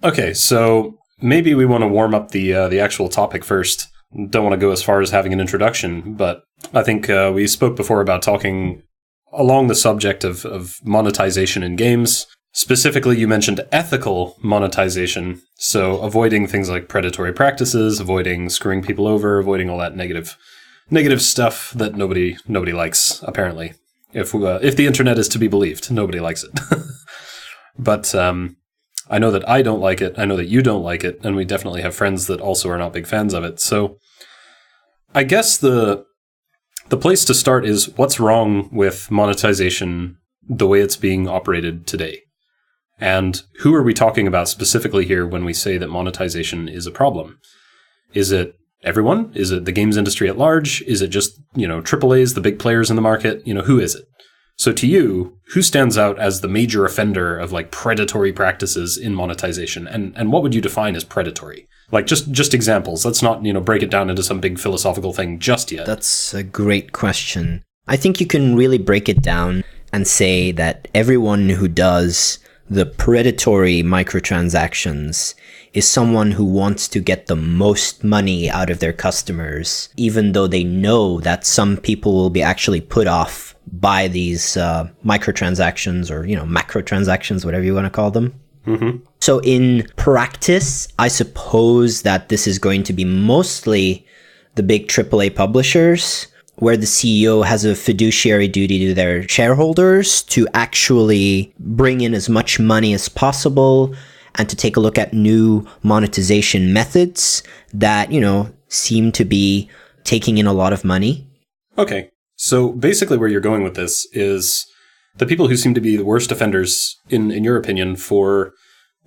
Okay, so maybe we want to warm up the actual topic first. Don't want to go as far as having an introduction, but I think we spoke before about talking along the subject of monetization in games. Specifically, you mentioned ethical monetization, so avoiding things like predatory practices, avoiding screwing people over, avoiding all that negative stuff that nobody likes, apparently. If the internet is to be believed, nobody likes it. But I know that I don't like it, I know that you don't like it, and we definitely have friends that also are not big fans of it. So I guess the place to start is what's wrong with monetization the way it's being operated today? And who are we talking about specifically here when we say that monetization is a problem? Is it everyone? Is it the games industry at large? Is it just, AAAs, the big players in the market? Who is it? So to you, who stands out as the major offender of like predatory practices in monetization? And what would you define as predatory? Like just examples. Let's not, break it down into some big philosophical thing just yet. That's a great question. I think you can really break it down and say that everyone who does the predatory microtransactions is someone who wants to get the most money out of their customers, even though they know that some people will be actually put off by these microtransactions or, macrotransactions, whatever you want to call them. Mm-hmm. So in practice, I suppose that this is going to be mostly the big AAA publishers, where the CEO has a fiduciary duty to their shareholders to actually bring in as much money as possible and to take a look at new monetization methods that, seem to be taking in a lot of money. Okay. So basically where you're going with this is the people who seem to be the worst offenders, in your opinion, for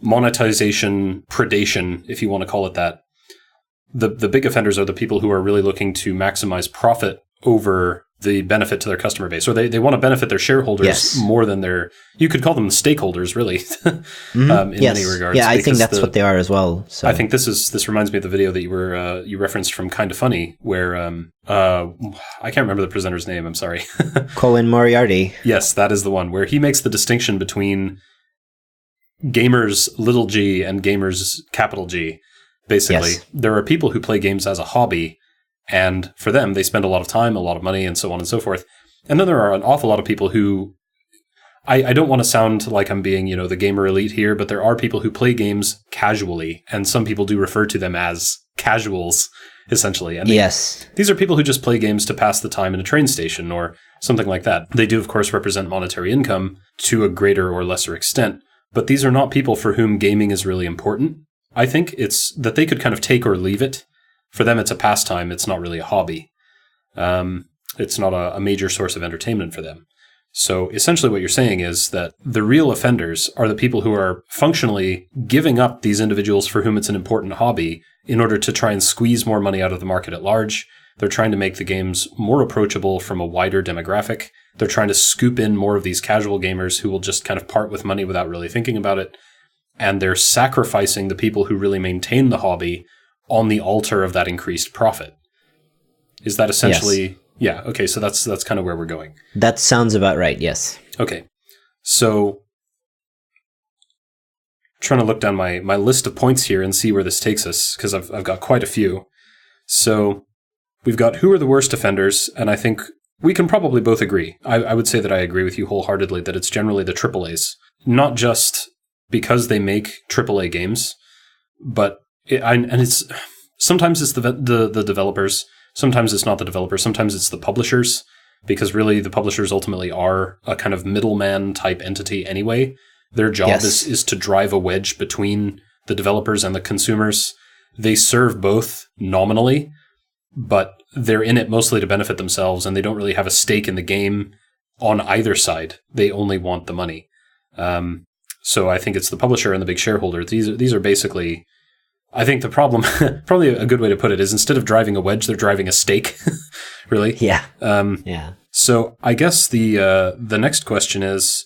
monetization predation, if you want to call it that. The big offenders are the people who are really looking to maximize profit over the benefit to their customer base, or they want to benefit their shareholders more than you could call them stakeholders, really, in many regards. Yeah, I think that's what they are as well. So I think this reminds me of the video that you referenced from Kinda Funny, where I can't remember the presenter's name. I'm sorry. Colin Moriarty. Yes, that is the one where he makes the distinction between gamers little g and gamers capital G. Basically, there are people who play games as a hobby. And for them, they spend a lot of time, a lot of money, and so on and so forth. And then there are an awful lot of people who, I don't want to sound like I'm being, the gamer elite here, but there are people who play games casually, and some people do refer to them as casuals, essentially. And these are people who just play games to pass the time in a train station or something like that. They do, of course, represent monetary income to a greater or lesser extent, but these are not people for whom gaming is really important. I think it's that they could kind of take or leave it. For them, it's a pastime. It's not really a hobby. It's not a major source of entertainment for them. So essentially what you're saying is that the real offenders are the people who are functionally giving up these individuals for whom it's an important hobby in order to try and squeeze more money out of the market at large. They're trying to make the games more approachable from a wider demographic. They're trying to scoop in more of these casual gamers who will just kind of part with money without really thinking about it. And they're sacrificing the people who really maintain the hobby on the altar of that increased profit. Is that essentially... Yes. Yeah, okay, so that's kind of where we're going. That sounds about right, yes. Okay, so trying to look down my list of points here and see where this takes us, because I've got quite a few. So we've got who are the worst offenders, and I think we can probably both agree. I would say that I agree with you wholeheartedly that it's generally the AAAs. Not just because they make AAA games, but... it's sometimes it's the developers, sometimes it's not the developers, sometimes it's the publishers, because really the publishers ultimately are a kind of middleman type entity anyway. Their job is to drive a wedge between the developers and the consumers. They serve both nominally, but they're in it mostly to benefit themselves, and they don't really have a stake in the game on either side. They only want the money. So I think it's the publisher and the big shareholder. These are basically... I think the problem, probably a good way to put it, is instead of driving a wedge, they're driving a stake, really. Yeah. So I guess the next question is,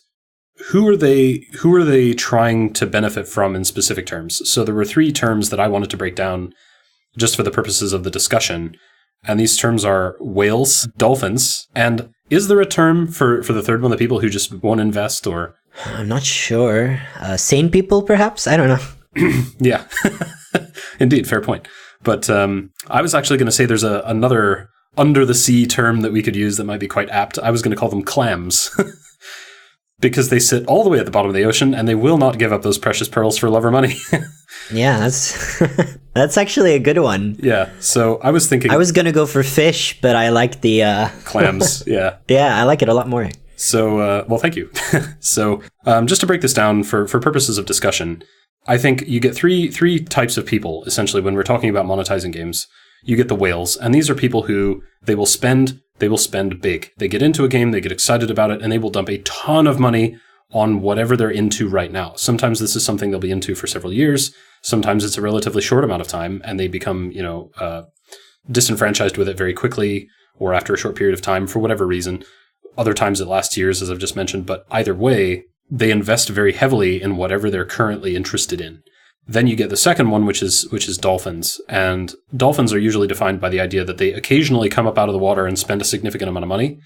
who are they trying to benefit from in specific terms? So there were 3 terms that I wanted to break down just for the purposes of the discussion. And these terms are whales, dolphins, and is there a term for the third one, the people who just won't invest, or? I'm not sure. Sane people, perhaps? I don't know. Yeah, indeed, fair point. But I was actually going to say there's another under the sea term that we could use that might be quite apt. I was going to call them clams. Because they sit all the way at the bottom of the ocean and they will not give up those precious pearls for love or money. Yeah, that's actually a good one. Yeah, so I was thinking... I was going to go for fish, but I like the... Clams, yeah. Yeah, I like it a lot more. So, well, thank you. So, just to break this down for purposes of discussion, I think you get three types of people, essentially, when we're talking about monetizing games. You get the whales, and these are people who they will spend big. They get into a game, they get excited about it, and they will dump a ton of money on whatever they're into right now. Sometimes this is something they'll be into for several years. Sometimes it's a relatively short amount of time, and they become, disenfranchised with it very quickly or after a short period of time for whatever reason. Other times it lasts years, as I've just mentioned, but either way, they invest very heavily in whatever they're currently interested in. Then you get the second one, which is dolphins. And dolphins are usually defined by the idea that they occasionally come up out of the water and spend a significant amount of money,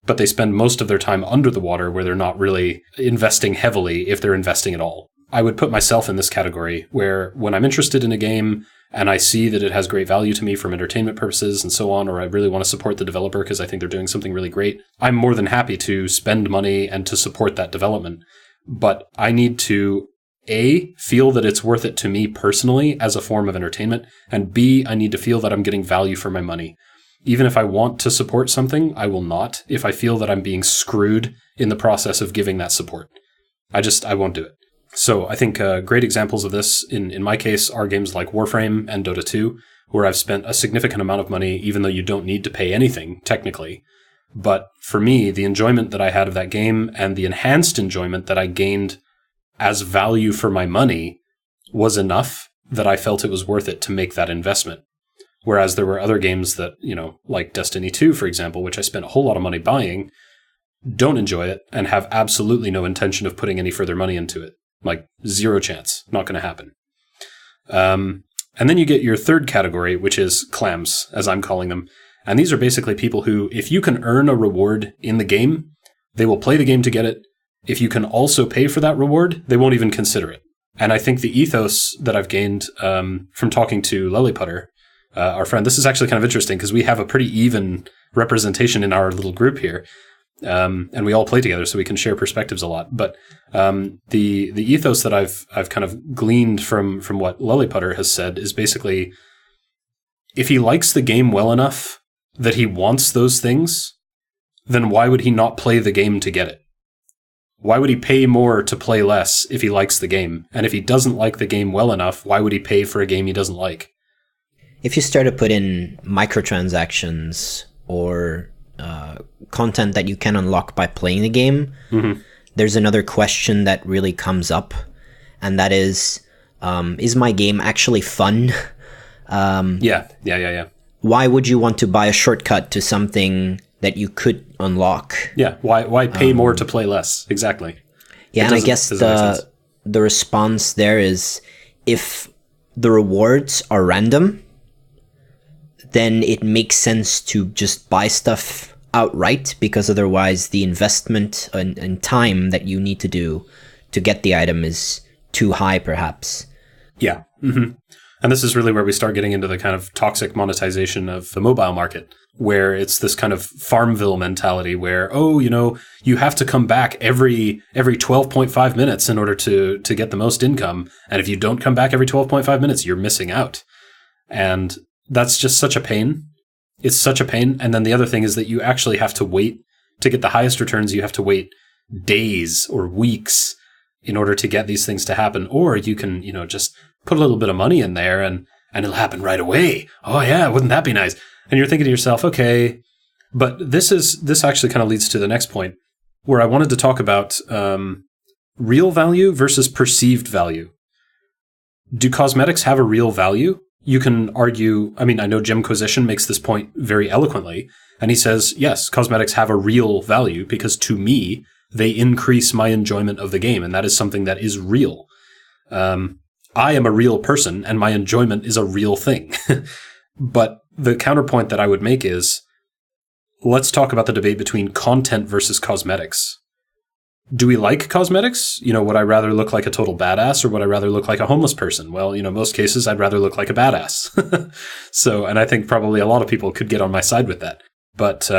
but they spend most of their time under the water where they're not really investing heavily if they're investing at all. I would put myself in this category where when I'm interested in a game and I see that it has great value to me from entertainment purposes and so on, or I really want to support the developer because I think they're doing something really great, I'm more than happy to spend money and to support that development. But I need to A, feel that it's worth it to me personally as a form of entertainment, and B, I need to feel that I'm getting value for my money. Even if I want to support something, I will not if I feel that I'm being screwed in the process of giving that support. I won't do it. So I think great examples of this, in my case, are games like Warframe and Dota 2, where I've spent a significant amount of money, even though you don't need to pay anything, technically. But for me, the enjoyment that I had of that game and the enhanced enjoyment that I gained as value for my money was enough that I felt it was worth it to make that investment. Whereas there were other games that, like Destiny 2, for example, which I spent a whole lot of money buying, don't enjoy it and have absolutely no intention of putting any further money into it. Like, zero chance. Not going to happen. And then you get your third category, which is clams, as I'm calling them. And these are basically people who, if you can earn a reward in the game, they will play the game to get it. If you can also pay for that reward, they won't even consider it. And I think the ethos that I've gained from talking to Lilliputter, our friend, this is actually kind of interesting because we have a pretty even representation in our little group here. And we all play together, so we can share perspectives a lot. But the ethos that I've kind of gleaned from what Lilliputter has said is basically, if he likes the game well enough that he wants those things, then why would he not play the game to get it? Why would he pay more to play less if he likes the game? And if he doesn't like the game well enough, why would he pay for a game he doesn't like? If you start to put in microtransactions or content that you can unlock by playing the game, there's another question that really comes up, and that is my game actually fun? Yeah. Why would you want to buy a shortcut to something that you could unlock? Yeah, why pay more to play less? Exactly. Yeah, and I guess the response there is, if the rewards are random, then it makes sense to just buy stuff outright, because otherwise the investment and time that you need to do to get the item is too high, perhaps. Yeah. Mm-hmm. And this is really where we start getting into the kind of toxic monetization of the mobile market, where it's this kind of Farmville mentality where, you have to come back every 12.5 minutes in order to get the most income. And if you don't come back every 12.5 minutes, you're missing out. And that's just such a pain. It's such a pain. And then the other thing is that you actually have to wait to get the highest returns. You have to wait days or weeks in order to get these things to happen. Or you can, just put a little bit of money in there and it'll happen right away. Oh yeah, wouldn't that be nice? And you're thinking to yourself, okay, but this actually kind of leads to the next point where I wanted to talk about real value versus perceived value. Do cosmetics have a real value? You can argue, I know Jimquisition makes this point very eloquently, and he says, yes, cosmetics have a real value because to me, they increase my enjoyment of the game, and that is something that is real. I am a real person, and my enjoyment is a real thing. But the counterpoint that I would make is, let's talk about the debate between content versus cosmetics. do we like cosmetics? Would I rather look like a total badass, or would I rather look like a homeless person? Well, most cases I'd rather look like a badass. So, and I think probably a lot of people could get on my side with that. But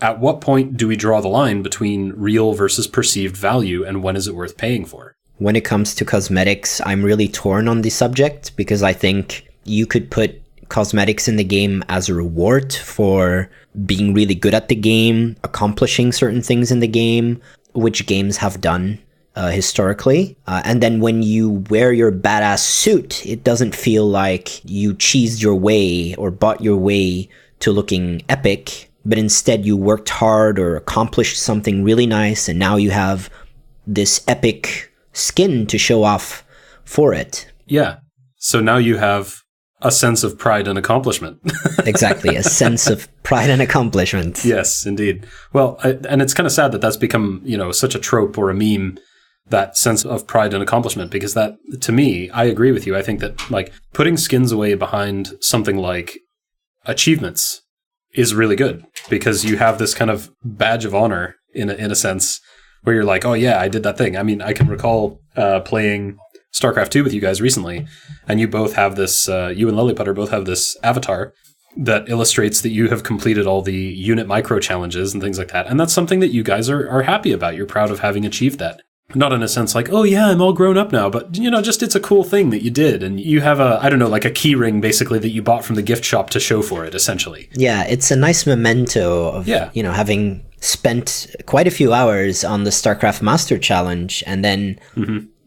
at what point do we draw the line between real versus perceived value, and when is it worth paying for? When it comes to cosmetics, I'm really torn on the subject, because I think you could put cosmetics in the game as a reward for being really good at the game, accomplishing certain things in the game, which games have done historically. And then when you wear your badass suit, it doesn't feel like you cheesed your way or bought your way to looking epic, but instead you worked hard or accomplished something really nice, and now you have this epic skin to show off for it. Yeah. So now you have a sense of pride and accomplishment. Exactly. A sense of pride and accomplishment. Yes, indeed. Well, and it's kind of sad that that's become, such a trope or a meme, that sense of pride and accomplishment, because that, to me, I agree with you. I think that like putting skins away behind something like achievements is really good, because you have this kind of badge of honor in a sense where you're like, oh yeah, I did that thing. I mean, I can recall playing StarCraft 2 with you guys recently, and you both have this, you and Lilliputter both have this avatar that illustrates that you have completed all the unit micro challenges and things like that. And that's something that you guys are happy about. You're proud of having achieved that. Not in a sense like, oh yeah, I'm all grown up now, but just it's a cool thing that you did. And you have like a key ring basically that you bought from the gift shop to show for it, essentially. Yeah, it's a nice memento of, having spent quite a few hours on the StarCraft Master Challenge, and then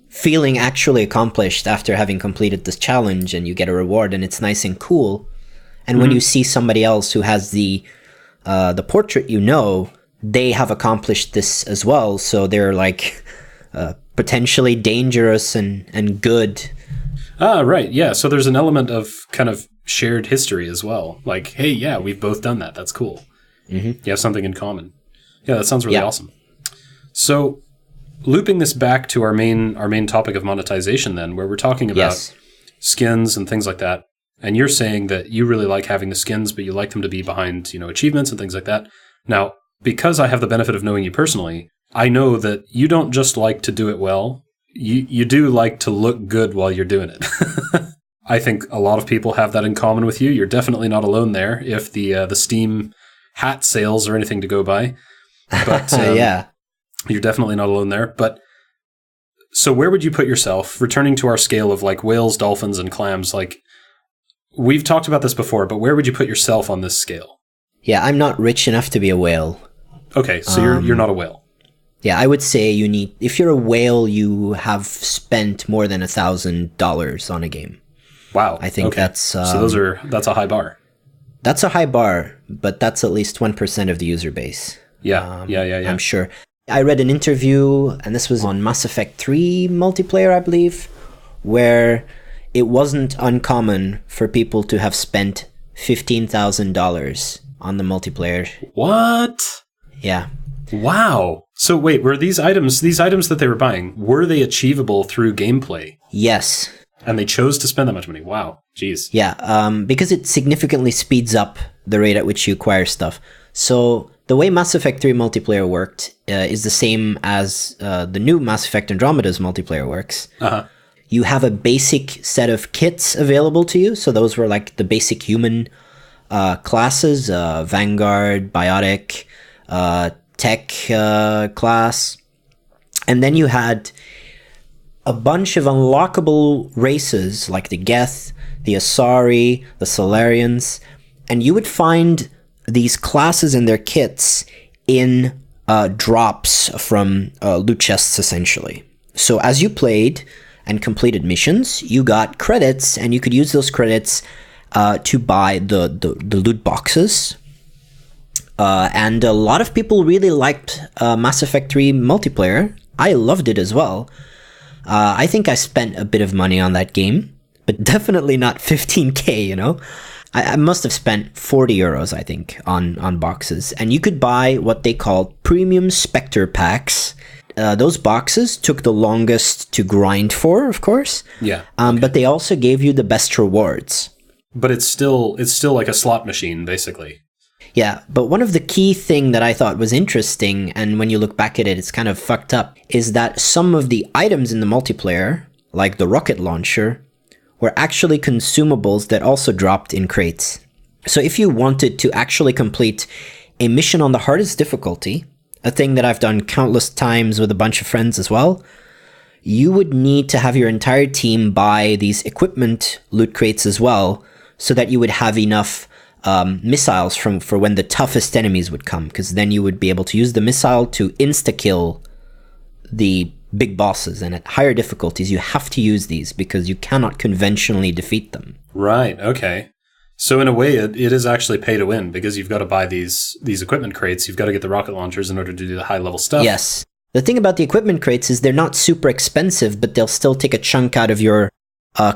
feeling actually accomplished after having completed this challenge, and you get a reward, and it's nice and cool. And when you see somebody else who has the portrait, they have accomplished this as well, so they're like potentially dangerous and good. Ah, right, yeah. So there's an element of kind of shared history as well. Like, hey, yeah, we've both done that. That's cool. You have something in common. Yeah, that sounds really awesome. So, looping this back to our main topic of monetization, then, where we're talking about skins and things like that, and you're saying that you really like having the skins, but you like them to be behind, achievements and things like that. Now, because I have the benefit of knowing you personally, I know that you don't just like to do it well. You do like to look good while you're doing it. I think a lot of people have that in common with you. You're definitely not alone there, if the Steam hat sales are anything to go by. But yeah, you're definitely not alone there. But so where would you put yourself, returning to our scale of like whales, dolphins, and clams? Like, we've talked about this before, but where would you put yourself on this scale? Yeah, I'm not rich enough to be a whale. Okay, so you're not a whale. Yeah, I would say if you're a whale, you have spent more than $1,000 on a game. Wow. I think that's... so that's a high bar. That's a high bar, but that's at least 1% of the user base. Yeah, yeah. I'm sure. I read an interview, and this was on Mass Effect 3 multiplayer, I believe, where it wasn't uncommon for people to have spent $15,000 on the multiplayer. What? Yeah. Wow. So wait, were these items that they were buying, were they achievable through gameplay? Yes. And they chose to spend that much money. Wow. Jeez. Yeah, because it significantly speeds up the rate at which you acquire stuff. So the way Mass Effect 3 multiplayer worked is the same as the new Mass Effect Andromeda's multiplayer works. Uh-huh. You have a basic set of kits available to you. So those were like the basic human classes, Vanguard, Biotic, Tech class. And then you had a bunch of unlockable races like the Geth, the Asari, the Solarians, and you would find these classes and their kits in drops from loot chests, essentially. So as you played and completed missions, you got credits, and you could use those credits to buy the loot boxes. And a lot of people really liked Mass Effect 3 multiplayer. I loved it as well. I think I spent a bit of money on that game, but definitely not 15K, I must have spent 40 euros, I think, on boxes. And you could buy what they called premium Spectre packs. Those boxes took the longest to grind for, of course. Yeah. Okay. But they also gave you the best rewards. But it's still like a slot machine, basically. Yeah, but one of the key thing that I thought was interesting, and when you look back at it, it's kind of fucked up, is that some of the items in the multiplayer, like the rocket launcher, were actually consumables that also dropped in crates. So if you wanted to actually complete a mission on the hardest difficulty, a thing that I've done countless times with a bunch of friends as well, you would need to have your entire team buy these equipment loot crates as well, so that you would have enough missiles for when the toughest enemies would come, because then you would be able to use the missile to insta-kill the big bosses. And at higher difficulties, you have to use these because you cannot conventionally defeat them. Right, okay. So in a way, it is actually pay to win, because you've got to buy these equipment crates. You've got to get the rocket launchers in order to do the high-level stuff. Yes. The thing about the equipment crates is they're not super expensive, but they'll still take a chunk out of your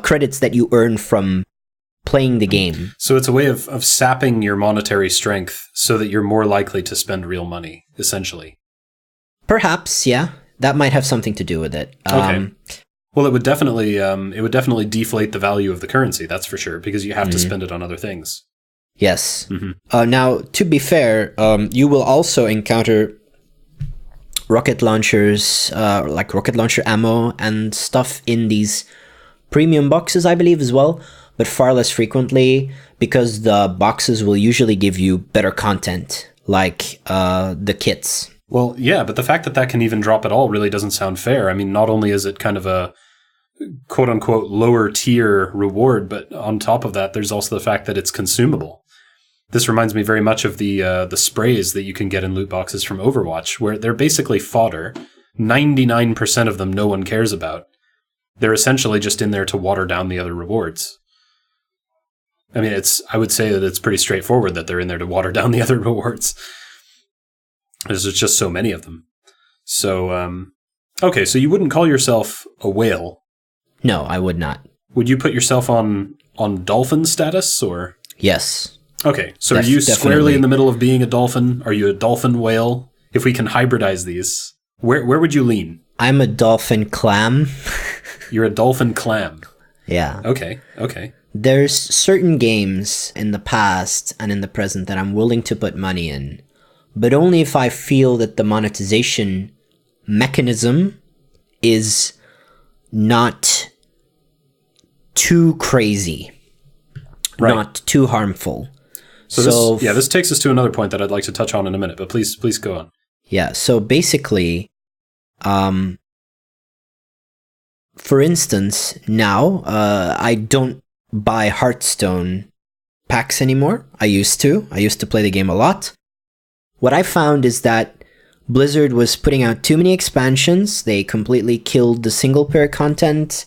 credits that you earn from playing the game. So it's a way of sapping your monetary strength so that you're more likely to spend real money, essentially. Perhaps, yeah. That might have something to do with it. Okay. Well, it would definitely deflate the value of the currency, that's for sure, because you have to spend it on other things. Yes. Now, to be fair, you will also encounter rocket launchers, like rocket launcher ammo and stuff in these premium boxes, I believe, as well, but far less frequently, because the boxes will usually give you better content, like the kits. Well, yeah, but the fact that can even drop at all really doesn't sound fair. I mean, not only is it kind of a quote-unquote lower-tier reward, but on top of that, there's also the fact that it's consumable. This reminds me very much of the sprays that you can get in loot boxes from Overwatch, where they're basically fodder. 99% of them no one cares about. They're essentially just in there to water down the other rewards. I mean, I would say that it's pretty straightforward that they're in there to water down the other rewards. There's just so many of them. So, okay, so you wouldn't call yourself a whale? No, I would not. Would you put yourself on dolphin status, or? Yes. Okay, so are you squarely in the middle of being a dolphin? Are you a dolphin whale? If we can hybridize these, where would you lean? I'm a dolphin clam. You're a dolphin clam. Yeah. Okay. There's certain games in the past and in the present that I'm willing to put money in, but only if I feel that the monetization mechanism is not too crazy, right, not too harmful. So this takes us to another point that I'd like to touch on in a minute, but please go on. Yeah, so basically, for instance, now I don't buy Hearthstone packs anymore. I used to play the game a lot. What I found is that Blizzard was putting out too many expansions. They completely killed the single-player content,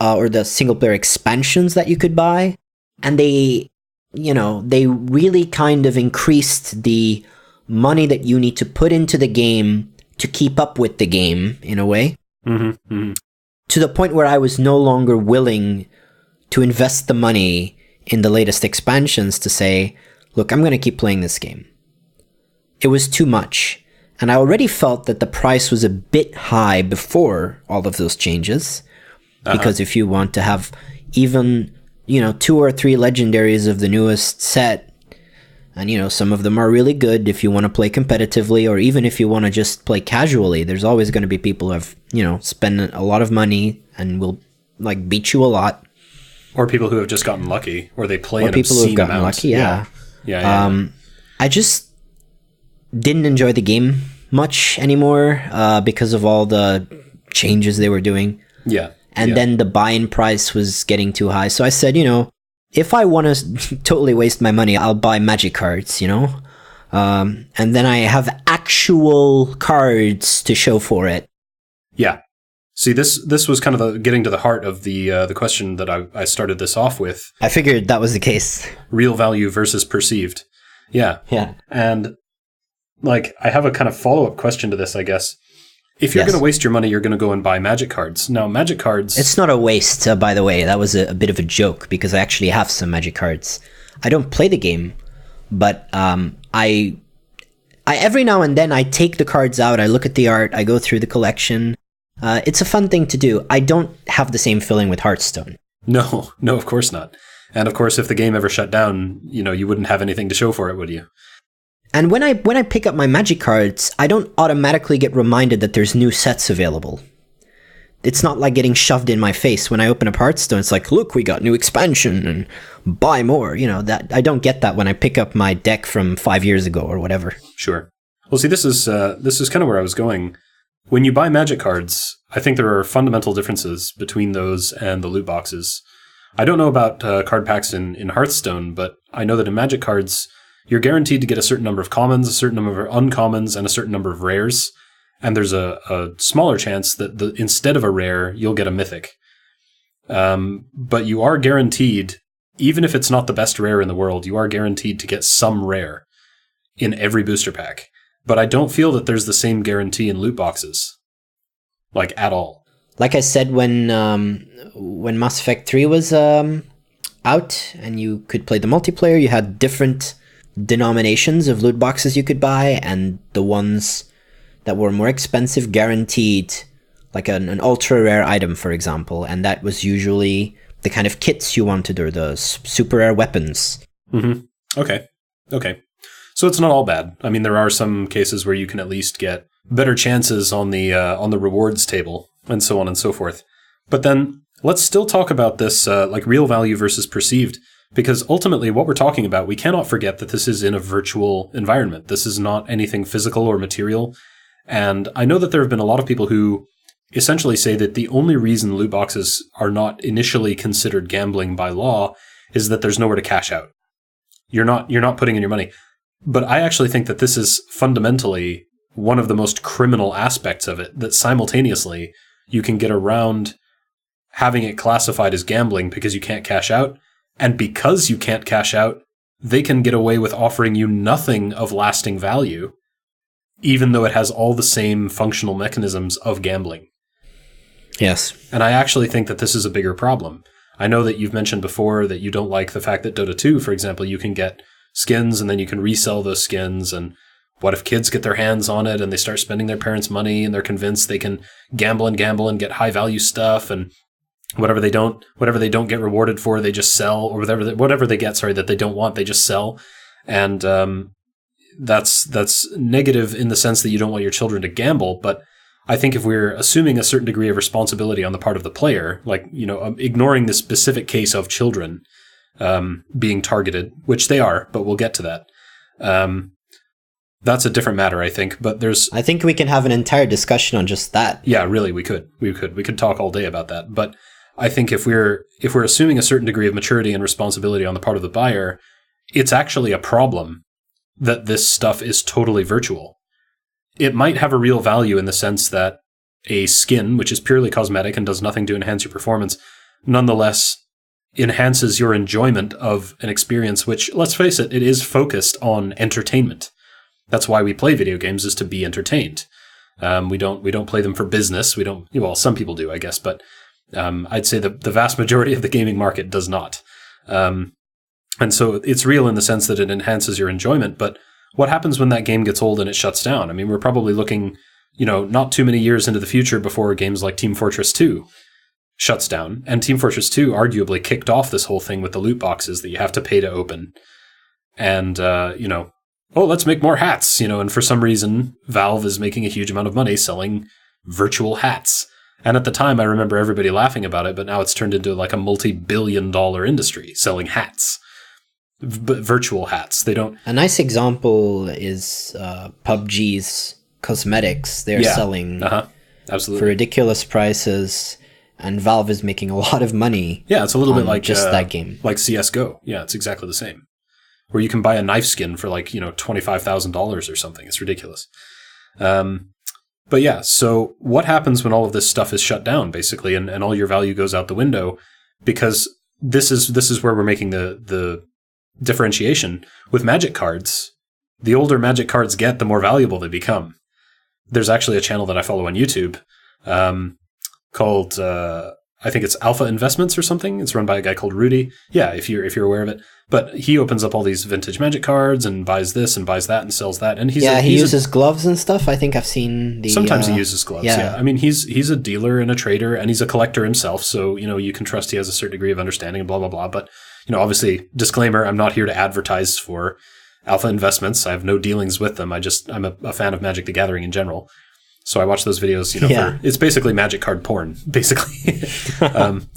or the single-player expansions that you could buy. And they really kind of increased the money that you need to put into the game to keep up with the game, in a way. To the point where I was no longer willing to invest the money in the latest expansions to say, look, I'm going to keep playing this game. It was too much. And I already felt that the price was a bit high before all of those changes. Because if you want to have even, 2 or 3 legendaries of the newest set, and, some of them are really good if you want to play competitively, or even if you want to just play casually, there's always going to be people who have, spend a lot of money and will, beat you a lot. Or people who have just gotten lucky, or they play an obscene people who have gotten amount. Lucky, yeah. I just didn't enjoy the game much anymore because of all the changes they were doing. Yeah. And then the buy-in price was getting too high. So I said, if I want to totally waste my money, I'll buy magic cards, and then I have actual cards to show for it. Yeah. See, this was kind of getting to the heart of the question that I started this off with. I figured that was the case. Real value versus perceived. Yeah. Yeah. And I have a kind of follow-up question to this, I guess. If you're going to waste your money, you're going to go and buy magic cards. Now, magic cards... It's not a waste, by the way. That was a bit of a joke, because I actually have some magic cards. I don't play the game, but I every now and then I take the cards out, I look at the art, I go through the collection. It's a fun thing to do. I don't have the same feeling with Hearthstone. No, of course not. And of course, if the game ever shut down, you wouldn't have anything to show for it, would you? And when I pick up my Magic cards, I don't automatically get reminded that there's new sets available. It's not like getting shoved in my face when I open up Hearthstone. It's like, look, we got new expansion and buy more. That I don't get that when I pick up my deck from 5 years ago or whatever. Sure. Well, see, this is kind of where I was going. When you buy Magic cards, I think there are fundamental differences between those and the loot boxes. I don't know about card packs in Hearthstone, but I know that in Magic cards, you're guaranteed to get a certain number of commons, a certain number of uncommons, and a certain number of rares. And there's a smaller chance that instead of a rare, you'll get a mythic. But you are guaranteed, even if it's not the best rare in the world, you are guaranteed to get some rare in every booster pack. But I don't feel that there's the same guarantee in loot boxes, like at all. Like I said, when Mass Effect 3 was out and you could play the multiplayer, you had different denominations of loot boxes you could buy, and the ones that were more expensive guaranteed like an ultra rare item, for example, and that was usually the kind of kits you wanted or the super rare weapons. Mm-hmm. Okay. So it's not all bad. I mean, there are some cases where you can at least get better chances on the rewards table and so on and so forth. But then let's still talk about this like real value versus perceived, because ultimately what we're talking about, we cannot forget that this is in a virtual environment. This is not anything physical or material. And I know that there have been a lot of people who essentially say that the only reason loot boxes are not initially considered gambling by law is that there's nowhere to cash out. You're not putting in your money. But I actually think that this is fundamentally one of the most criminal aspects of it, that simultaneously you can get around having it classified as gambling because you can't cash out. And because you can't cash out, they can get away with offering you nothing of lasting value, even though it has all the same functional mechanisms of gambling. Yes. And I actually think that this is a bigger problem. I know that you've mentioned before that you don't like the fact that Dota 2, for example, you can get skins and then you can resell those skins. And what if kids get their hands on it and they start spending their parents' money and they're convinced they can gamble and get high value stuff, and whatever they don't get rewarded for, they just sell, or whatever they get, that they don't want, they just sell. And that's negative in the sense that you don't want your children to gamble. But I think if we're assuming a certain degree of responsibility on the part of the player, like, ignoring the specific case of children being targeted, which they are, but we'll get to that. That's a different matter, I think. But I think we can have an entire discussion on just that. Yeah, really, we could talk all day about that. But I think if we're assuming a certain degree of maturity and responsibility on the part of the buyer, it's actually a problem that this stuff is totally virtual. It might have a real value in the sense that a skin, which is purely cosmetic and does nothing to enhance your performance, nonetheless enhances your enjoyment of an experience which, let's face it, it is focused on entertainment. That's why we play video games, is to be entertained. We don't play them for business. Some people do, I guess, but I'd say the vast majority of the gaming market does not. And so it's real in the sense that it enhances your enjoyment. But what happens when that game gets old and it shuts down? I mean, we're probably looking, not too many years into the future before games like Team Fortress 2 shuts down. And Team Fortress 2 arguably kicked off this whole thing with the loot boxes that you have to pay to open. And, let's make more hats, and for some reason, Valve is making a huge amount of money selling virtual hats. And at the time, I remember everybody laughing about it, but now it's turned into like a multi-billion-dollar industry selling hats. But virtual hats. They don't. A nice example is PUBG's cosmetics. They're selling absolutely for ridiculous prices, and Valve is making a lot of money. Yeah, it's a little bit like just that game, like CS:GO. Yeah, it's exactly the same. Where you can buy a knife skin for like $25,000 or something. It's ridiculous. But yeah, so what happens when all of this stuff is shut down, basically, and all your value goes out the window? Because this is where we're making the differentiation. With Magic cards, the older Magic cards get, the more valuable they become. There's actually a channel that I follow on YouTube called, I think it's Alpha Investments or something. It's run by a guy called Rudy. Yeah, if you're aware of it. But he opens up all these vintage Magic cards and buys this and buys that and sells that. And he uses gloves and stuff. I think I've seen the. Sometimes he uses gloves. Yeah. I mean, he's a dealer and a trader, and he's a collector himself. So you can trust he has a certain degree of understanding and blah blah blah. But obviously, disclaimer: I'm not here to advertise for Alpha Investments. I have no dealings with them. I'm a fan of Magic the Gathering in general. So I watch those videos, it's basically Magic card porn, basically.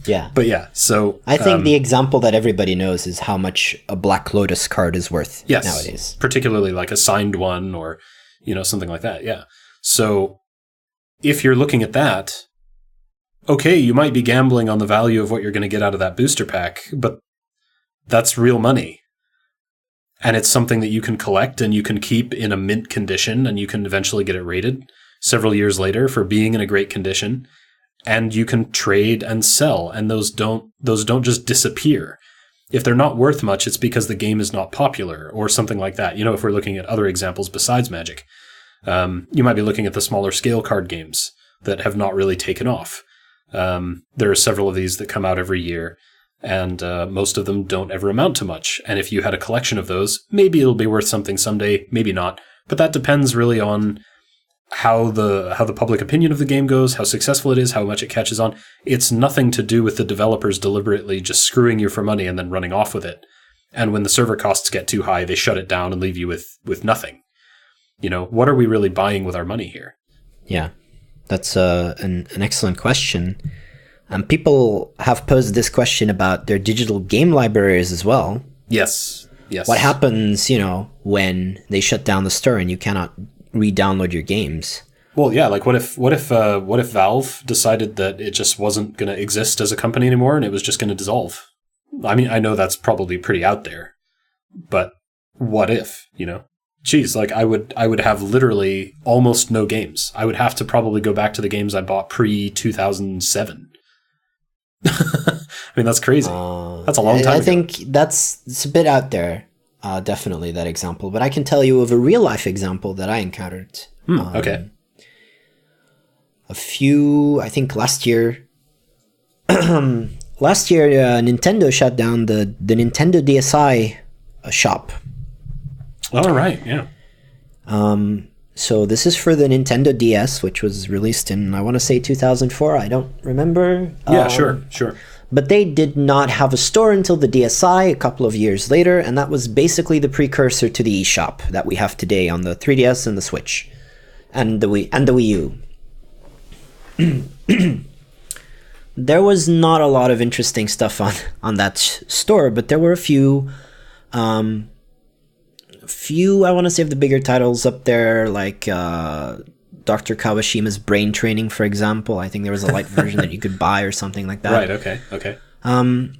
Yeah. But yeah, so... I think the example that everybody knows is how much a Black Lotus card is worth nowadays. Particularly like a signed one or, something like that, yeah. So if you're looking at that, okay, you might be gambling on the value of what you're going to get out of that booster pack, but that's real money. And it's something that you can collect and you can keep in a mint condition and you can eventually get it rated several years later for being in a great condition, and you can trade and sell, and those don't just disappear. If they're not worth much, it's because the game is not popular or something like that. If we're looking at other examples besides Magic, you might be looking at the smaller scale card games that have not really taken off. There are several of these that come out every year, and most of them don't ever amount to much. And if you had a collection of those, maybe it'll be worth something someday, maybe not. But that depends really on how the public opinion of the game goes, how successful it is, how much it catches on. It's nothing to do with the developers deliberately just screwing you for money and then running off with it. And when the server costs get too high, they shut it down and leave you with nothing. What are we really buying with our money here? Yeah, that's an excellent question. People have posed this question about their digital game libraries as well. Yes. What happens, when they shut down the store and you cannot re-download your games? Well, yeah, like what if Valve decided that it just wasn't going to exist as a company anymore and it was just going to dissolve? I mean, I know that's probably pretty out there, but what if, Geez, like I would have literally almost no games. I would have to probably go back to the games I bought pre-2007. I mean, that's crazy. That's a long time ago. I think it's a bit out there. Definitely that example, but I can tell you of a real life example that I encountered. Okay. I think last year, Nintendo shut down the Nintendo DSi shop. Oh, right. Yeah. So this is for the Nintendo DS, which was released in, I want to say 2004. I don't remember. Yeah, sure. But they did not have a store until the DSi a couple of years later, and that was basically the precursor to the eShop that we have today on the 3DS and the Switch, and the Wii U. There was not a lot of interesting stuff on that store, but there were a few, I want to say, of the bigger titles up there, like Dr. Kawashima's Brain Training, for example. I think there was a light version that you could buy or something like that. Right, okay. And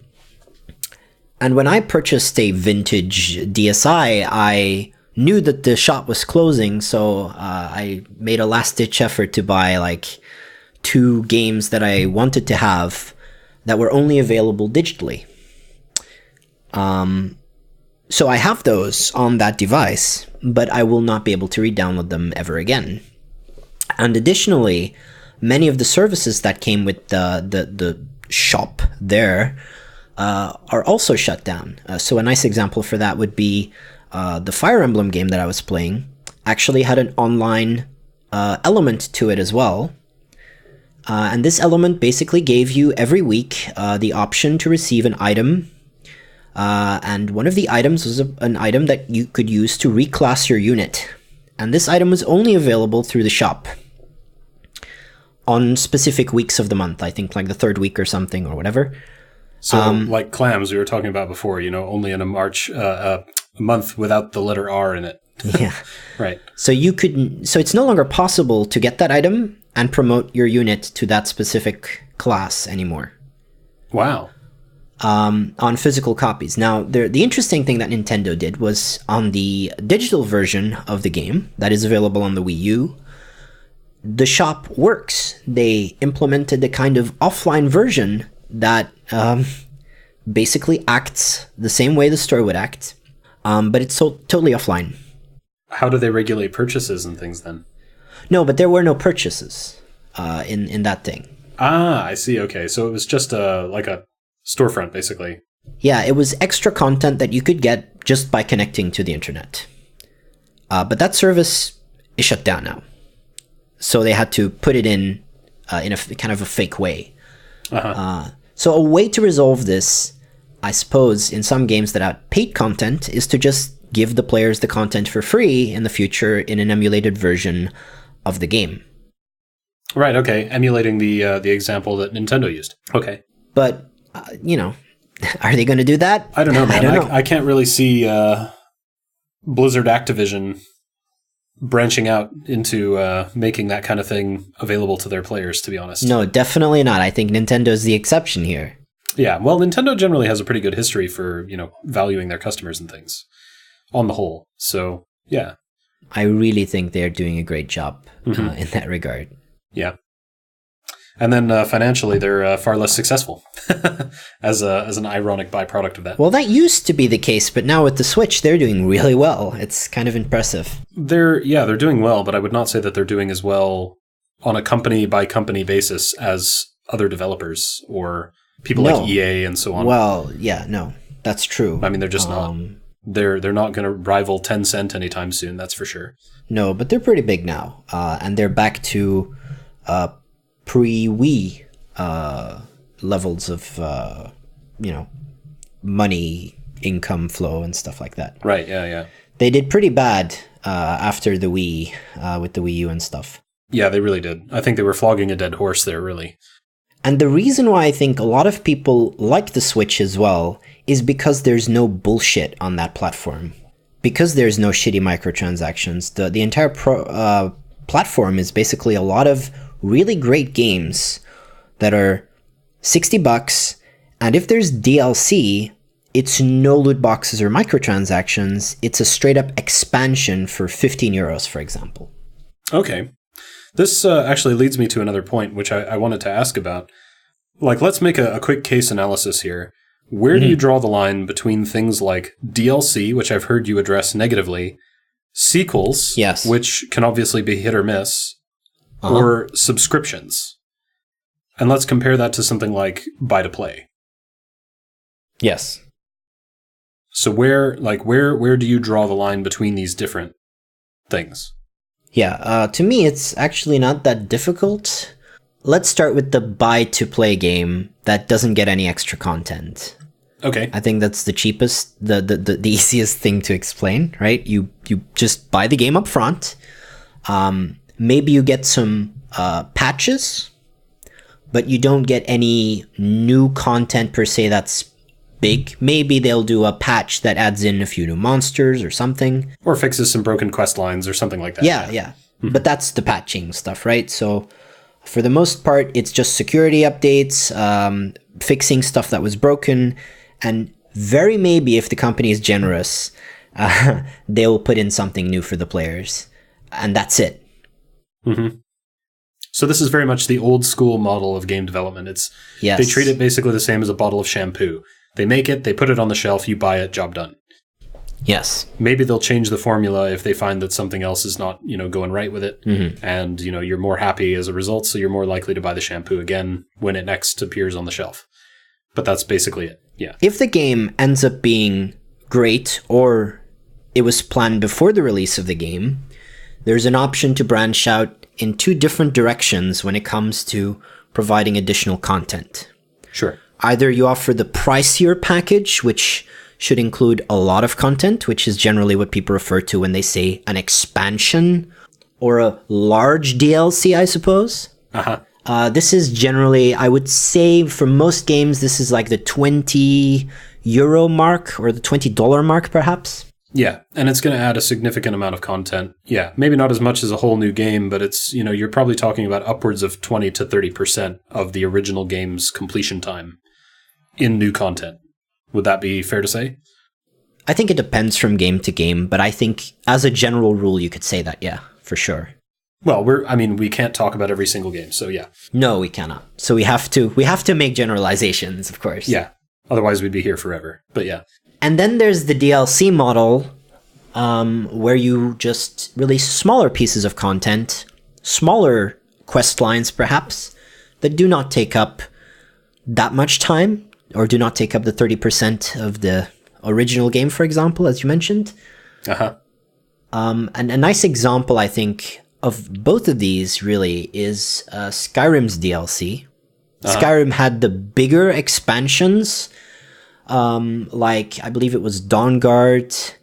when I purchased a vintage DSi, I knew that the shop was closing, so I made a last-ditch effort to buy like 2 games that I wanted to have that were only available digitally. So I have those on that device, but I will not be able to re-download them ever again. And additionally, many of the services that came with the shop there are also shut down. So a nice example for that would be the Fire Emblem game that I was playing actually had an online element to it as well. And this element basically gave you every week the option to receive an item. And one of the items was an item that you could use to reclass your unit. And this item was only available through the shop on specific weeks of the month. I think like the 3rd week or something or whatever. So like Clams we were talking about before, only in a month without the letter R in it. Yeah. Right. So it's no longer possible to get that item and promote your unit to that specific class anymore. Wow. On physical copies. Now, the interesting thing that Nintendo did was on the digital version of the game that is available on the Wii U, the shop works. They implemented a kind of offline version that basically acts the same way the store would act, but it's totally offline. How do they regulate purchases and things then? No, but there were no purchases in that thing. Ah, I see. Okay, so it was just like a storefront, basically. Yeah, it was extra content that you could get just by connecting to the internet. But that service is shut down now. So they had to put it in a kind of a fake way. Uh-huh. So a way to resolve this, I suppose, in some games that have paid content, is to just give the players the content for free in the future in an emulated version of the game. Right, okay. Emulating the example that Nintendo used. Okay. But, are they going to do that? I don't know, man. I don't know. I can't really see Blizzard Activision branching out into making that kind of thing available to their players, to be honest. No, definitely not. I think Nintendo's the exception here. Yeah, well, Nintendo generally has a pretty good history for, valuing their customers and things on the whole. So, yeah. I really think they're doing a great job in that regard. Yeah. And then financially, they're far less successful as an ironic byproduct of that. Well, that used to be the case, but now with the Switch, they're doing really well. It's kind of impressive. They're doing well, but I would not say that they're doing as well on a company-by-company basis as other developers or people like EA and so on. Well, yeah, no, that's true. I mean, they're just not. They're not going to rival Tencent anytime soon, that's for sure. No, but they're pretty big now, and they're back to pre-Wii levels of money, income flow, and stuff like that. Right? Yeah. They did pretty bad after the Wii with the Wii U and stuff. Yeah, they really did. I think they were flogging a dead horse there, really. And the reason why I think a lot of people like the Switch as well is because there's no bullshit on that platform. Because there's no shitty microtransactions, the entire platform is basically a lot of really great games that are $60, and if there's DLC, it's no loot boxes or microtransactions. It's a straight up expansion for €15, for example. Okay. This actually leads me to another point, which I wanted to ask about. Like, let's make a quick case analysis here. Where do you draw the line between things like DLC, which I've heard you address negatively, sequels, yes, which can obviously be hit or miss, or subscriptions? And let's compare that to something like buy-to-play. Yes. So where do you draw the line between these different things? Yeah, to me, it's actually not that difficult. Let's start with the buy-to-play game that doesn't get any extra content. Okay. I think that's the cheapest, the easiest thing to explain, right? You just buy the game up front. Maybe you get some patches, but you don't get any new content per se that's big. Maybe they'll do a patch that adds in a few new monsters or something. Or fixes some broken quest lines or something like that. Yeah. Mm-hmm. But that's the patching stuff, right? So for the most part, it's just security updates, fixing stuff that was broken, and very maybe if the company is generous, they'll put in something new for the players. And that's it. Mm-hmm. So this is very much the old school model of game development. They treat it basically the same as a bottle of shampoo. They make it, they put it on the shelf, you buy it, job done. Yes. Maybe they'll change the formula if they find that something else is not, going right with it. Mm-hmm. And, you're more happy as a result, so you're more likely to buy the shampoo again when it next appears on the shelf. But that's basically it. Yeah. If the game ends up being great, or it was planned before the release of the game, there's an option to branch out in two different directions when it comes to providing additional content. Sure. Either you offer the pricier package, which should include a lot of content, which is generally what people refer to when they say an expansion, or a large DLC, I suppose. This is generally, I would say, for most games, this is like the €20 mark, or the $20 mark, perhaps. Yeah, and it's going to add a significant amount of content. Yeah, maybe not as much as a whole new game, but it's, you're probably talking about upwards of 20 to 30% of the original game's completion time in new content. Would that be fair to say? I think it depends from game to game, but I think as a general rule, you could say that, yeah, for sure. Well, we can't talk about every single game, so yeah. No, we cannot. So we have to make generalizations, of course. Yeah, otherwise we'd be here forever, but yeah. And then there's the DLC model, where you just release smaller pieces of content, smaller quest lines perhaps, that do not take up that much time, or do not take up the 30% of the original game, for example, as you mentioned. And a nice example, I think, of both of these really is Skyrim's DLC. Skyrim had the bigger expansions, like I believe it was Dawnguard,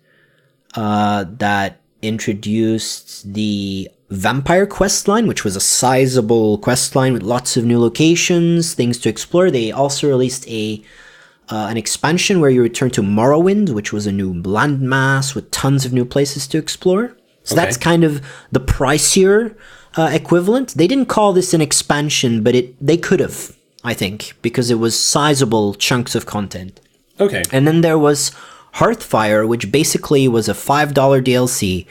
that introduced the Vampire quest line, which was a sizable quest line with lots of new locations, things to explore. They also released an expansion where you return to Morrowind, which was a new landmass with tons of new places to explore. So that's kind of the pricier equivalent. They didn't call this an expansion, but they could have, I think, because it was sizable chunks of content. Okay. And then there was Hearthfire, which basically was a $5 DLC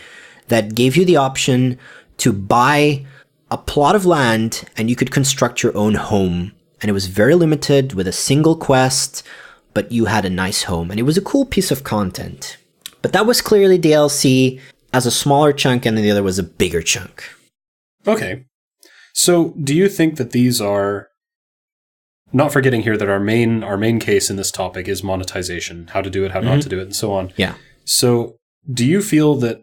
that gave you the option to buy a plot of land and you could construct your own home. And it was very limited with a single quest, but you had a nice home. And it was a cool piece of content. But that was clearly DLC as a smaller chunk, and then the other was a bigger chunk. Okay. So do you think that these are, not forgetting here that our main case in this topic is monetization, how to do it, how not to do it, and so on. Yeah. So do you feel that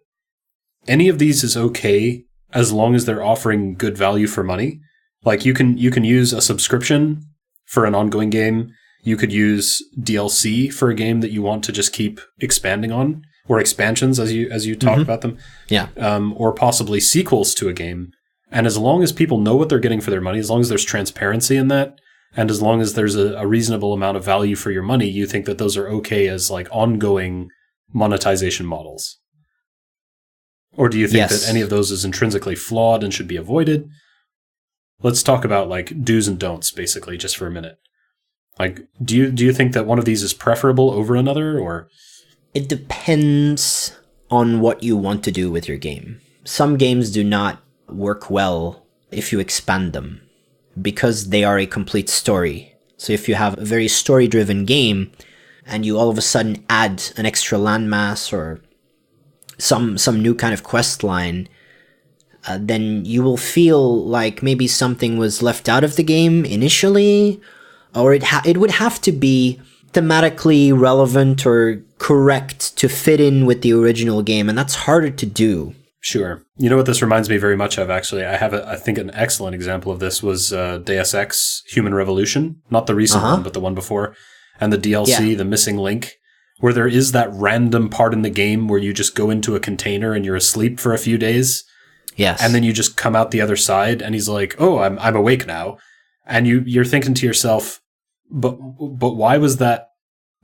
any of these is okay as long as they're offering good value for money? Like you can use a subscription for an ongoing game. You could use DLC for a game that you want to just keep expanding on, or expansions as you talk about them. Yeah. Or possibly sequels to a game. And as long as people know what they're getting for their money, as long as there's transparency in that, and as long as there's a reasonable amount of value for your money, you think that those are okay as like ongoing monetization models? Or do you think that any of those is intrinsically flawed and should be avoided? Let's talk about like do's and don'ts, basically, just for a minute. Like, do you think that one of these is preferable over another, or? It depends on what you want to do with your game. Some games do not work well if you expand them because they are a complete story. So if you have a very story-driven game and you all of a sudden add an extra landmass or some new kind of quest line, then you will feel like maybe something was left out of the game initially, or it would have to be thematically relevant or correct to fit in with the original game, and that's harder to do. Sure. You know what this reminds me very much of, actually? I have, I think, an excellent example of this was Deus Ex Human Revolution. Not the recent one, but the one before. And the DLC, The Missing Link, where there is that random part in the game where you just go into a container and you're asleep for a few days. Yes. And then you just come out the other side, and he's like, oh, I'm awake now. And you're thinking to yourself, but why was that?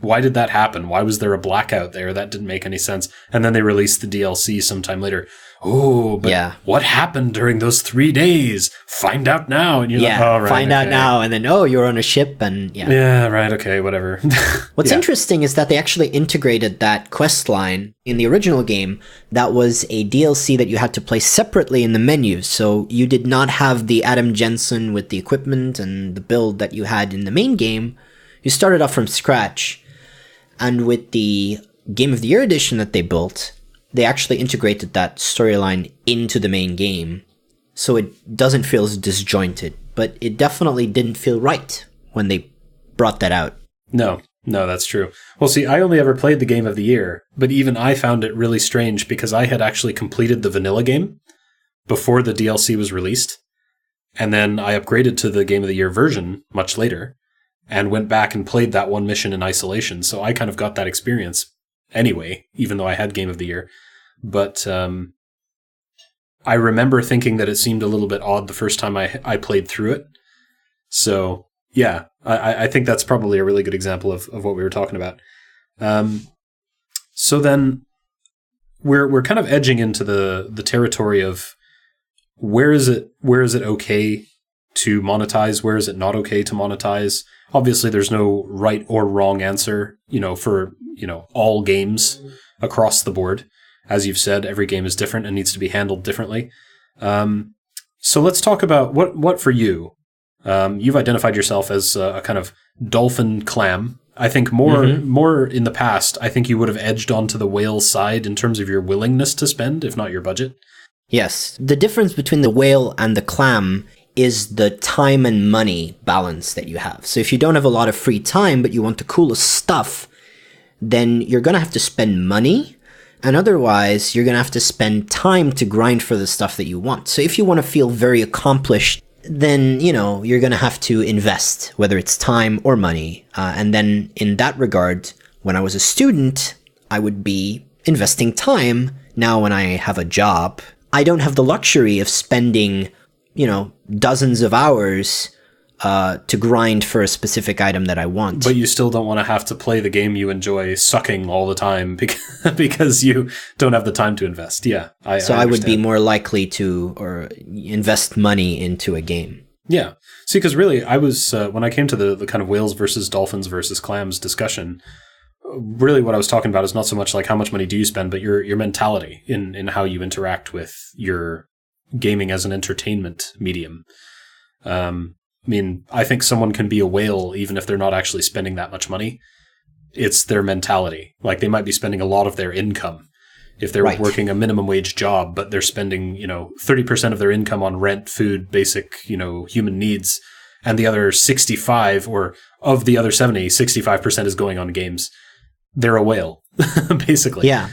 Why did that happen? Why was there a blackout there? That didn't make any sense. And then they released the DLC sometime later. Oh, but what happened during those 3 days? Find out now. And you're like, oh, right. Find out now. And then, you're on a ship. And yeah, right. Okay, whatever. What's interesting is that they actually integrated that quest line in the original game. That was a DLC that you had to play separately in the menus. So you did not have the Adam Jensen with the equipment and the build that you had in the main game. You started off from scratch. And with the Game of the Year edition that they built, they actually integrated that storyline into the main game. So it doesn't feel as disjointed, but it definitely didn't feel right when they brought that out. No, that's true. Well, see, I only ever played the Game of the Year, but even I found it really strange because I had actually completed the vanilla game before the DLC was released. And then I upgraded to the Game of the Year version much later and went back and played that one mission in isolation. So I kind of got that experience anyway, even though I had Game of the Year. But I remember thinking that it seemed a little bit odd the first time I played through it. So, yeah, I think that's probably a really good example of what we were talking about. So then we're kind of edging into the territory of where is it okay to monetize? Where is it not okay to monetize? Obviously, there's no right or wrong answer, for, all games across the board. As you've said, every game is different and needs to be handled differently. So let's talk about what for you. You've identified yourself as a kind of dolphin clam. I think more in the past, I think you would have edged onto the whale side in terms of your willingness to spend, if not your budget. Yes. The difference between the whale and the clam is the time and money balance that you have. So if you don't have a lot of free time, but you want the coolest stuff, then you're going to have to spend money. And otherwise, you're going to have to spend time to grind for the stuff that you want. So if you want to feel very accomplished, then, you're going to have to invest, whether it's time or money. And then in that regard, when I was a student, I would be investing time. Now when I have a job, I don't have the luxury of spending, dozens of hours to grind for a specific item that I want. But you still don't want to have to play the game you enjoy sucking all the time because you don't have the time to invest. Yeah. I would be more likely to invest money into a game. Yeah. See, because really, I was, when I came to the kind of whales versus dolphins versus clams discussion, really what I was talking about is not so much like how much money do you spend, but your mentality in how you interact with your gaming as an entertainment medium. I think someone can be a whale even if they're not actually spending that much money. It's their mentality. Like they might be spending a lot of their income if they're working a minimum wage job, but they're spending, 30% of their income on rent, food, basic, human needs. And the other 65, or of the other 70, 65% is going on games. They're a whale, basically. Yeah.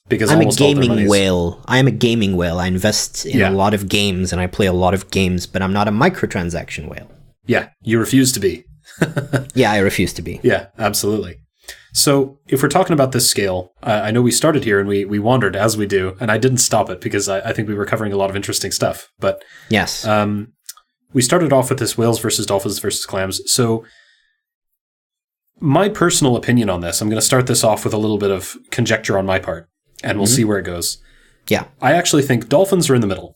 Because I'm a gaming whale. I am a gaming whale. I invest in a lot of games and I play a lot of games, but I'm not a microtransaction whale. Yeah, you refuse to be. Yeah, I refuse to be. Yeah, absolutely. So if we're talking about this scale, I know we started here and we wandered as we do, and I didn't stop it because I think we were covering a lot of interesting stuff. But yes, we started off with this whales versus dolphins versus clams. So my personal opinion on this, I'm going to start this off with a little bit of conjecture on my part, and we'll see where it goes. Yeah. I actually think dolphins are in the middle.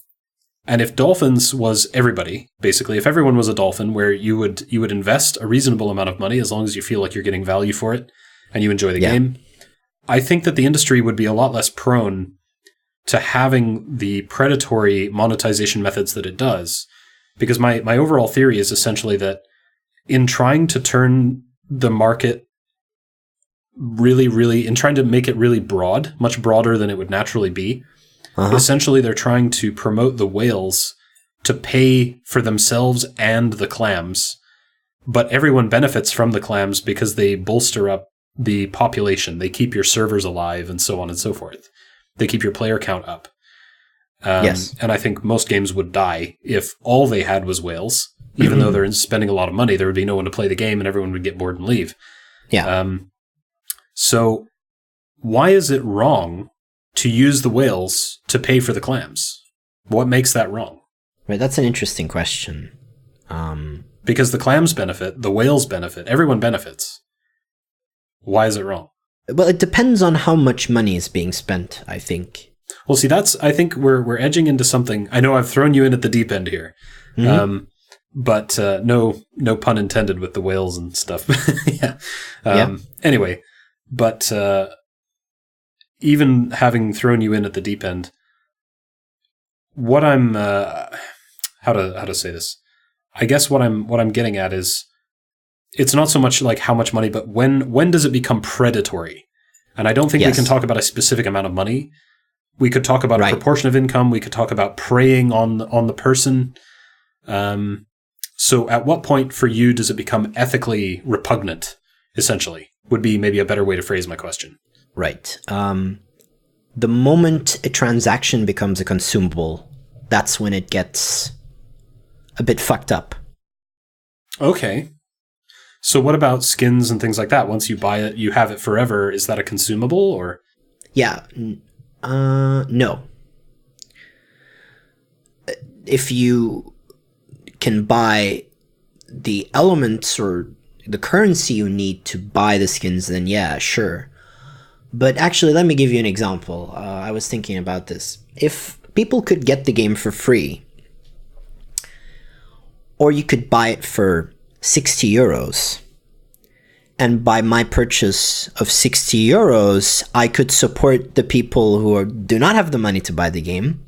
And if dolphins was everybody, basically, if everyone was a dolphin where you would invest a reasonable amount of money as long as you feel like you're getting value for it and you enjoy the game, I think that the industry would be a lot less prone to having the predatory monetization methods that it does. Because my overall theory is essentially that in trying to turn the market really, in trying to make it really broad, much broader than it would naturally be, essentially they're trying to promote the whales to pay for themselves and the clams, but everyone benefits from the clams because they bolster up the population. They keep your servers alive and so on and so forth. They keep your player count up. Yes. And I think most games would die if all they had was whales. Even though they're spending a lot of money, there would be no one to play the game and everyone would get bored and leave. Yeah. So why is it wrong to use the whales to pay for the clams? What makes that wrong? Right, that's an interesting question. Because the clams benefit, the whales benefit, everyone benefits. Why is it wrong? Well, it depends on how much money is being spent, I think. Well, see, I think we're edging into something. I know I've thrown you in at the deep end here. But no pun intended with the whales and stuff. Anyway, but even having thrown you in at the deep end, what I'm how to say this? I guess what I'm getting at is it's not so much like how much money, but when does it become predatory? And I don't think we can talk about a specific amount of money. We could talk about a proportion of income. We could talk about preying on the person. So at what point for you does it become ethically repugnant, essentially, would be maybe a better way to phrase my question. Right. The moment a transaction becomes a consumable, that's when it gets a bit fucked up. Okay. So what about skins and things like that? Once you buy it, you have it forever. Is that a consumable or? Yeah. No. If you can buy the elements or the currency you need to buy the skins, then yeah, sure. But actually, let me give you an example. I was thinking about this. If people could get the game for free, or you could buy it for 60 euros, and by my purchase of 60 euros, I could support the people who do not have the money to buy the game,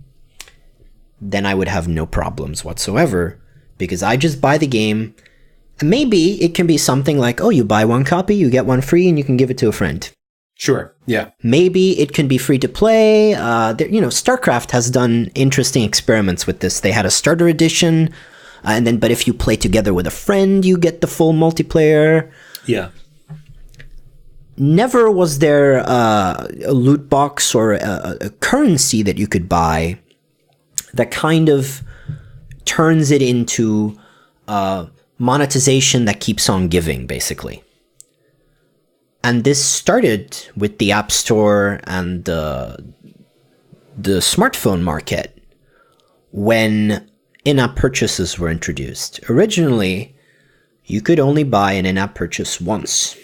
then I would have no problems whatsoever, because I just buy the game. And maybe it can be something like, oh, you buy one copy, you get one free, and you can give it to a friend. Sure, yeah. Maybe it can be free to play. StarCraft has done interesting experiments with this. They had a starter edition, but if you play together with a friend, you get the full multiplayer. Yeah. Never was there a loot box or a currency that you could buy that kind of turns it into monetization that keeps on giving, basically. And this started with the App Store and the smartphone market when in-app purchases were introduced. Originally, you could only buy an in-app purchase once.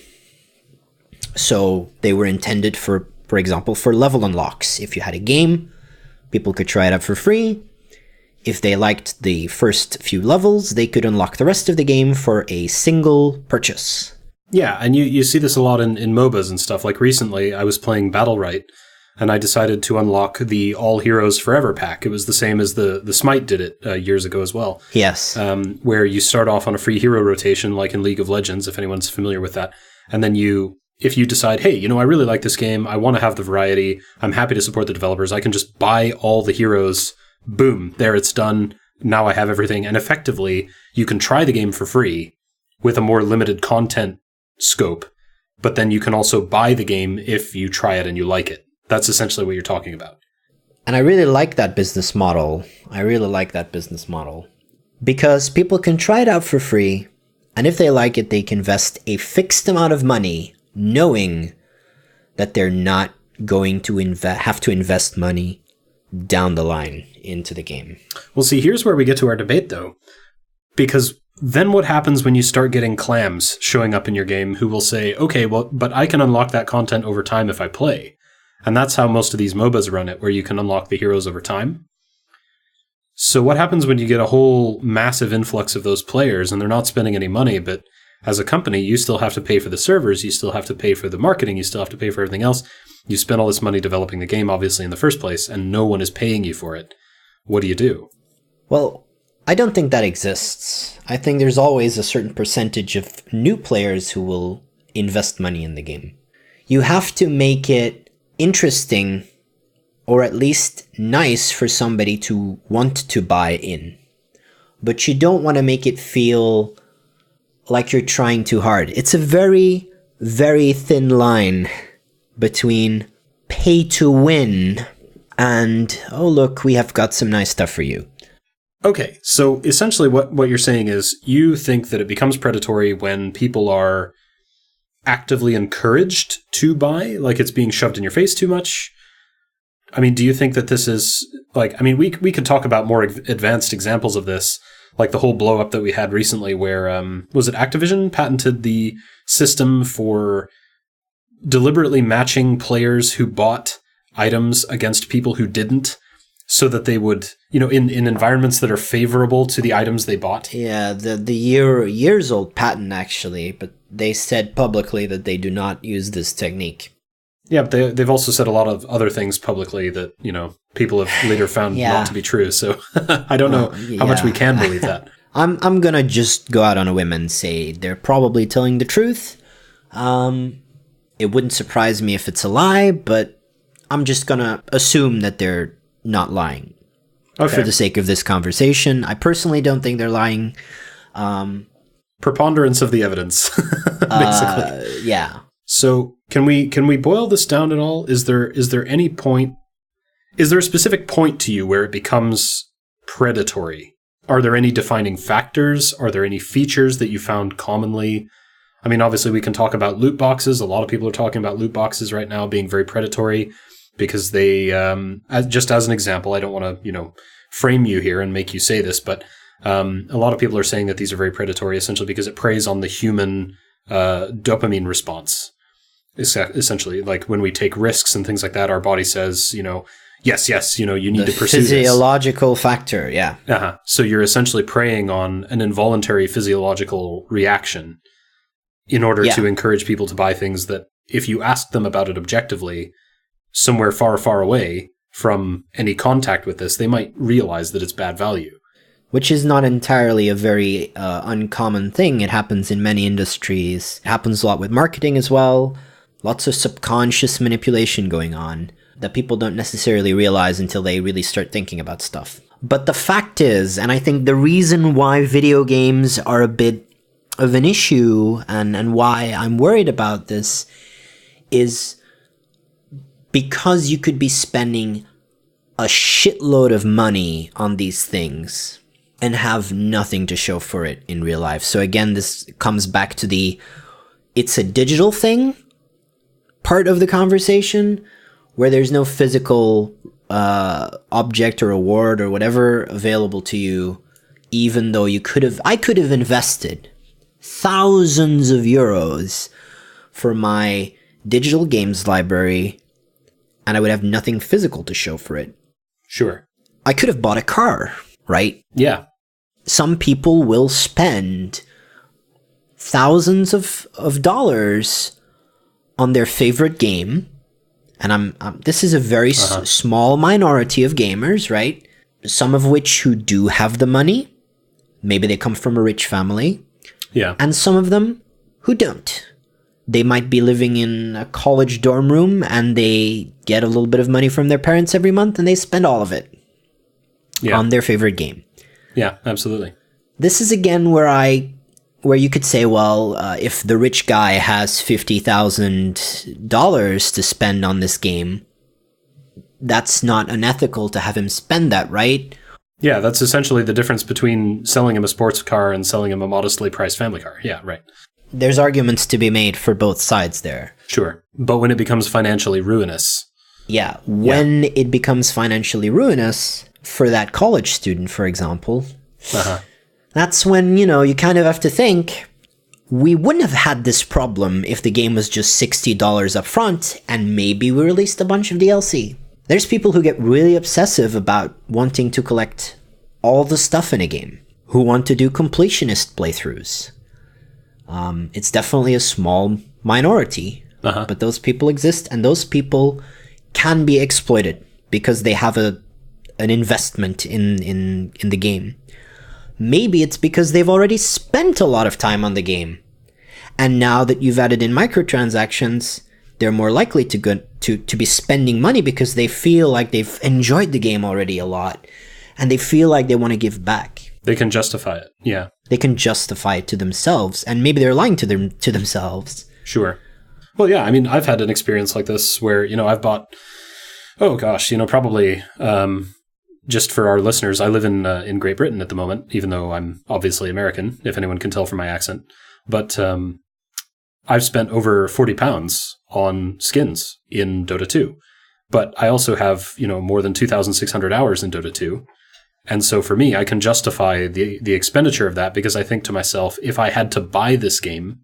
So they were intended for example, for level unlocks. If you had a game, people could try it out for free. If they liked the first few levels, they could unlock the rest of the game for a single purchase. Yeah, and you see this a lot in MOBAs and stuff. Like recently, I was playing Battlerite, and I decided to unlock the All Heroes Forever pack. It was the same as the Smite did it years ago as well. Yes. Where you start off on a free hero rotation, like in League of Legends, if anyone's familiar with that. And then if you decide, hey, I really like this game, I want to have the variety, I'm happy to support the developers, I can just buy all the heroes, boom, there it's done, now I have everything. And effectively, you can try the game for free with a more limited content scope, but then you can also buy the game if you try it and you like it. That's essentially what you're talking about. And I really like that business model. Because people can try it out for free, and if they like it, they can invest a fixed amount of money, knowing that they're not going to have to invest money down the line into the game. Well, see, here's where we get to our debate, though. Because then what happens when you start getting clams showing up in your game who will say, okay, well, but I can unlock that content over time if I play. And that's how most of these MOBAs run it, where you can unlock the heroes over time. So what happens when you get a whole massive influx of those players and they're not spending any money, but as a company, you still have to pay for the servers, you still have to pay for the marketing, you still have to pay for everything else. You spend all this money developing the game, obviously, in the first place, and no one is paying you for it. What do you do? Well, I don't think that exists. I think there's always a certain percentage of new players who will invest money in the game. You have to make it interesting, or at least nice for somebody to want to buy in. But you don't want to make it feel like you're trying too hard. It's a very, very thin line between pay to win and, oh look, we have got some nice stuff for you. Okay, so essentially what you're saying is you think that it becomes predatory when people are actively encouraged to buy, like it's being shoved in your face too much. I mean, do you think that this is, like, I mean, we could talk about more advanced examples of this, like the whole blow up that we had recently where, was it Activision patented the system for deliberately matching players who bought items against people who didn't, so that they would, in environments that are favorable to the items they bought? Yeah, the years old patent actually, but they said publicly that they do not use this technique. Yeah, but they've also said a lot of other things publicly that, people have later found not to be true. So I don't know how much we can believe that. I'm going to just go out on a whim and say they're probably telling the truth. It wouldn't surprise me if it's a lie, but I'm just going to assume that they're not lying. Okay. For the sake of this conversation. I personally don't think they're lying. Preponderance of the evidence, basically. Yeah. So can we boil this down at all? Is there any point? Is there a specific point to you where it becomes predatory? Are there any defining factors? Are there any features that you found commonly? I mean, obviously we can talk about loot boxes. A lot of people are talking about loot boxes right now being very predatory because they, just as an example, I don't want to, frame you here and make you say this, but a lot of people are saying that these are very predatory essentially because it preys on the human dopamine response. Essentially, like when we take risks and things like that, our body says, yes, you need to pursue this. Physiological factor, yeah. Uh-huh. So you're essentially preying on an involuntary physiological reaction in order to encourage people to buy things that, if you ask them about it objectively, somewhere far, far away from any contact with this, they might realize that it's bad value. Which is not entirely a very uncommon thing. It happens in many industries. It happens a lot with marketing as well. Lots of subconscious manipulation going on that people don't necessarily realize until they really start thinking about stuff. But the fact is, and I think the reason why video games are a bit of an issue and why I'm worried about this is because you could be spending a shitload of money on these things and have nothing to show for it in real life. So again, this comes back to it's a digital thing, part of the conversation where there's no physical object or reward or whatever available to you, even though I could have invested thousands of euros for my digital games library, and I would have nothing physical to show for it. Sure. I could have bought a car, right? Yeah. Some people will spend thousands of dollars on their favorite game, and this is a very small minority of gamers, right? Some of which who do have the money. Maybe they come from a rich family. Yeah. And some of them who don't. They might be living in a college dorm room and they get a little bit of money from their parents every month and they spend all of it on their favorite game. Yeah, absolutely. This is again where you could say, well, if the rich guy has $50,000 to spend on this game, that's not unethical to have him spend that, right? Yeah, that's essentially the difference between selling him a sports car and selling him a modestly priced family car. Yeah, right. There's arguments to be made for both sides there. Sure. But when it becomes financially ruinous. Yeah, when it becomes financially ruinous for that college student, for example, that's when, you kind of have to think, we wouldn't have had this problem if the game was just $60 up front and maybe we released a bunch of DLC. There's people who get really obsessive about wanting to collect all the stuff in a game, who want to do completionist playthroughs. It's definitely a small minority, but those people exist, and those people can be exploited because they have an investment in the game. Maybe it's because they've already spent a lot of time on the game, and now that you've added in microtransactions, they're more likely to be spending money because they feel like they've enjoyed the game already a lot, and they feel like they want to give back. They can justify it, yeah. They can justify it to themselves, and maybe they're lying to themselves. Sure. Well, yeah, I mean, I've had an experience like this where, I've bought, probably, just for our listeners, I live in Great Britain at the moment, even though I'm obviously American, if anyone can tell from my accent. But I've spent over £40 on skins in Dota 2. But I also have, more than 2,600 hours in Dota 2. And so for me, I can justify the expenditure of that because I think to myself, if I had to buy this game,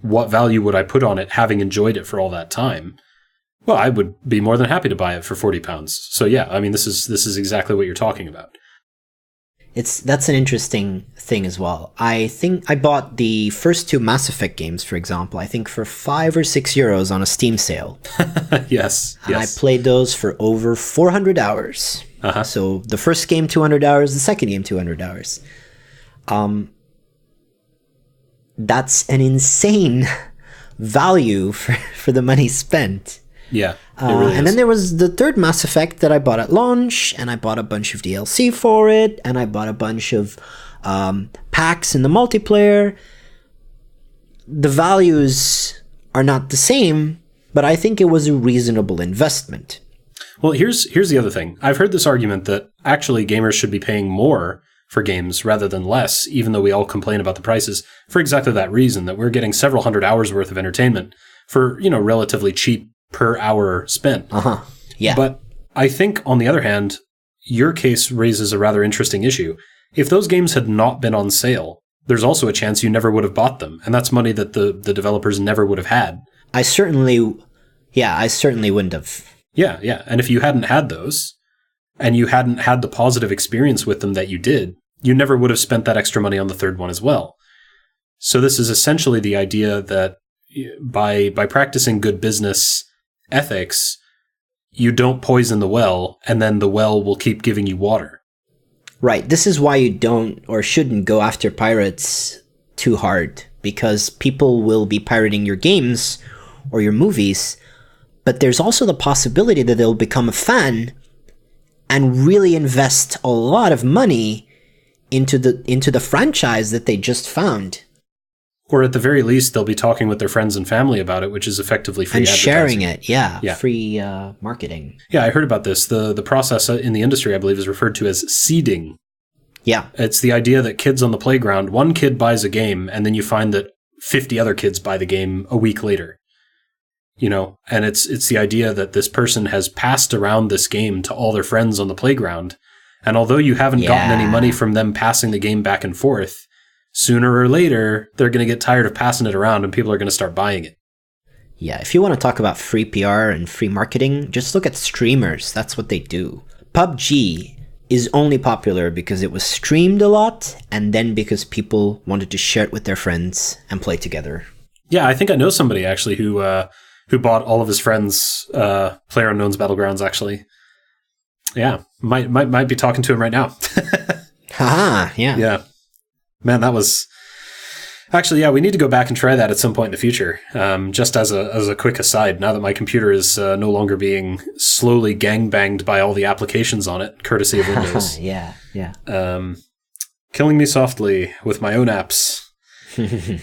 what value would I put on it having enjoyed it for all that time? Well, I would be more than happy to buy it for £40. So yeah, I mean, this is exactly what you're talking about. That's an interesting thing as well. I think I bought the first two Mass Effect games, for example, I think for €5 or €6 on a Steam sale. Yes. And I played those for over 400 hours. So the first game, 200 hours, the second game, 200 hours. That's an insane value for the money spent. Yeah, it really is. And then there was the third Mass Effect that I bought at launch, and I bought a bunch of DLC for it, and I bought a bunch of packs in the multiplayer. The values are not the same, but I think it was a reasonable investment. Well, here's the other thing. I've heard this argument that actually gamers should be paying more for games rather than less, even though we all complain about the prices, for exactly that reason, that we're getting several hundred hours worth of entertainment for, relatively cheap per hour spent. Yeah. But I think, on the other hand, your case raises a rather interesting issue. If those games had not been on sale, there's also a chance you never would have bought them, and that's money that the developers never would have had. I certainly wouldn't have. Yeah. And if you hadn't had those, and you hadn't had the positive experience with them that you did, you never would have spent that extra money on the third one as well. So this is essentially the idea that by practicing good business ethics, you don't poison the well, and then the well will keep giving you water. Right. This is why you don't or shouldn't go after pirates too hard, because people will be pirating your games or your movies, but there's also the possibility that they'll become a fan and really invest a lot of money into the franchise that they just found. Or at the very least, they'll be talking with their friends and family about it, which is effectively free and advertising. Sharing it, yeah. Free marketing. Yeah, I heard about this. The process in the industry, I believe, is referred to as seeding. Yeah. It's the idea that kids on the playground, one kid buys a game, and then you find that 50 other kids buy the game a week later. and it's the idea that this person has passed around this game to all their friends on the playground. And although you haven't gotten any money from them passing the game back and forth, sooner or later, they're going to get tired of passing it around and people are going to start buying it. Yeah, if you want to talk about free PR and free marketing, just look at streamers. That's what they do. PUBG is only popular because it was streamed a lot and then because people wanted to share it with their friends and play together. Yeah, I think I know somebody actually who bought all of his friends PlayerUnknown's Battlegrounds actually. Yeah, might be talking to him right now. Haha, yeah. Yeah. Man, that was... Actually, yeah, we need to go back and try that at some point in the future. Just as a quick aside, now that my computer is no longer being slowly gangbanged by all the applications on it, courtesy of Windows. Yeah. Killing me softly with my own apps.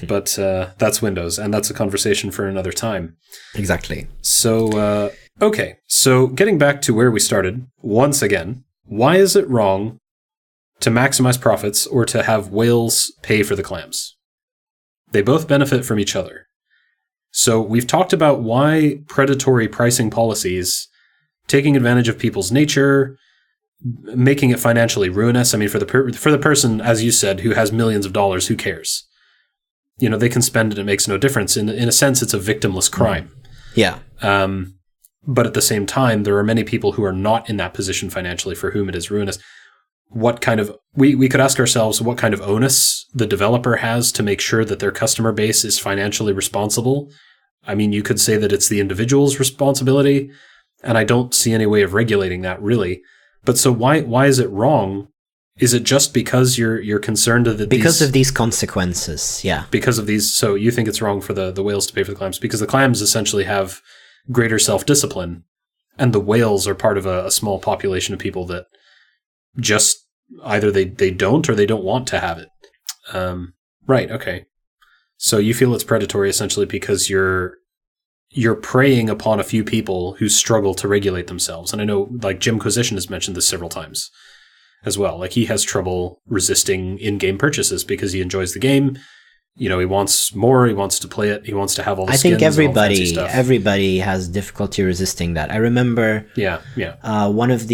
But that's Windows, and that's a conversation for another time. Exactly. So, okay. So, getting back to where we started, once again, why is it wrong to maximize profits or to have whales pay for the clams? They both benefit from each other. So we've talked about why predatory pricing policies, taking advantage of people's nature, making it financially ruinous. I mean, for the person, as you said, who has millions of dollars, who cares? They can spend it. It makes no difference. In a sense, it's a victimless crime. Yeah. But at the same time, there are many people who are not in that position financially for whom it is ruinous. What kind of, we could ask ourselves what kind of onus the developer has to make sure that their customer base is financially responsible. I mean, you could say that it's the individual's responsibility, and I don't see any way of regulating that really. But so why is it wrong? Is it just because you're concerned that because of these consequences? Yeah. Because of these, so you think it's wrong for the whales to pay for the clams because the clams essentially have greater self-discipline, and the whales are part of a small population of people that just either they don't or they don't want to have it. Right. Okay. So you feel it's predatory essentially because you're preying upon a few people who struggle to regulate themselves. And I know like Jim Quisition has mentioned this several times as well. Like he has trouble resisting in-game purchases because he enjoys the game. He wants more. He wants to play it. He wants to have all the skins. I think everybody has difficulty resisting that. I remember. Yeah. One of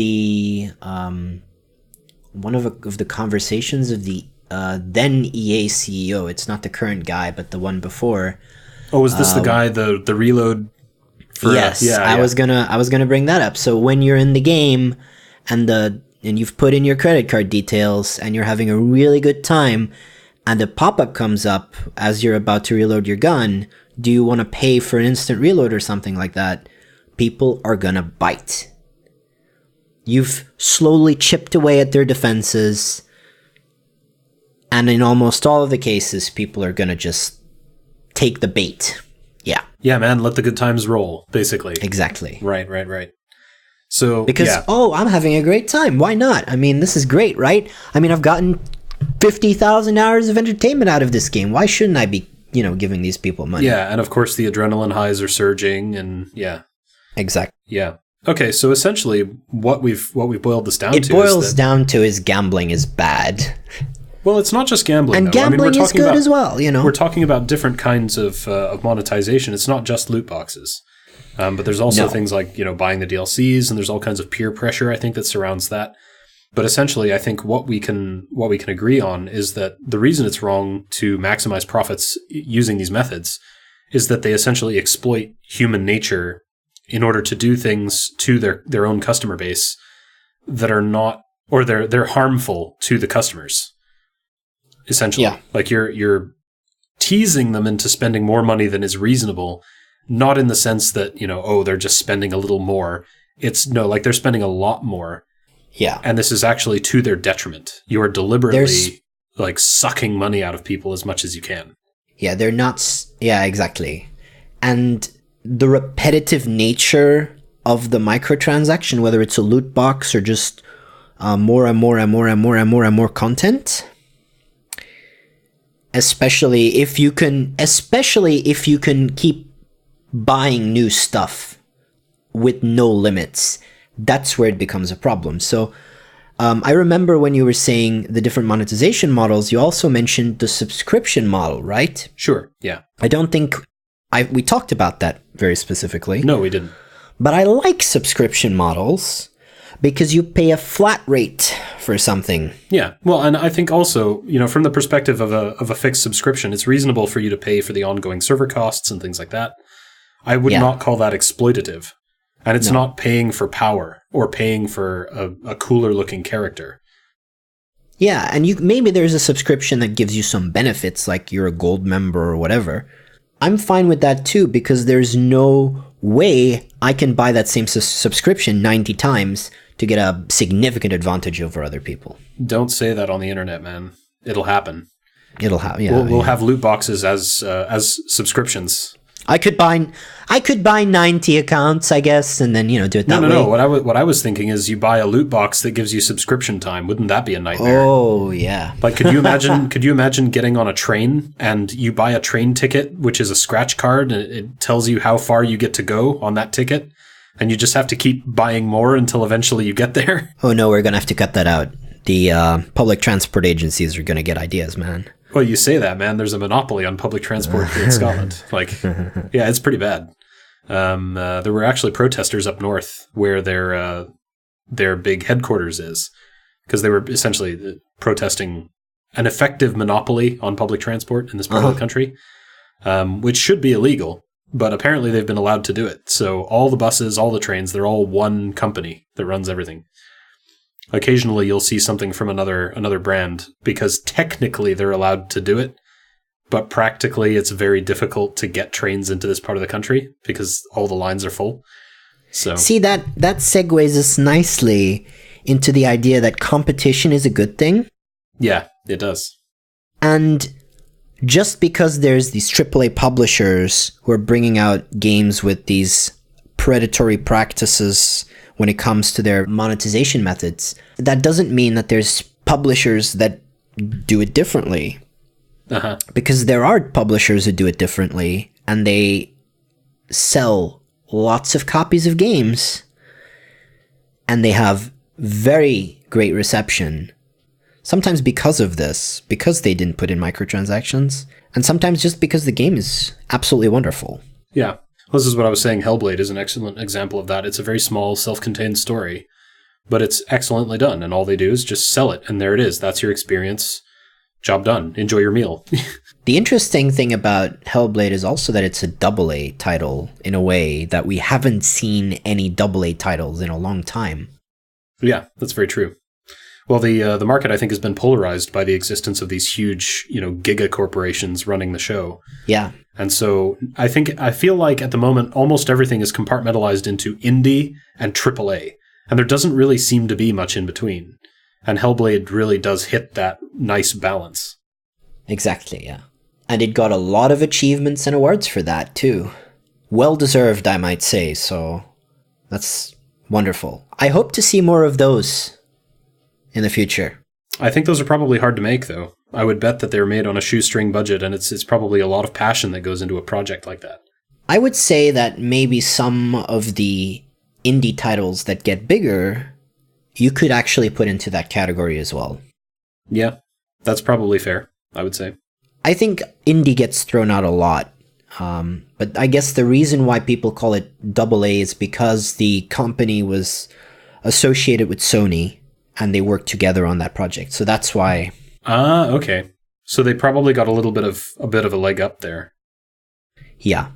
the conversations of the then EA CEO. It's not the current guy, but the one before. Oh, was this the guy the reload? Yes, I was gonna bring that up. So when you're in the game and you've put in your credit card details and you're having a really good time, and a pop-up comes up as you're about to reload your gun, do you want to pay for an instant reload or something like that? People are gonna bite. You've slowly chipped away at their defenses, and in almost all of the cases, people are gonna just take the bait. Yeah. Yeah, man, let the good times roll, basically. Exactly. Right. So, because, I'm having a great time. Why not? I mean, this is great, right? I mean, I've gotten 50,000 hours of entertainment out of this game. Why shouldn't I be, giving these people money? Yeah, and of course the adrenaline highs are surging, and yeah. Exactly. Yeah. Okay, so essentially what we've boiled this down to is gambling is bad. Well, it's not just gambling, and though. Gambling is good as well, We're talking about different kinds of monetization. It's not just loot boxes. But there's also things like, buying the DLCs, and there's all kinds of peer pressure, I think, that surrounds that. But essentially, I think what we can agree on is that the reason it's wrong to maximize profits using these methods is that they essentially exploit human nature in order to do things to their own customer base that are not, or they're harmful to the customers. Essentially, like you're teasing them into spending more money than is reasonable, not in the sense that they're just spending a little more. It's like they're spending a lot more. Yeah, and this is actually to their detriment. You are deliberately sucking money out of people as much as you can. Yeah, they're not. Yeah, exactly. And the repetitive nature of the microtransaction, whether it's a loot box or just more and more content. Especially if you can keep buying new stuff with no limits, that's where it becomes a problem. So I remember when you were saying the different monetization models, you also mentioned the subscription model, right? Sure, yeah. I don't think We talked about that very specifically. No, we didn't. But I like subscription models because you pay a flat rate for something. Yeah. Well, and I think also, from the perspective of a fixed subscription, it's reasonable for you to pay for the ongoing server costs and things like that. I would not call that exploitative. And it's not paying for power or paying for a cooler looking character. Yeah, and maybe there's a subscription that gives you some benefits, like you're a gold member or whatever. I'm fine with that too, because there's no way I can buy that same subscription 90 times to get a significant advantage over other people. Don't say that on the internet, man. It'll happen. It'll happen. Yeah, we'll have loot boxes as subscriptions. I could buy 90 accounts, I guess, and then do it that way. No. What I was thinking is you buy a loot box that gives you subscription time. Wouldn't that be a nightmare? Oh yeah. Like, could you imagine? Could you imagine getting on a train and you buy a train ticket, which is a scratch card, and it tells you how far you get to go on that ticket, and you just have to keep buying more until eventually you get there? Oh no, we're gonna have to cut that out. The public transport agencies are gonna get ideas, man. Well, you say that, man. There's a monopoly on public transport here in Scotland. Like, yeah, it's pretty bad. There were actually protesters up north where their big headquarters is, because they were essentially protesting an effective monopoly on public transport in this part of the country, which should be illegal, but apparently they've been allowed to do it. So all the buses, all the trains, they're all one company that runs everything. Occasionally, you'll see something from another brand because technically they're allowed to do it, but practically it's very difficult to get trains into this part of the country because all the lines are full. So see, that segues us nicely into the idea that competition is a good thing. Yeah, it does. And just because there's these AAA publishers who are bringing out games with these predatory practices when it comes to their monetization methods, that doesn't mean that there's publishers that do it differently. Because there are publishers who do it differently, and they sell lots of copies of games, and they have very great reception. Sometimes because of this, because they didn't put in microtransactions, and sometimes just because the game is absolutely wonderful. Yeah. Well, this is what I was saying. Hellblade is an excellent example of that. It's a very small, self-contained story, but it's excellently done. And all they do is just sell it. And there it is. That's your experience. Job done. Enjoy your meal. The interesting thing about Hellblade is also that it's a AA title in a way that we haven't seen any AA titles in a long time. Yeah, that's very true. Well, the market, I think, has been polarized by the existence of these huge, giga corporations running the show. Yeah. And so I feel like at the moment, almost everything is compartmentalized into indie and AAA. And there doesn't really seem to be much in between. And Hellblade really does hit that nice balance. Exactly, yeah. And it got a lot of achievements and awards for that, too. Well-deserved, I might say, so that's wonderful. I hope to see more of those in the future. I think those are probably hard to make, though. I would bet that they're made on a shoestring budget, and it's probably a lot of passion that goes into a project like that. I would say that maybe some of the indie titles that get bigger, you could actually put into that category as well. Yeah, that's probably fair, I would say. I think indie gets thrown out a lot, but I guess the reason why people call it AA is because the company was associated with Sony, and they worked together on that project. So that's why. Ah, okay. So they probably got a bit of a leg up there. Yeah.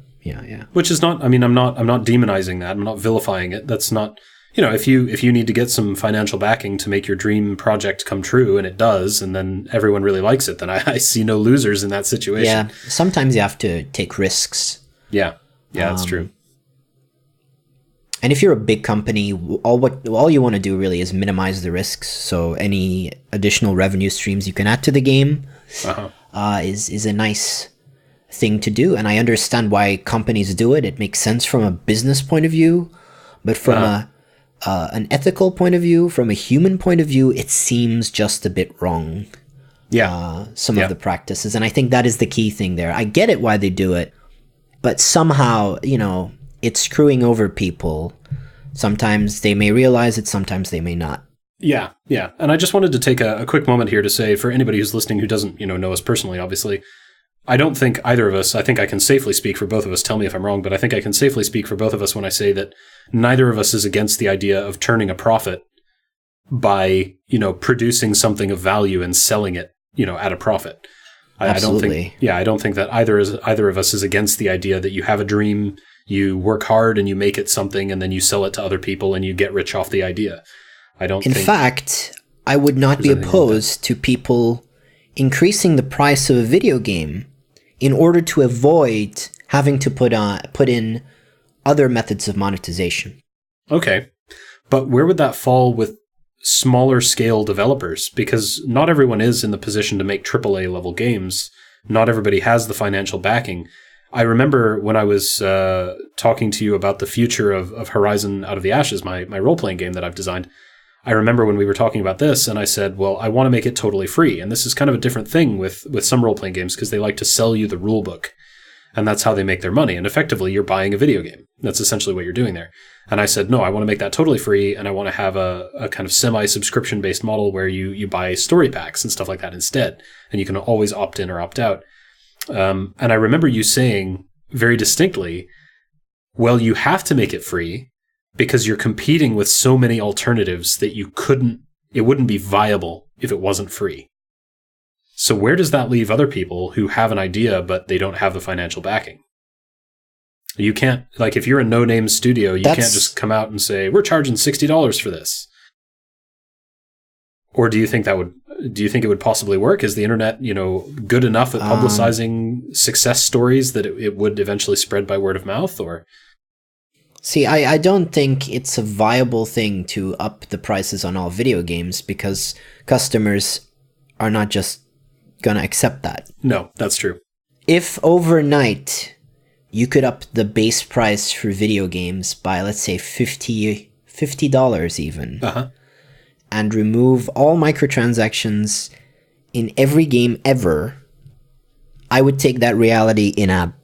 Which is not. I mean, I'm not demonizing that. I'm not vilifying it. That's not. If you need to get some financial backing to make your dream project come true, and it does, and then everyone really likes it, then I see no losers in that situation. Yeah. Sometimes you have to take risks. Yeah. Yeah, that's true. And if you're a big company, all you want to do really is minimize the risks. So any additional revenue streams you can add to the game is a nice thing to do. And I understand why companies do it. It makes sense from a business point of view, but from an ethical point of view, from a human point of view, it seems just a bit wrong. Yeah, some of the practices, and I think that is the key thing there. I get it why they do it, but somehow, it's screwing over people. Sometimes they may realize it, sometimes they may not. Yeah. And I just wanted to take a quick moment here to say, for anybody who's listening who doesn't, know us personally, obviously, I don't think either of us, I think I can safely speak for both of us, tell me if I'm wrong, but I think I can safely speak for both of us when I say that neither of us is against the idea of turning a profit by, producing something of value and selling it, at a profit. I don't think that either of us is against the idea that you have a dream, you work hard and you make it something and then you sell it to other people and you get rich off the idea. In fact, I would not be opposed to people increasing the price of a video game in order to avoid having to put in other methods of monetization. Okay. But where would that fall with smaller scale developers? Because not everyone is in the position to make AAA level games. Not everybody has the financial backing. I remember when I was talking to you about the future of Horizon Out of the Ashes, my role-playing game that I've designed. I remember when we were talking about this and I said, well, I want to make it totally free. And this is kind of a different thing with some role-playing games because they like to sell you the rule book. And that's how they make their money. And effectively, you're buying a video game. That's essentially what you're doing there. And I said, no, I want to make that totally free. And I want to have a kind of semi-subscription-based model where you buy story packs and stuff like that instead. And you can always opt in or opt out. And I remember you saying very distinctly, well, you have to make it free because you're competing with so many alternatives that it wouldn't be viable if it wasn't free. So where does that leave other people who have an idea, but they don't have the financial backing? You can't, if you're a no-name studio, you can't just come out and say, we're charging $60 for this. Or do you think it would possibly work? Is the internet, good enough at publicizing success stories that it would eventually spread by word of mouth, or? See, I don't think it's a viable thing to up the prices on all video games because customers are not just going to accept that. No, that's true. If overnight you could up the base price for video games by, let's say, $50 even, and remove all microtransactions in every game ever, I would take that reality in a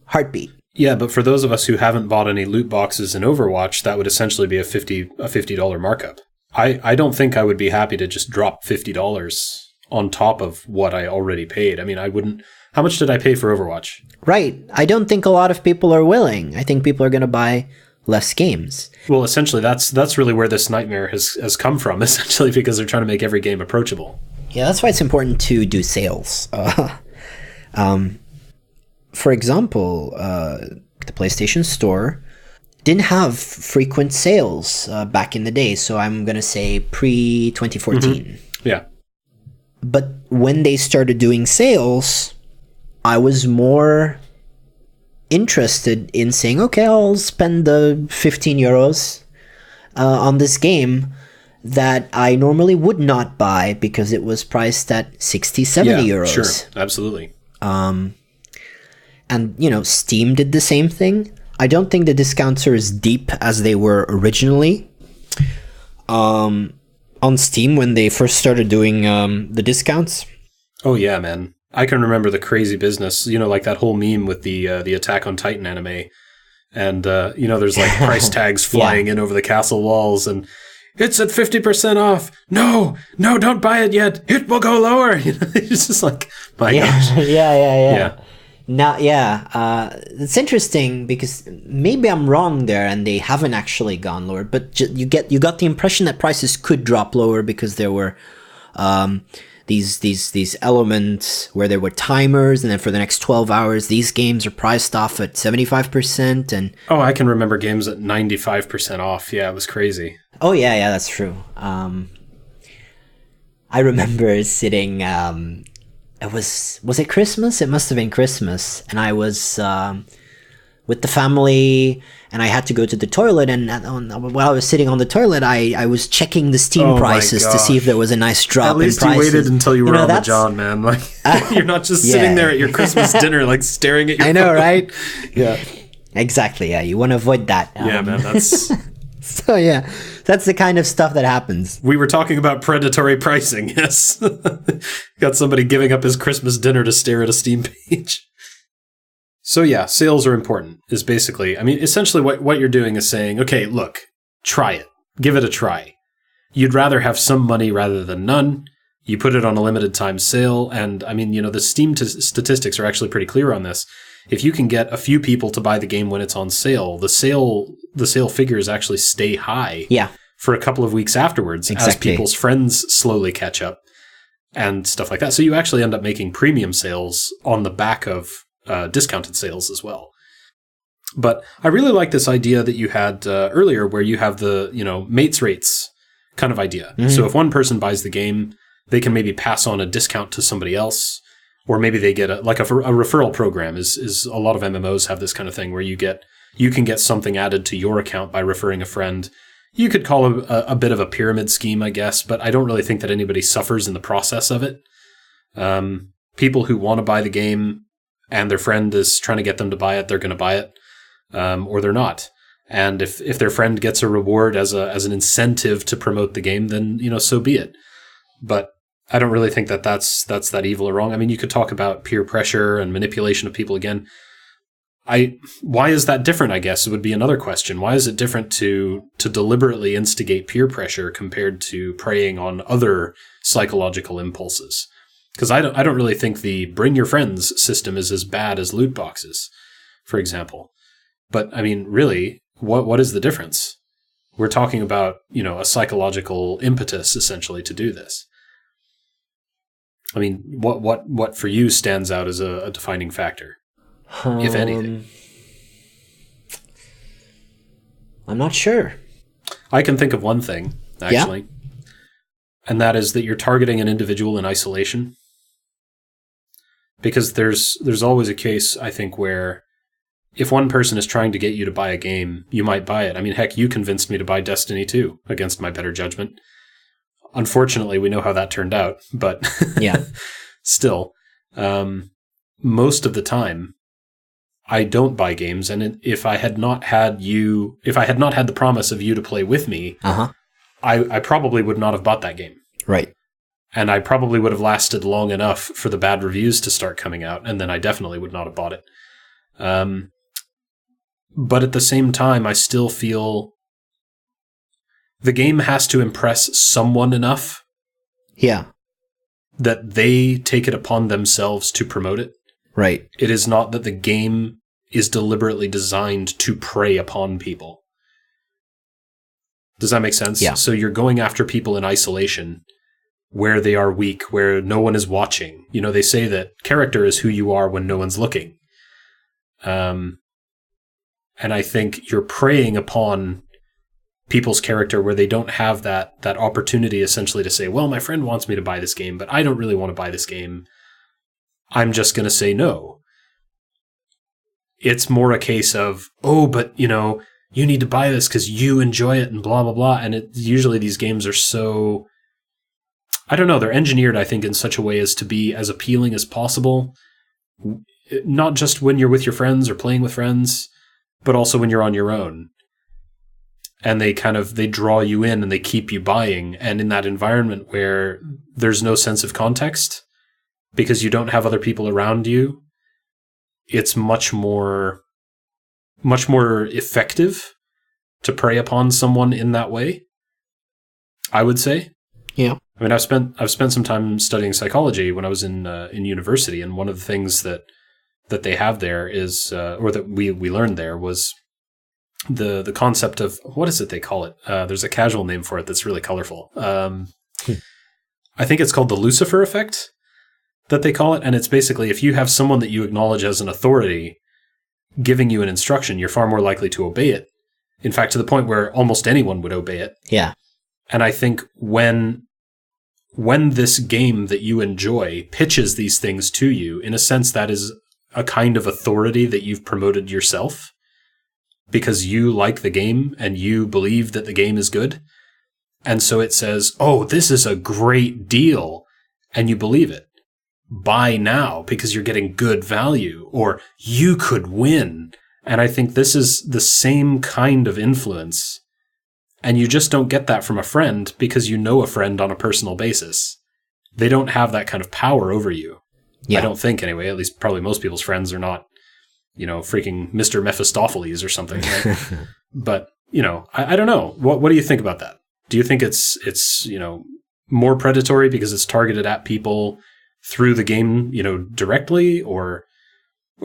heartbeat. Yeah, but for those of us who haven't bought any loot boxes in Overwatch, that would essentially be a $50 markup. I don't think I would be happy to just drop $50 on top of what I already paid. I mean, I wouldn't. How much did I pay for Overwatch? Right. I don't think a lot of people are willing. I think people are going to buy less games. Well, essentially, that's really where this nightmare has come from, essentially, because they're trying to make every game approachable. Yeah, that's why it's important to do sales. For example, the PlayStation Store didn't have frequent sales back in the day, so I'm going to say pre-2014. Mm-hmm. Yeah. But when they started doing sales, I was more interested in saying, okay, I'll spend the 15 euros on this game that I normally would not buy because it was priced at 60, 70 euros. Sure, absolutely. And, Steam did the same thing. I don't think the discounts are as deep as they were originally. On Steam, when they first started doing the discounts. Oh, yeah, man. I can remember the crazy business, like that whole meme with the Attack on Titan anime. And, there's price tags flying in over the castle walls and it's at 50% off. No, don't buy it yet. It will go lower. It's just my gosh. Yeah. Now, it's interesting because maybe I'm wrong there and they haven't actually gone lower, but you got the impression that prices could drop lower because there were these elements where there were timers, and then for the next 12 hours, these games are priced off at 75%. And I can remember games at 95% off. Yeah, it was crazy. Oh, yeah, that's true. I remember sitting... Was it Christmas? It must have been Christmas. And I was with the family, and I had to go to the toilet. And while I was sitting on the toilet, I was checking the Steam prices to see if there was a nice drop in prices. At least you waited until you were on the John, man. You're not just sitting there at your Christmas dinner, staring at your phone. I know, right? Yeah. Exactly, yeah. You want to avoid that. Yeah, man, that's... So, yeah, that's the kind of stuff that happens. We were talking about predatory pricing, yes. Got somebody giving up his Christmas dinner to stare at a Steam page. So, yeah, sales are important, is basically... essentially what you're doing is saying, okay, look, try it. Give it a try. You'd rather have some money rather than none. You put it on a limited time sale, and I mean, the Steam statistics are actually pretty clear on this. If you can get a few people to buy the game when it's on sale, the sale figures actually stay high for a couple of weeks afterwards as people's friends slowly catch up and stuff like that. So you actually end up making premium sales on the back of discounted sales as well. But I really like this idea that you had earlier where you have the, mates rates kind of idea. Mm-hmm. So if one person buys the game, they can maybe pass on a discount to somebody else, or maybe they get a referral program is a lot of MMOs have this kind of thing where you can get something added to your account by referring a friend. You could call it a bit of a pyramid scheme, I guess, but I don't really think that anybody suffers in the process of it. People who want to buy the game and their friend is trying to get them to buy it, they're going to buy it, or they're not. And if their friend gets a reward as an incentive to promote the game, then, so be it. But I don't really think that that's that evil or wrong. I mean, you could talk about peer pressure and manipulation of people again. Why is that different, I guess, would be another question. Why is it different to deliberately instigate peer pressure compared to preying on other psychological impulses? Because I don't really think the bring your friends system is as bad as loot boxes, for example. But, I mean, really, what is the difference? We're talking about, a psychological impetus, essentially, to do this. I mean, what for you stands out as a defining factor, if anything? I'm not sure. I can think of one thing, actually. Yeah? And that is that you're targeting an individual in isolation. Because there's always a case, I think, where if one person is trying to get you to buy a game, you might buy it. I mean, heck, you convinced me to buy Destiny 2 against my better judgment. Unfortunately, we know how that turned out, but yeah, still, most of the time, I don't buy games. And if I had not had the promise of you to play with me, I probably would not have bought that game. Right. And I probably would have lasted long enough for the bad reviews to start coming out, and then I definitely would not have bought it. But at the same time, I still feel the game has to impress someone enough. Yeah. That they take it upon themselves to promote it. Right. It is not that the game is deliberately designed to prey upon people. Does that make sense? Yeah. So you're going after people in isolation where they are weak, where no one is watching. They say that character is who you are when no one's looking. And I think you're preying upon people's character where they don't have that opportunity essentially to say, well, my friend wants me to buy this game, but I don't really want to buy this game. I'm just going to say no. It's more a case of, oh, but you need to buy this because you enjoy it and blah, blah, blah. And usually these games are so, I don't know, they're engineered, I think, in such a way as to be as appealing as possible. Not just when you're with your friends or playing with friends, but also when you're on your own. And they draw you in and they keep you buying. And in that environment where there's no sense of context because you don't have other people around you, it's much more effective to prey upon someone in that way, I would say. Yeah. I mean, I've spent some time studying psychology when I was in university, and one of the things that they have there is, or that we learned there was the concept of, what is it they call it? There's a casual name for it that's really colorful. I think it's called the Lucifer effect that they call it. And it's basically, if you have someone that you acknowledge as an authority giving you an instruction, you're far more likely to obey it. In fact, to the point where almost anyone would obey it. Yeah. And I think when this game that you enjoy pitches these things to you, in a sense, that is a kind of authority that you've promoted yourself because you like the game and you believe that the game is good. And so it says, oh, this is a great deal. And you believe it. Buy now because you're getting good value, or you could win. And I think this is the same kind of influence. And you just don't get that from a friend because you know a friend on a personal basis. They don't have that kind of power over you. Yeah. I don't think, anyway. At least probably most people's friends are not, freaking Mr. Mephistopheles or something. Right? But, I don't know. What do you think about that? Do you think it's more predatory because it's targeted at people through the game, directly, or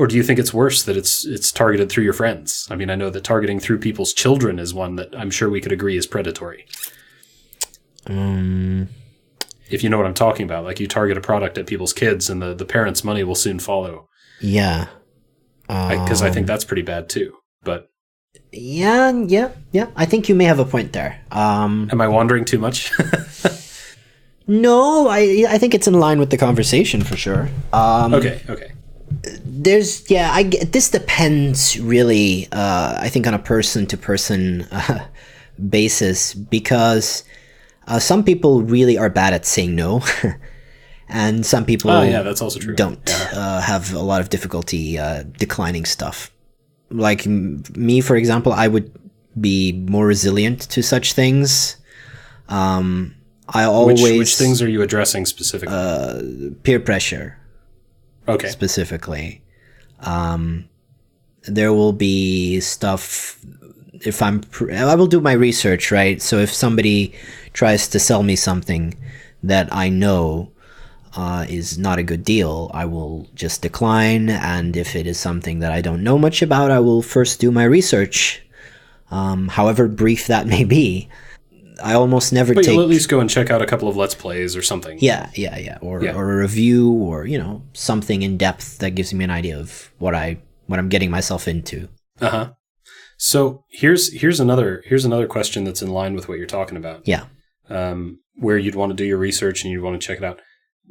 do you think it's worse that it's targeted through your friends? I mean, I know that targeting through people's children is one that I'm sure we could agree is predatory. If you know what I'm talking about, like you target a product at people's kids and the parents' money will soon follow. Yeah. Because I think that's pretty bad too. But yeah. I think you may have a point there. Am I wandering too much? No, I think it's in line with the conversation for sure. Okay. This depends really, I think, on a person-to-person basis, because some people really are bad at saying no, and some people that's also true. Don't have a lot of difficulty declining stuff. Like me, for example, I would be more resilient to such things. I always... Which things are you addressing specifically? Peer pressure. Okay. Specifically. There will be stuff if I will do my research, right? So if somebody tries to sell me something that I know is not a good deal, I will just decline. And if it is something that I don't know much about, I will first do my research, however brief that may be. I almost never But you'll at least go and check out a couple of Let's Plays or something. Yeah. Or a review, or, something in depth that gives me an idea of what I'm getting myself into. Uh-huh. So here's another question that's in line with what you're talking about. Yeah. Where you'd want to do your research and you'd want to check it out.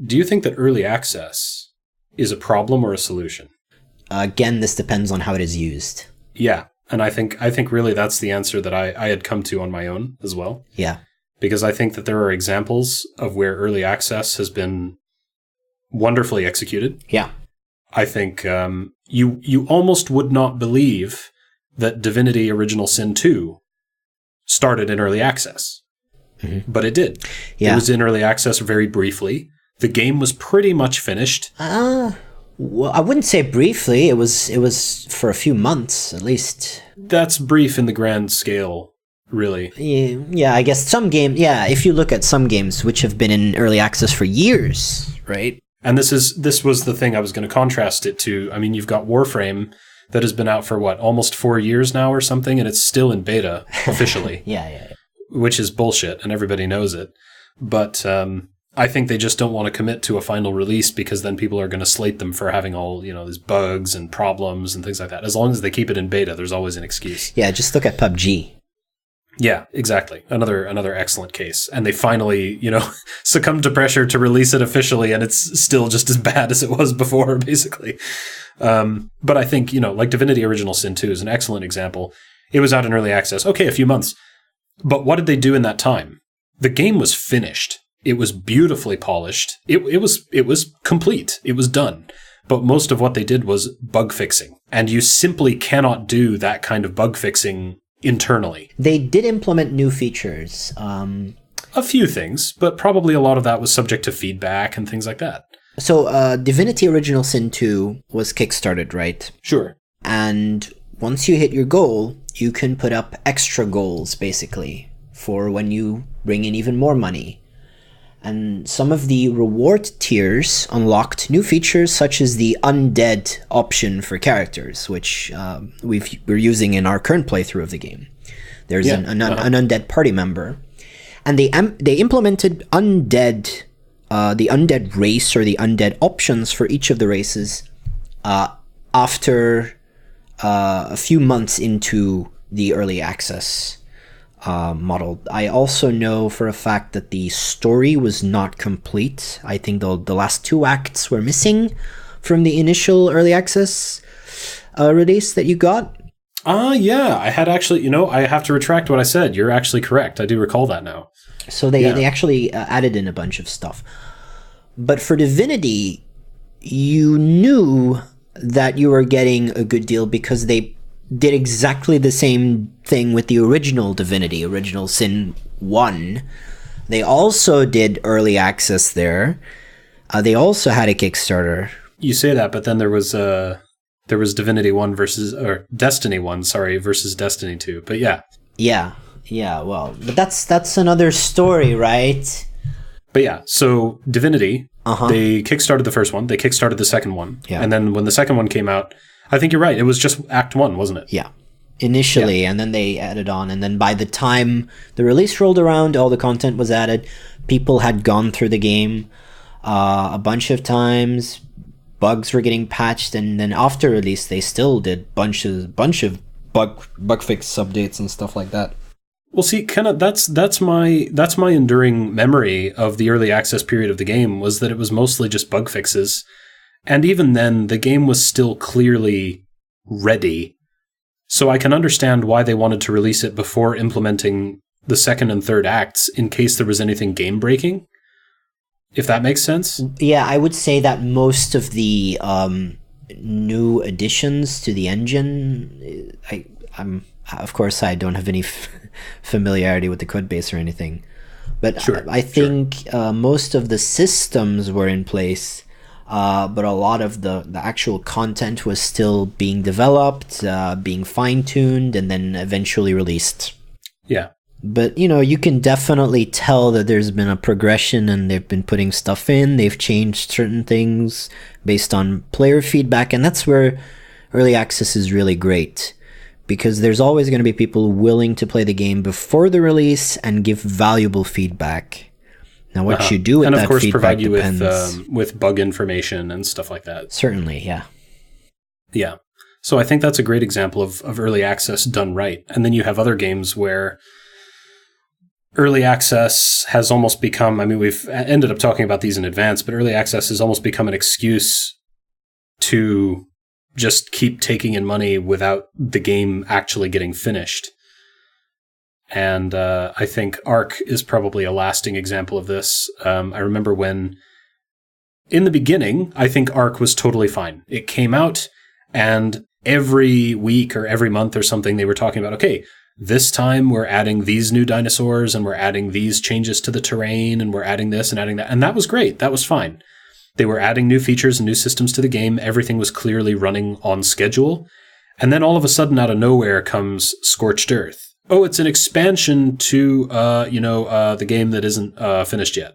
Do you think that early access is a problem or a solution? Again, this depends on how it is used. Yeah. And I think really that's the answer that I had come to on my own as well. Yeah. Because I think that there are examples of where early access has been wonderfully executed. Yeah. I think you almost would not believe that Divinity Original Sin 2 started in early access. Mm-hmm. But it did. Yeah. It was in early access very briefly. The game was pretty much finished. Well, I wouldn't say briefly. It was for a few months, at least. That's brief in the grand scale, really. Yeah, I guess some game. Yeah, if you look at some games which have been in early access for years, right? And this was the thing I was going to contrast it to. I mean, you've got Warframe that has been out for almost 4 years now or something, and it's still in beta officially. Yeah. Which is bullshit, and everybody knows it. But I think they just don't want to commit to a final release, because then people are going to slate them for having all, these bugs and problems and things like that. As long as they keep it in beta, there's always an excuse. Yeah, just look at PUBG. Yeah, exactly. Another excellent case. And they finally, succumbed to pressure to release it officially, and it's still just as bad as it was before, basically. But I think, like Divinity Original Sin 2 is an excellent example. It was out in early access. Okay, a few months. But what did they do in that time? The game was finished. It was beautifully polished. It was complete. It was done. But most of what they did was bug fixing. And you simply cannot do that kind of bug fixing internally. They did implement new features. A few things, but probably a lot of that was subject to feedback and things like that. So Divinity Original Sin 2 was kickstarted, right? Sure. And once you hit your goal, you can put up extra goals, basically, for when you bring in even more money. And some of the reward tiers unlocked new features, such as the undead option for characters, which we're using in our current playthrough of the game. There's an undead party member, and they implemented the undead race, or the undead options for each of the races after a few months into the early access model. I also know for a fact that the story was not complete. I think the last 2 acts were missing from the initial early access release that you got. Yeah. I had actually, I have to retract what I said. You're actually correct. I do recall that now. So they actually added in a bunch of stuff. But for Divinity, you knew that you were getting a good deal because they did exactly the same thing with the original Divinity, Original Sin 1. They also did early access there. They also had a Kickstarter. You say that, but then there was Divinity 1 Destiny 1, versus Destiny 2. But yeah. Yeah, well, but that's another story, right? But yeah, so Divinity, they kickstarted the first one, they kickstarted the second one, and then when the second one came out, I think you're right, it was just Act 1, wasn't it? Yeah. Initially, and then they added on, and then by the time the release rolled around, all the content was added. People had gone through the game a bunch of times. Bugs were getting patched, and then after release, they still did bunch of bug fix updates and stuff like that. Well, see, kind of that's my enduring memory of the early access period of the game, was that it was mostly just bug fixes, and even then, the game was still clearly ready. So I can understand why they wanted to release it before implementing the second and third acts in case there was anything game breaking, if that makes sense. Yeah, I would say that most of the new additions to the engine, of course I don't have any familiarity with the code base or anything, but I think most of the systems were in place. But a lot of the actual content was still being developed, being fine-tuned, and then eventually released. Yeah. But, you can definitely tell that there's been a progression, and they've been putting stuff in. They've changed certain things based on player feedback, and that's where early access is really great. Because there's always going to be people willing to play the game before the release and give valuable feedback. Now, what you do with that feedback depends. And, of course, provide you with bug information and stuff like that. Certainly, yeah. Yeah. So I think that's a great example of early access done right. And then you have other games where early access has almost become, we've ended up talking about these in advance, but early access has almost become an excuse to just keep taking in money without the game actually getting finished. And I think Ark is probably a lasting example of this. I remember when, in the beginning, I think Ark was totally fine. It came out, and every week or every month or something, they were talking about, okay, this time we're adding these new dinosaurs, and we're adding these changes to the terrain, and we're adding this and adding that. And that was great. That was fine. They were adding new features and new systems to the game. Everything was clearly running on schedule. And then all of a sudden, out of nowhere, comes Scorched Earth. Oh, it's an expansion to, the game that isn't finished yet.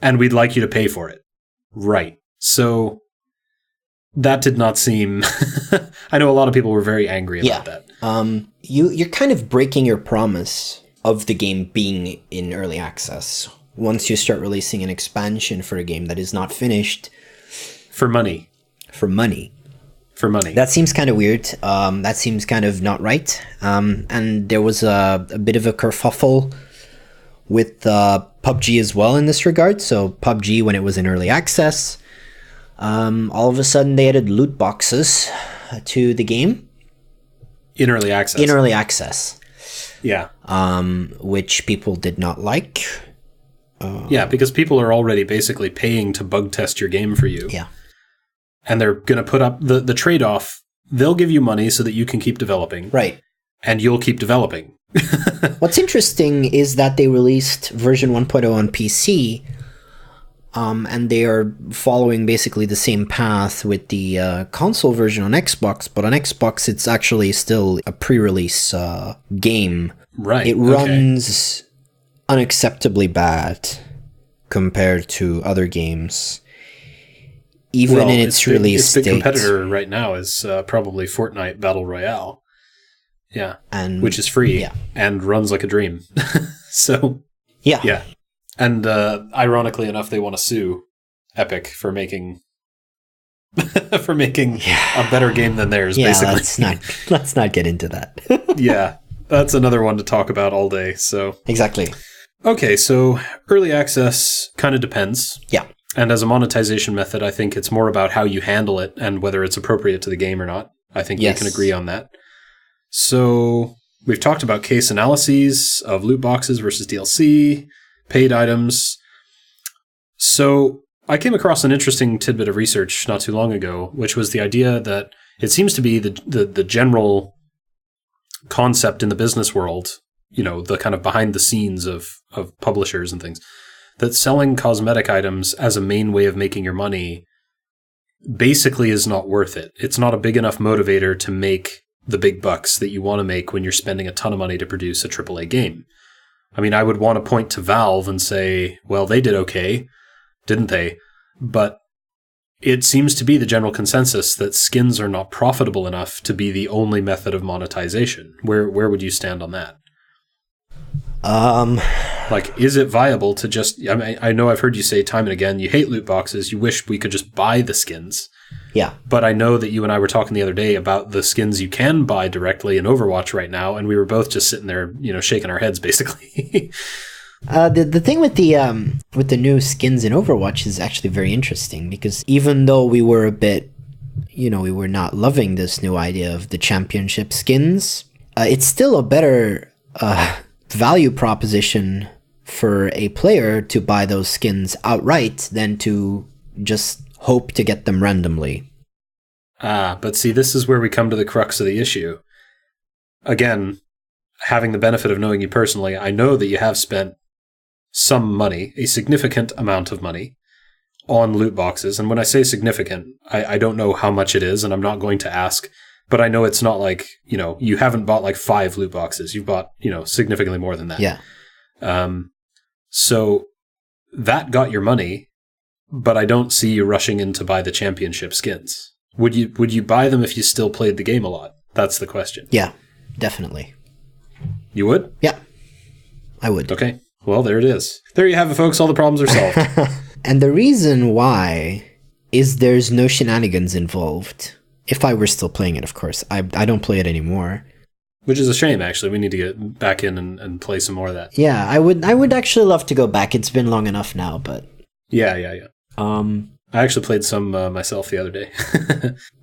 And we'd like you to pay for it. Right. So that did not seem... I know a lot of people were very angry about that. You're kind of breaking your promise of the game being in early access. Once you start releasing an expansion for a game that is not finished. For money. That seems kind of weird. That seems kind of not right. And there was a bit of a kerfuffle with PUBG as well in this regard. So PUBG, when it was in early access, all of a sudden they added loot boxes to the game. In early access. Yeah. Which people did not like. Because people are already basically paying to bug test your game for you. Yeah. And they're going to put up the trade-off. They'll give you money so that you can keep developing. Right. And you'll keep developing. What's interesting is that they released version 1.0 on PC, and they are following basically the same path with the console version on Xbox, but on Xbox it's actually still a pre-release game. Right. It runs unacceptably bad compared to other games. Even in its release date. Its big competitor right now is probably Fortnite Battle Royale. Yeah. Which is free and runs like a dream. So, yeah. And ironically enough, they want to sue Epic for making a better game than theirs, basically. Let's not get into that. Yeah. That's another one to talk about all day. So exactly. Okay, so early access kind of depends. Yeah. And as a monetization method, I think it's more about how you handle it and whether it's appropriate to the game or not. I think we can agree on that. So we've talked about case analyses of loot boxes versus DLC, paid items. So I came across an interesting tidbit of research not too long ago, which was the idea that it seems to be the general concept in the business world, the kind of behind the scenes of publishers and things, that selling cosmetic items as a main way of making your money basically is not worth it. It's not a big enough motivator to make the big bucks that you want to make when you're spending a ton of money to produce a AAA game. I mean, I would want to point to Valve and say, well, they did okay, didn't they? But it seems to be the general consensus that skins are not profitable enough to be the only method of monetization. Where would you stand on that? Like, is it viable to just... I mean, I know I've heard you say time and again, you hate loot boxes, you wish we could just buy the skins. Yeah. But I know that you and I were talking the other day about the skins you can buy directly in Overwatch right now, and we were both just sitting there, shaking our heads, basically. The thing with the new skins in Overwatch is actually very interesting, because even though we were a bit, we were not loving this new idea of the championship skins, it's still a better value proposition for a player to buy those skins outright than to just hope to get them randomly. But see, this is where we come to the crux of the issue. Again, having the benefit of knowing you personally, I know that you have spent some money, a significant amount of money, on loot boxes. And when I say significant, I don't know how much it is, and I'm not going to ask, but I know it's not like, you haven't bought like 5 loot boxes. You've bought, significantly more than that. Yeah. So that got your money, but I don't see you rushing in to buy the championship skins. Would you buy them if you still played the game a lot? That's the question. Yeah, definitely. You would? Yeah, I would. Okay. Well, there it is. There you have it, folks. All the problems are solved. And the reason why is there's no shenanigans involved. If I were still playing it, of course. I don't play it anymore. Which is a shame, actually. We need to get back in and play some more of that. Yeah, I would actually love to go back. It's been long enough now, but... Yeah. I actually played some myself the other day.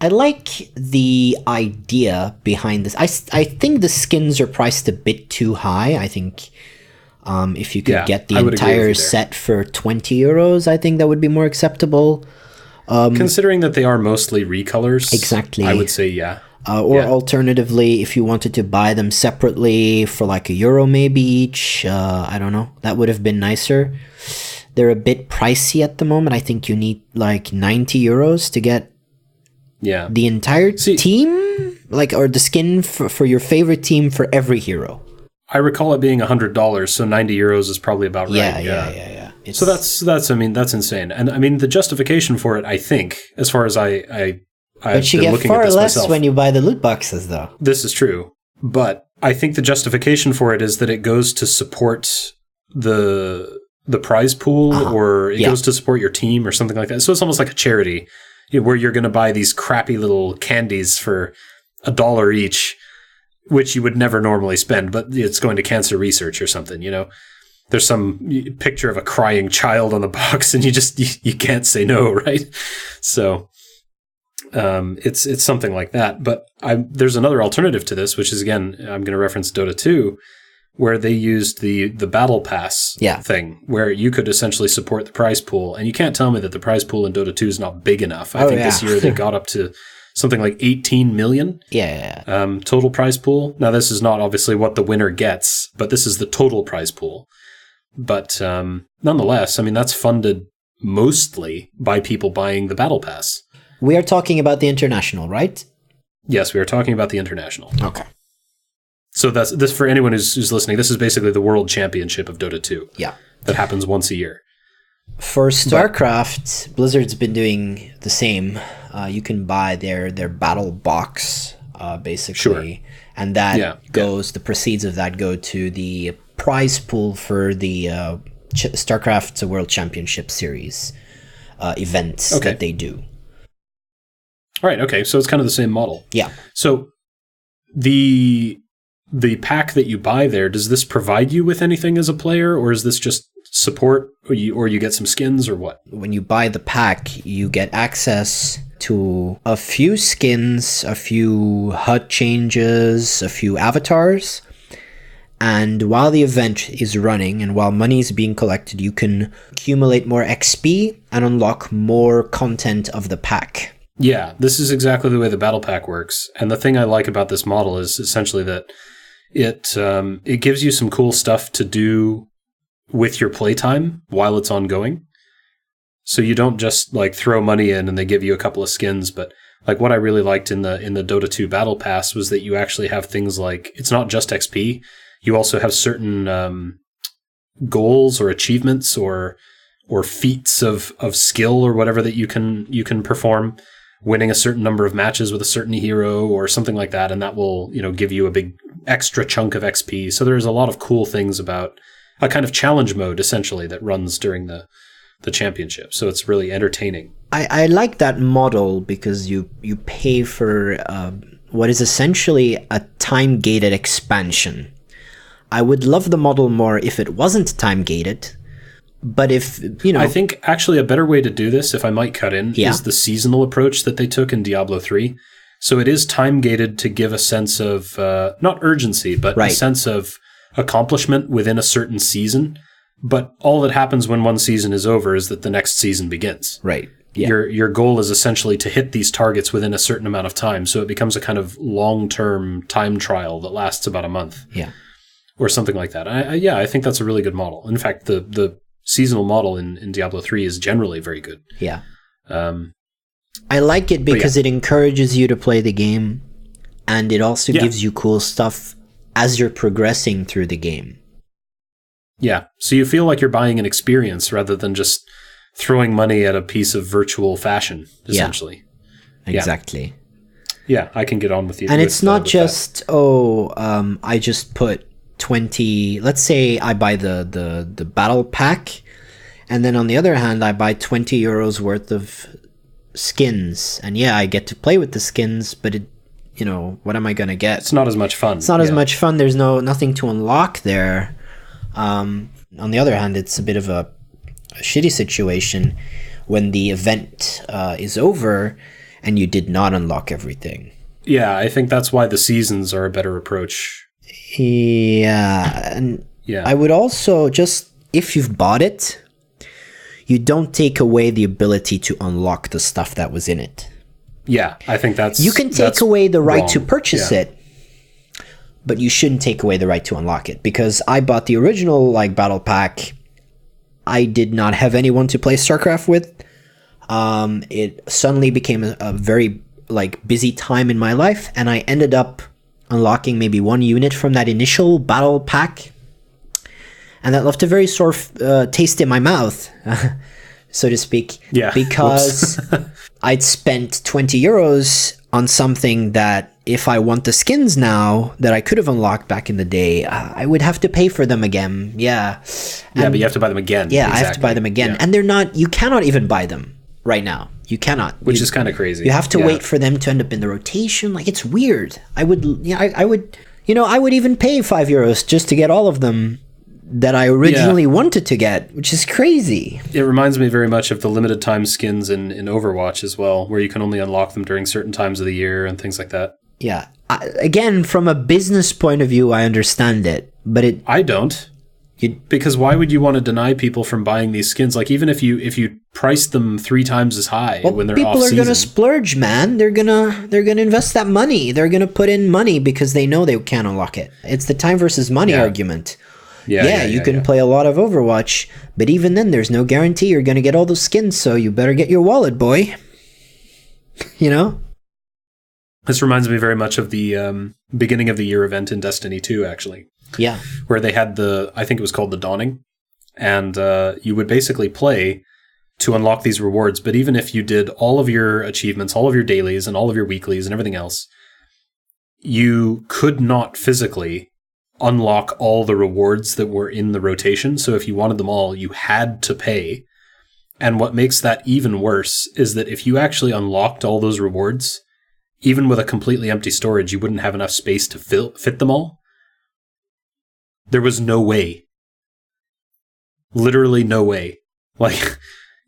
I like the idea behind this. I think the skins are priced a bit too high. I think if you could get the entire set for 20 euros, I think that would be more acceptable. Considering that they are mostly recolors. Exactly. I would say, yeah. Alternatively, if you wanted to buy them separately for like €1 maybe each, I don't know, that would have been nicer. They're a bit pricey at the moment. I think you need like 90 euros to get the entire team, or the skin for your favorite team for every hero. I recall it being $100, so 90 euros is probably about right. Yeah. So that's insane. And I mean, the justification for it, I think, as far as but you get far less when you buy the loot boxes, though. This is true. But I think the justification for it is that it goes to support the prize pool, or it goes to support your team or something like that. So it's almost like a charity, where you're going to buy these crappy little candies for $1 each, which you would never normally spend, but it's going to cancer research or something, There's some picture of a crying child on the box, and you can't say no, right? So it's something like that. But there's another alternative to this, which is, again, I'm going to reference Dota 2, where they used the battle pass thing, where you could essentially support the prize pool. And you can't tell me that the prize pool in Dota 2 is not big enough. I think this year they got up to something like 18 million total prize pool. Now, this is not obviously what the winner gets, but this is the total prize pool. But nonetheless, I mean, that's funded mostly by people buying the battle pass. We are talking about the international, right? Yes, we are talking about the international. Okay. So that's this for anyone who's listening. This is basically the World Championship of Dota 2. Yeah. That happens once a year. For StarCraft, Blizzard's been doing the same. You can buy their battle box, basically. Sure. And that goes, the proceeds of that go to the prize pool for the StarCraft World Championship Series events that they do. All right, okay. So it's kind of the same model. Yeah. So the pack that you buy there, does this provide you with anything as a player, or is this just support, or you get some skins, or what? When you buy the pack, you get access to a few skins, a few HUD changes, a few avatars. And while the event is running and while money is being collected, you can accumulate more XP and unlock more content of the pack. Yeah, this is exactly the way the battle pack works. And the thing I like about this model is essentially that it gives you some cool stuff to do with your playtime while it's ongoing. So you don't just like throw money in and they give you a couple of skins, but like what I really liked in the Dota 2 battle pass was that you actually have things like, it's not just XP. You also have certain goals or achievements or feats of skill or whatever that you can perform, winning a certain number of matches with a certain hero or something like that, and that will, give you a big extra chunk of XP. So there's a lot of cool things about a kind of challenge mode, essentially, that runs during the championship. So it's really entertaining. I like that model because you pay for what is essentially a time-gated expansion. I would love the model more if it wasn't time-gated. But if, I think actually a better way to do this, if I might cut in, is the seasonal approach that they took in Diablo 3. So it is time-gated to give a sense of, not urgency, but a sense of accomplishment within a certain season. But all that happens when one season is over is that the next season begins. Right. Yeah. Your goal is essentially to hit these targets within a certain amount of time. So it becomes a kind of long-term time trial that lasts about a month. Yeah. Or something like that. I think that's a really good model. In fact, the seasonal model in Diablo 3 is generally very good. Yeah. I like it because it encourages you to play the game, and it also gives you cool stuff as you're progressing through the game. Yeah. So you feel like you're buying an experience rather than just throwing money at a piece of virtual fashion, essentially. Yeah. Exactly. Yeah, I can get on with you. And it's not just, I just put 20, let's say I buy the battle pack, and then on the other hand I buy 20 euros worth of skins, and I get to play with the skins, but it, what am I gonna get? It's not as much fun. It's not as much fun. There's nothing to unlock there. On the other hand, it's a bit of a shitty situation when the event is over and you did not unlock everything. Yeah, I think that's why the seasons are a better approach. Yeah, and I would also just, if you've bought it, you don't take away the ability to unlock the stuff that was in it. Yeah, I think that's you can take away the right wrong. To purchase it, but you shouldn't take away the right to unlock it. Because I bought the original battle pack, I did not have anyone to play StarCraft with. It suddenly became a very busy time in my life, and I ended up unlocking maybe one unit from that initial battle pack, and that left a very sore taste in my mouth, so to speak. Yeah. Because I'd spent 20 euros on something that, if I want the skins now that I could have unlocked back in the day, I would have to pay for them again. Yeah. But you have to buy them again. Yeah, exactly. I have to buy them again. Yeah. And you cannot even buy them right now. You cannot. Which is kind of crazy. You have to wait for them to end up in the rotation. It's weird. I would even pay 5 euros just to get all of them that I originally wanted to get, which is crazy. It reminds me very much of the limited time skins in Overwatch as well, where you can only unlock them during certain times of the year and things like that. Yeah. Again, from a business point of view, I understand it, but I don't. Because why would you want to deny people from buying these skins? Even if you price them 3 times as high when they're off season. People are going to splurge, man. They're gonna invest that money. They're going to put in money because they know they can't unlock it. It's the time versus money argument. You can play a lot of Overwatch, but even then, there's no guarantee you're going to get all those skins, so you better get your wallet, boy. This reminds me very much of the beginning of the year event in Destiny 2, actually. Yeah. Where they had I think it was called the Dawning, and you would basically play to unlock these rewards, but even if you did all of your achievements, all of your dailies, and all of your weeklies and everything else, you could not physically unlock all the rewards that were in the rotation. So if you wanted them all, you had to pay. And what makes that even worse is that if you actually unlocked all those rewards, even with a completely empty storage, you wouldn't have enough space to fit them all. There was no way. Literally no way.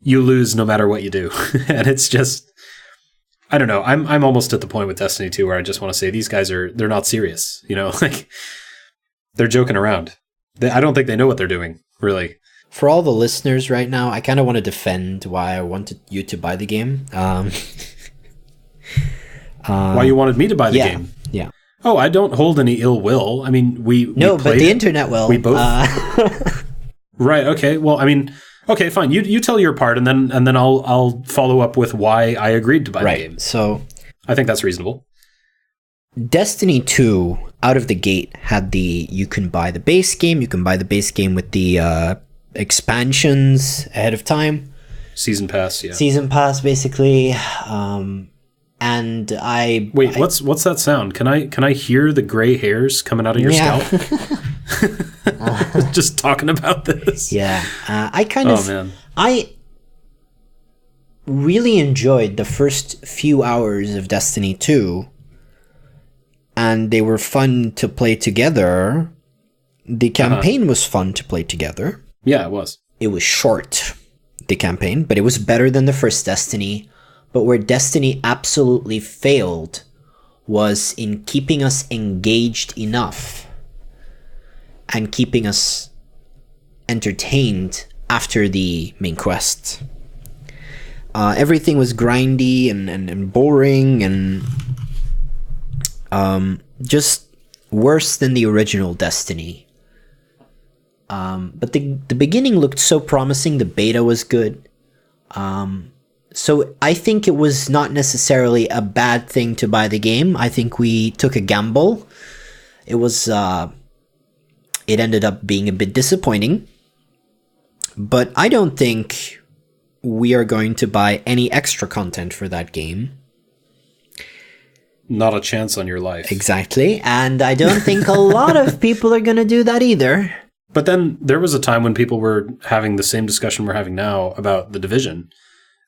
You lose no matter what you do. And it's just, I don't know. I'm almost at the point with Destiny 2 where I just want to say these guys they're not serious, they're joking around. I don't think they know what they're doing, really. For all the listeners right now, I kind of want to defend why I wanted you to buy the game. Why you wanted me to buy the game? Yeah. Oh, I don't hold any ill will. I mean, we but the internet will. We both. Right. Okay. Well, I mean, okay, fine. You tell your part, and then I'll follow up with why I agreed to buy the game. So I think that's reasonable. Destiny 2, out of the gate, had you can buy the base game, with the expansions ahead of time. Season Pass, yeah. Season Pass, basically. And Wait, what's that sound? Can I hear the gray hairs coming out of your scalp? Just talking about this. Yeah. I really enjoyed the first few hours of Destiny 2. And they were fun to play together. The campaign was fun to play together. Yeah, it was. It was short, the campaign, but it was better than the first Destiny. But where Destiny absolutely failed was in keeping us engaged enough and keeping us entertained after the main quest. Everything was grindy and boring and just worse than the original Destiny. But the beginning looked so promising. The beta was good. So I think it was not necessarily a bad thing to buy the game. I think we took a gamble. It ended up being a bit disappointing. But I don't think we are going to buy any extra content for that game. Not a chance on your life. Exactly. And I don't think a lot of people are going to do that either. But then there was a time when people were having the same discussion we're having now about The Division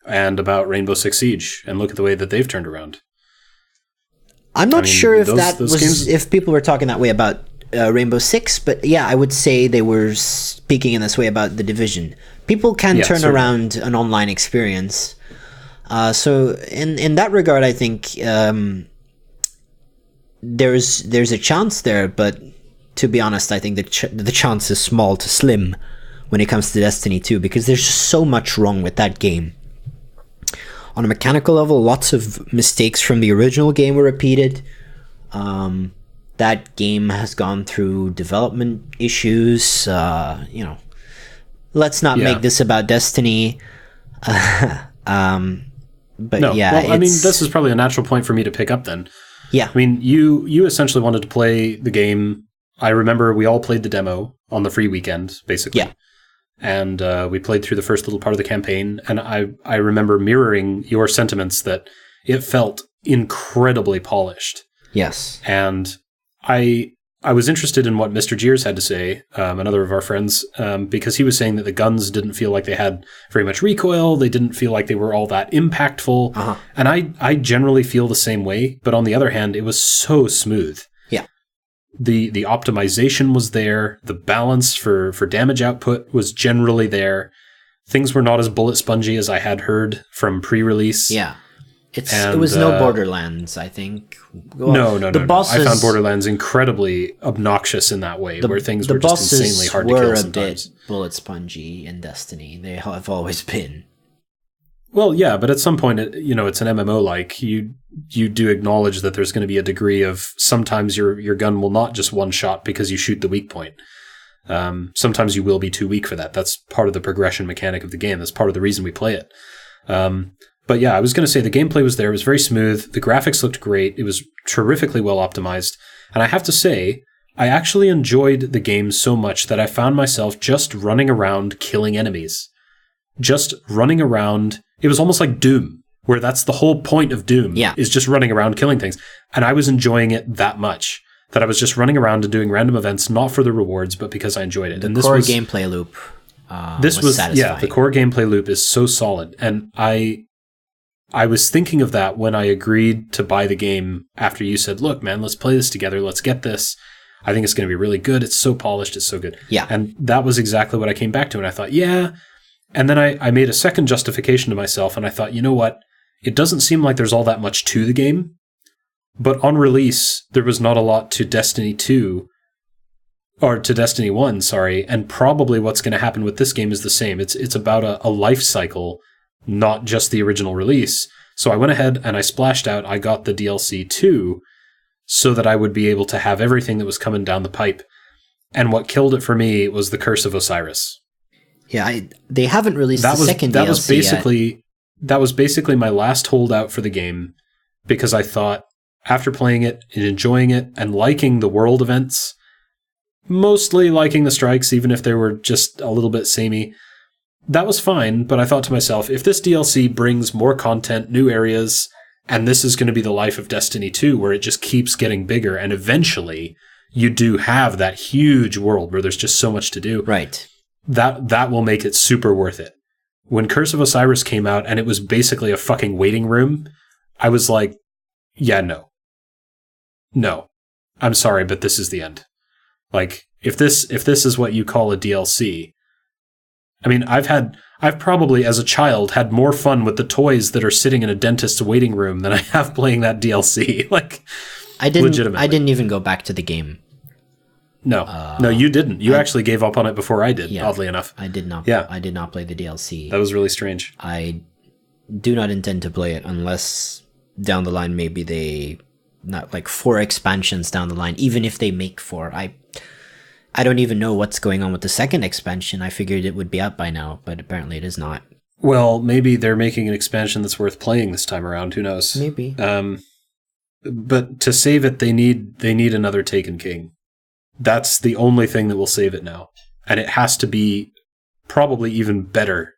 and about Rainbow Six Siege, and look at the way that they've turned around. I'm not sure if if people were talking that way about Rainbow Six, but yeah, I would say they were speaking in this way about The Division. People can turn around an online experience. So in that regard, I think there's a chance there, but to be honest, I think the chance is small to slim when it comes to Destiny 2, because there's just so much wrong with that game. On a mechanical level, lots of mistakes from the original game were repeated. That game has gone through development issues. Let's not make this about Destiny. But no. Yeah, well, I mean, this is probably a natural point for me to pick up then. Yeah. I mean, you essentially wanted to play the game. I remember we all played the demo on the free weekend, basically. Yeah. And we played through the first little part of the campaign, and I remember mirroring your sentiments that it felt incredibly polished. Yes. And I was interested in what Mr. Jeers had to say, another of our friends, because he was saying that the guns didn't feel like they had very much recoil, they didn't feel like they were all that impactful, and I generally feel the same way, but on the other hand, it was so smooth. The optimization was there. The balance for damage output was generally there. Things were not as bullet spongy as I had heard from pre-release. Yeah. It was no Borderlands, I think. Well, no. I found Borderlands incredibly obnoxious in that way, where things were just insanely hard to kill sometimes. The bosses were a bit bullet spongy in Destiny. They have always been. Well, yeah, but at some point, it's an MMO-like. You do acknowledge that there's going to be a degree of sometimes your gun will not just one-shot because you shoot the weak point. Sometimes you will be too weak for that. That's part of the progression mechanic of the game. That's part of the reason we play it. But yeah, I was going to say the gameplay was there. It was very smooth. The graphics looked great. It was terrifically well optimized. And I have to say, I actually enjoyed the game so much that I found myself just running around killing enemies. Just running around. It was almost like Doom, where that's the whole point of Doom, is just running around killing things. And I was enjoying it that much, that I was just running around and doing random events, not for the rewards, but because I enjoyed it. The core gameplay loop was satisfying. Yeah, the core gameplay loop is so solid. And I was thinking of that when I agreed to buy the game after you said, look, man, let's play this together. Let's get this. I think it's going to be really good. It's so polished. It's so good. Yeah. And that was exactly what I came back to. And I thought, yeah. And then I made a second justification to myself, and I thought, you know what? It doesn't seem like there's all that much to the game. But on release, there was not a lot to Destiny 2, or to Destiny 1, sorry, and probably what's going to happen with this game is the same. It's about a life cycle, not just the original release. So I went ahead and I splashed out, I got the DLC 2, so that I would be able to have everything that was coming down the pipe. And what killed it for me was the Curse of Osiris. Yeah, they haven't released the second DLC yet. That was basically my last holdout for the game, because I thought, after playing it and enjoying it and liking the world events, mostly liking the strikes, even if they were just a little bit samey, that was fine. But I thought to myself, if this DLC brings more content, new areas, and this is going to be the life of Destiny 2, where it just keeps getting bigger, and eventually you do have that huge world where there's just so much to do. Right. That will make it super worth it. When Curse of Osiris came out and it was basically a fucking waiting room, I was like, yeah, no. No. I'm sorry, but this is the end. Like, if this is what you call a DLC, I mean, I've probably as a child had more fun with the toys that are sitting in a dentist's waiting room than I have playing that DLC. Like, legitimately. I didn't even go back to the game. No, no, you didn't. You actually gave up on it before I did, oddly enough. I did not. Yeah. I did not play the DLC. That was really strange. I do not intend to play it unless down the line maybe they, not like 4 expansions down the line, even if they make 4. I don't even know what's going on with the second expansion. I figured it would be out by now, but apparently it is not. Well, maybe they're making an expansion that's worth playing this time around. Who knows? Maybe. But to save it, they need another Taken King. That's the only thing that will save it now. And it has to be probably even better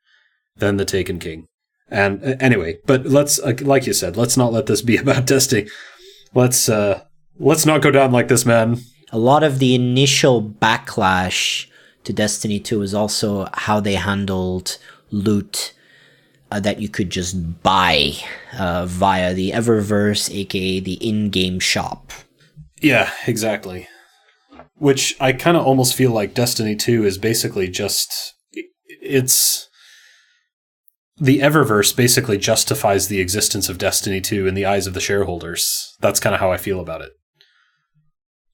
than the Taken King. And anyway, but let's, like you said, let's not let this be about Destiny. Let's not go down like this, man. A lot of the initial backlash to Destiny 2 is also how they handled loot that you could just buy via the Eververse, aka the in-game shop. Yeah, exactly. Which I kind of almost feel like Destiny 2 is basically just... It's... The Eververse basically justifies the existence of Destiny 2 in the eyes of the shareholders. That's kind of how I feel about it.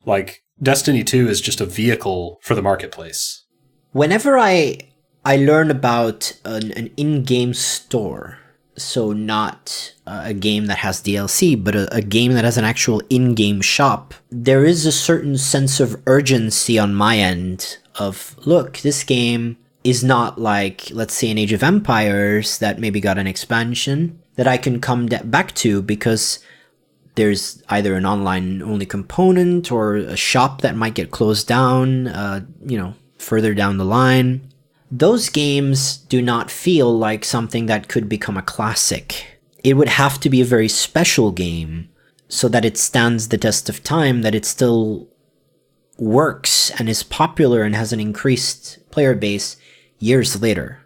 Like, Destiny 2 is just a vehicle for the marketplace. Whenever I learn about an in-game store, so not a game that has DLC, but a game that has an actual in-game shop, there is a certain sense of urgency on my end of, look, this game is not like, let's say, an Age of Empires that maybe got an expansion that I can come back to because there's either an online-only component or a shop that might get closed down, further down the line. Those games do not feel like something that could become a classic. It would have to be a very special game so that it stands the test of time, that it still works and is popular and has an increased player base years later.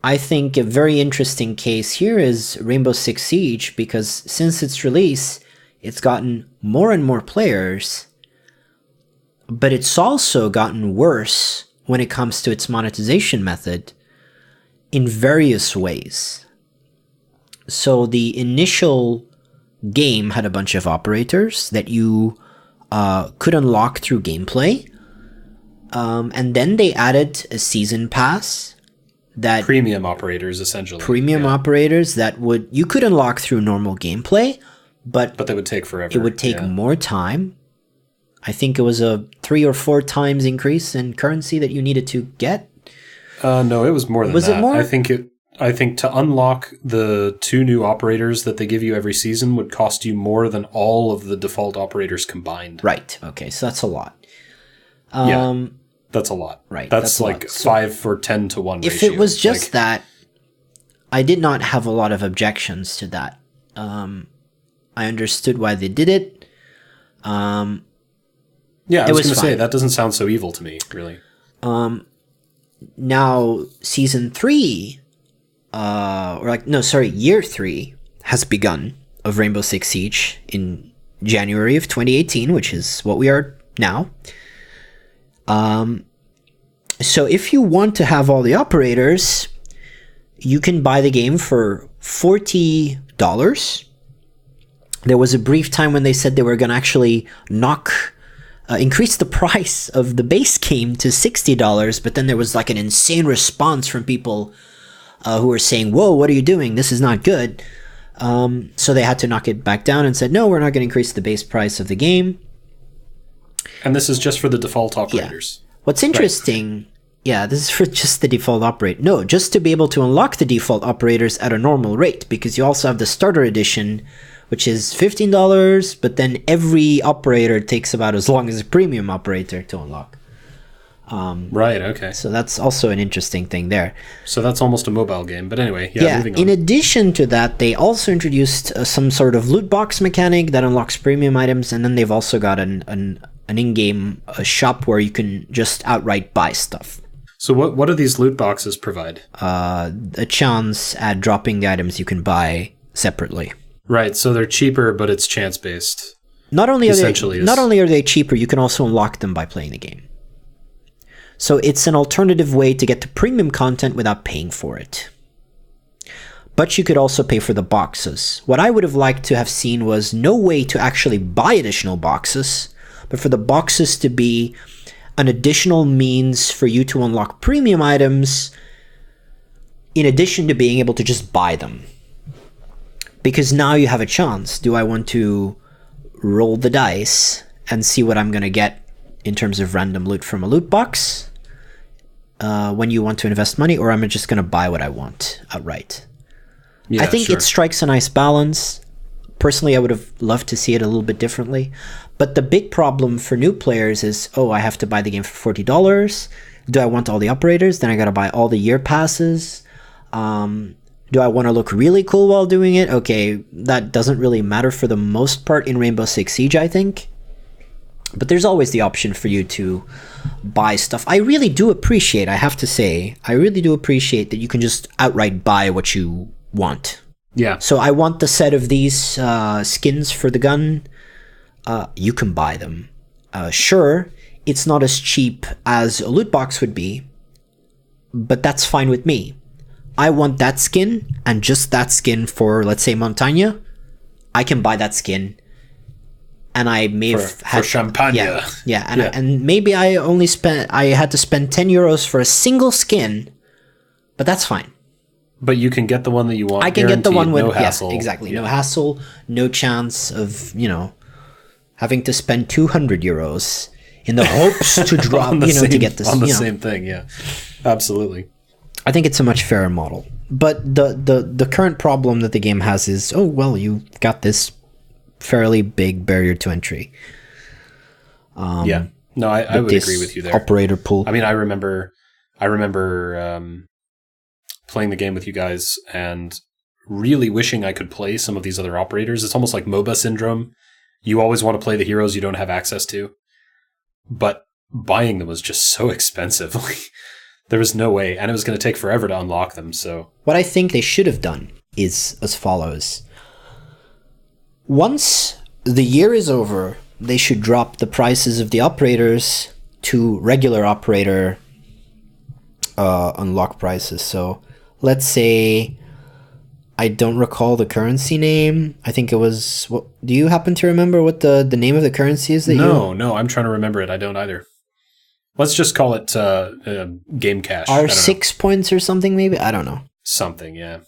I think a very interesting case here is Rainbow Six Siege, because since its release, it's gotten more and more players, but it's also gotten worse when it comes to its monetization method in various ways. So the initial game had a bunch of operators that you could unlock through gameplay, and then they added a season pass. That premium operators, essentially. Operators that you could unlock through normal gameplay, but they would take forever. It would take more time. I think it was a 3 or 4 times increase in currency that you needed to get. No, it was more than that. Was it more? I think to unlock the 2 new operators that they give you every season would cost you more than all of the default operators combined. Right. Okay, so that's a lot. That's a lot. Right. That's like 5 for 10 to 1 ratio. If it was just that, I did not have a lot of objections to that. I understood why they did it. Yeah, I was going to say, that doesn't sound so evil to me, really. Now, Season 3, Year 3 has begun of Rainbow Six Siege in January of 2018, which is what we are now. So if you want to have all the operators, you can buy the game for $40. There was a brief time when they said they were going to actually increase the price of the base game to $60, but then there was like an insane response from people who were saying, whoa, what are you doing? This is not good. So they had to knock it back down and said, no, we're not going to increase the base price of the game. And this is just for the default operators. Yeah. What's interesting, this is for just the default operator. No, just to be able to unlock the default operators at a normal rate, because you also have the starter edition, which is $15, but then every operator takes about as long as a premium operator to unlock. Right, okay. So that's also an interesting thing there. So that's almost a mobile game. But anyway, moving on. In addition to that, they also introduced some sort of loot box mechanic that unlocks premium items, and then they've also got an in-game shop where you can just outright buy stuff. So what do these loot boxes provide? A chance at dropping the items you can buy separately. Right, so they're cheaper, but it's chance-based. Not only are they cheaper, you can also unlock them by playing the game. So it's an alternative way to get to premium content without paying for it. But you could also pay for the boxes. What I would have liked to have seen was no way to actually buy additional boxes, but for the boxes to be an additional means for you to unlock premium items in addition to being able to just buy them. Because now you have a chance. Do I want to roll the dice and see what I'm going to get in terms of random loot from a loot box when you want to invest money, or am I just going to buy what I want outright? Yeah, I think it strikes a nice balance. Personally, I would have loved to see it a little bit differently. But the big problem for new players is, I have to buy the game for $40. Do I want all the operators? Then I got to buy all the year passes. Do I want to look really cool while doing it? Okay, that doesn't really matter for the most part in Rainbow Six Siege, I think. But there's always the option for you to buy stuff. I really do appreciate, I have to say, that you can just outright buy what you want. Yeah. So I want the set of these skins for the gun. You can buy them. Sure, it's not as cheap as a loot box would be, but that's fine with me. I want that skin, and just that skin for, let's say, Montagne. I can buy that skin. And I may have had for champagne. And maybe I had to spend €10 for a single skin, but that's fine. But you can get the one that you want. I can get the one with no hassle. Yeah, exactly. No hassle, no chance of, having to spend €200 in the hopes to drop, to get this. On the same thing, yeah. Absolutely. I think it's a much fairer model. But the current problem that the game has is, you've got this fairly big barrier to entry. I would agree with you there. Operator pool. I mean, I remember playing the game with you guys and really wishing I could play some of these other operators. It's almost like MOBA syndrome. You always want to play the heroes you don't have access to, but buying them was just so expensive. There was no way, and it was going to take forever to unlock them. So what I think they should have done is as follows. Once the year is over, they should drop the prices of the operators to regular operator unlock prices. So let's say, I don't recall the currency name. I think it was, do you happen to remember what the name of the currency is? No, I'm trying to remember it. I don't either. Let's just call it game cash. R6 points or something maybe? I don't know. Something, yeah.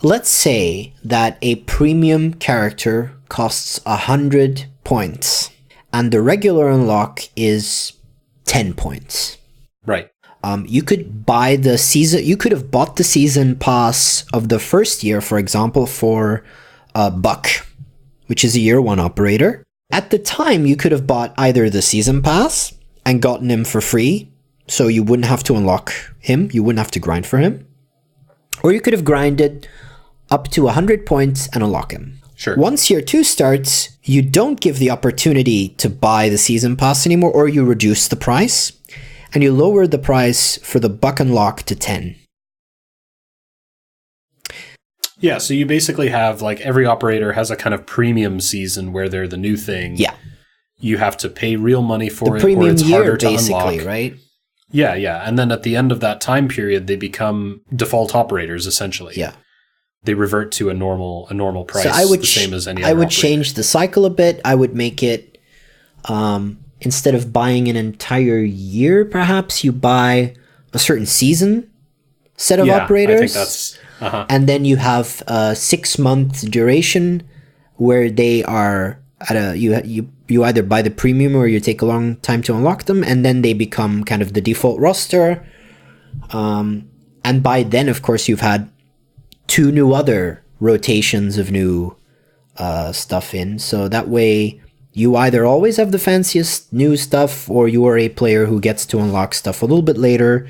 Let's say that a premium character costs 100 points and the regular unlock is 10 points. Right. You could buy the season. You could have bought the season pass of the first year, for example, for $1, which is a year one operator. At the time, you could have bought either the season pass and gotten him for free, so you wouldn't have to unlock him. You wouldn't have to grind for him. Or you could have grinded up to 100 points and unlock him. Sure. Once year 2 starts, you don't give the opportunity to buy the season pass anymore, or you reduce the price, and you lower the price for the $1 unlock to 10. Yeah, so you basically have, every operator has a kind of premium season where they're the new thing. Yeah. You have to pay real money for the it, premium or it's year, harder to basically, unlock. Right? Yeah. And then at the end of that time period, they become default operators, essentially. Yeah. They revert to a normal price, so I would the same as any other I would operator. change the cycle a bit. I would make it, instead of buying an entire year, perhaps you buy a certain season set of operators. I think that's... And then you have a 6-month duration where they are at you either buy the premium or you take a long time to unlock them, and then they become kind of the default roster. And by then, of course, you've had 2 new other rotations of new stuff in. So that way you either always have the fanciest new stuff, or you are a player who gets to unlock stuff a little bit later.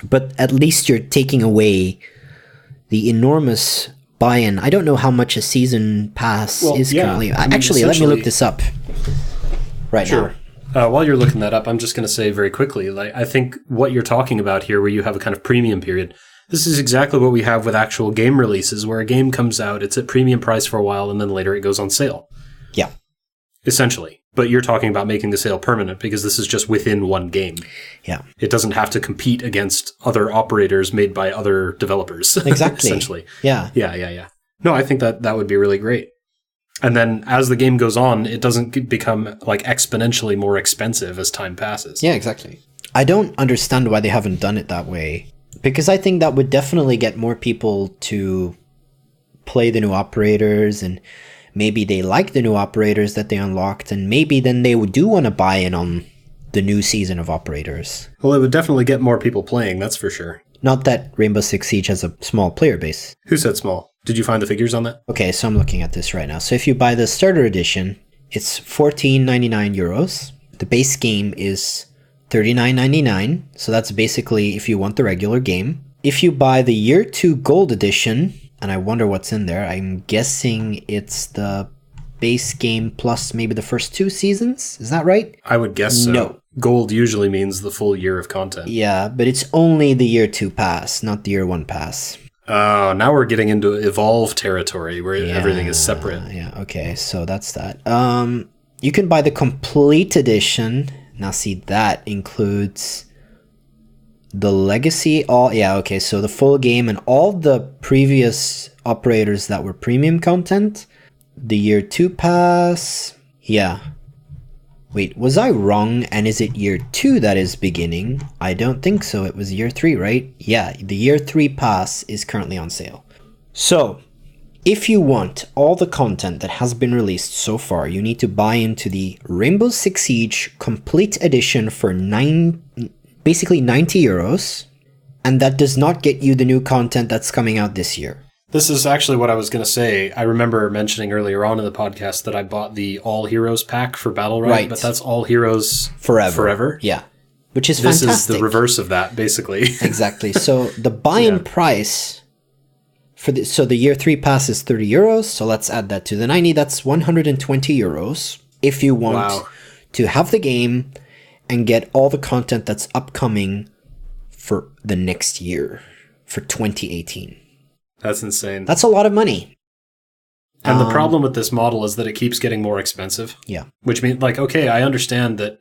But at least you're taking away the enormous buy-in. I don't know how much a season pass is currently. Actually, let me look this up now. While you're looking that up, I'm just going to say very quickly, like, I think what you're talking about here, where you have a kind of premium period, this is exactly what we have with actual game releases, where a game comes out, it's at premium price for a while, and then later it goes on sale. Yeah. Essentially. But you're talking about making the sale permanent, because this is just within one game. Yeah. It doesn't have to compete against other operators made by other developers. Exactly. Essentially. Yeah. Yeah. No, I think that would be really great. And then as the game goes on, it doesn't become like exponentially more expensive as time passes. Yeah, exactly. I don't understand why they haven't done it that way, because I think that would definitely get more people to play the new operators, and maybe they like the new operators that they unlocked, and maybe then they do want to buy in on the new season of operators. Well, it would definitely get more people playing, that's for sure. Not that Rainbow Six Siege has a small player base. Who said small? Did you find the figures on that? Okay, so I'm looking at this right now. So if you buy the starter edition, it's €14.99. The base game is $39.99. So that's basically if you want the regular game. If you buy the Year 2 Gold Edition, and I wonder what's in there, I'm guessing it's the base game plus maybe the first 2 seasons. Is that right? I would guess so. No. Gold usually means the full year of content. Yeah, but it's only the Year 2 pass, not the Year 1 pass. Oh, now we're getting into Evolve territory where everything is separate. Yeah, okay, so that's that. You can buy the Complete Edition. Now, see, that includes the Legacy. So the full game and all the previous operators that were premium content. The Year 2 pass. Yeah. Wait, was I wrong? And is it Year 2 that is beginning? I don't think so. It was Year 3, right? Yeah, the Year 3 pass is currently on sale. So, if you want all the content that has been released so far, you need to buy into the Rainbow Six Siege Complete Edition for basically €90. And that does not get you the new content that's coming out this year. This is actually what I was going to say. I remember mentioning earlier on in the podcast that I bought the All Heroes pack for Battle Right, but that's All Heroes Forever. Yeah, which is fantastic. This is the reverse of that, basically. Exactly. So the buy-in price for the Year 3 pass is €30. So let's add that to the 90. That's €120 if you want to have the game and get all the content that's upcoming for the next year, for 2018. That's insane. That's a lot of money. And the problem with this model is that it keeps getting more expensive. Yeah. Which means, like, okay, I understand that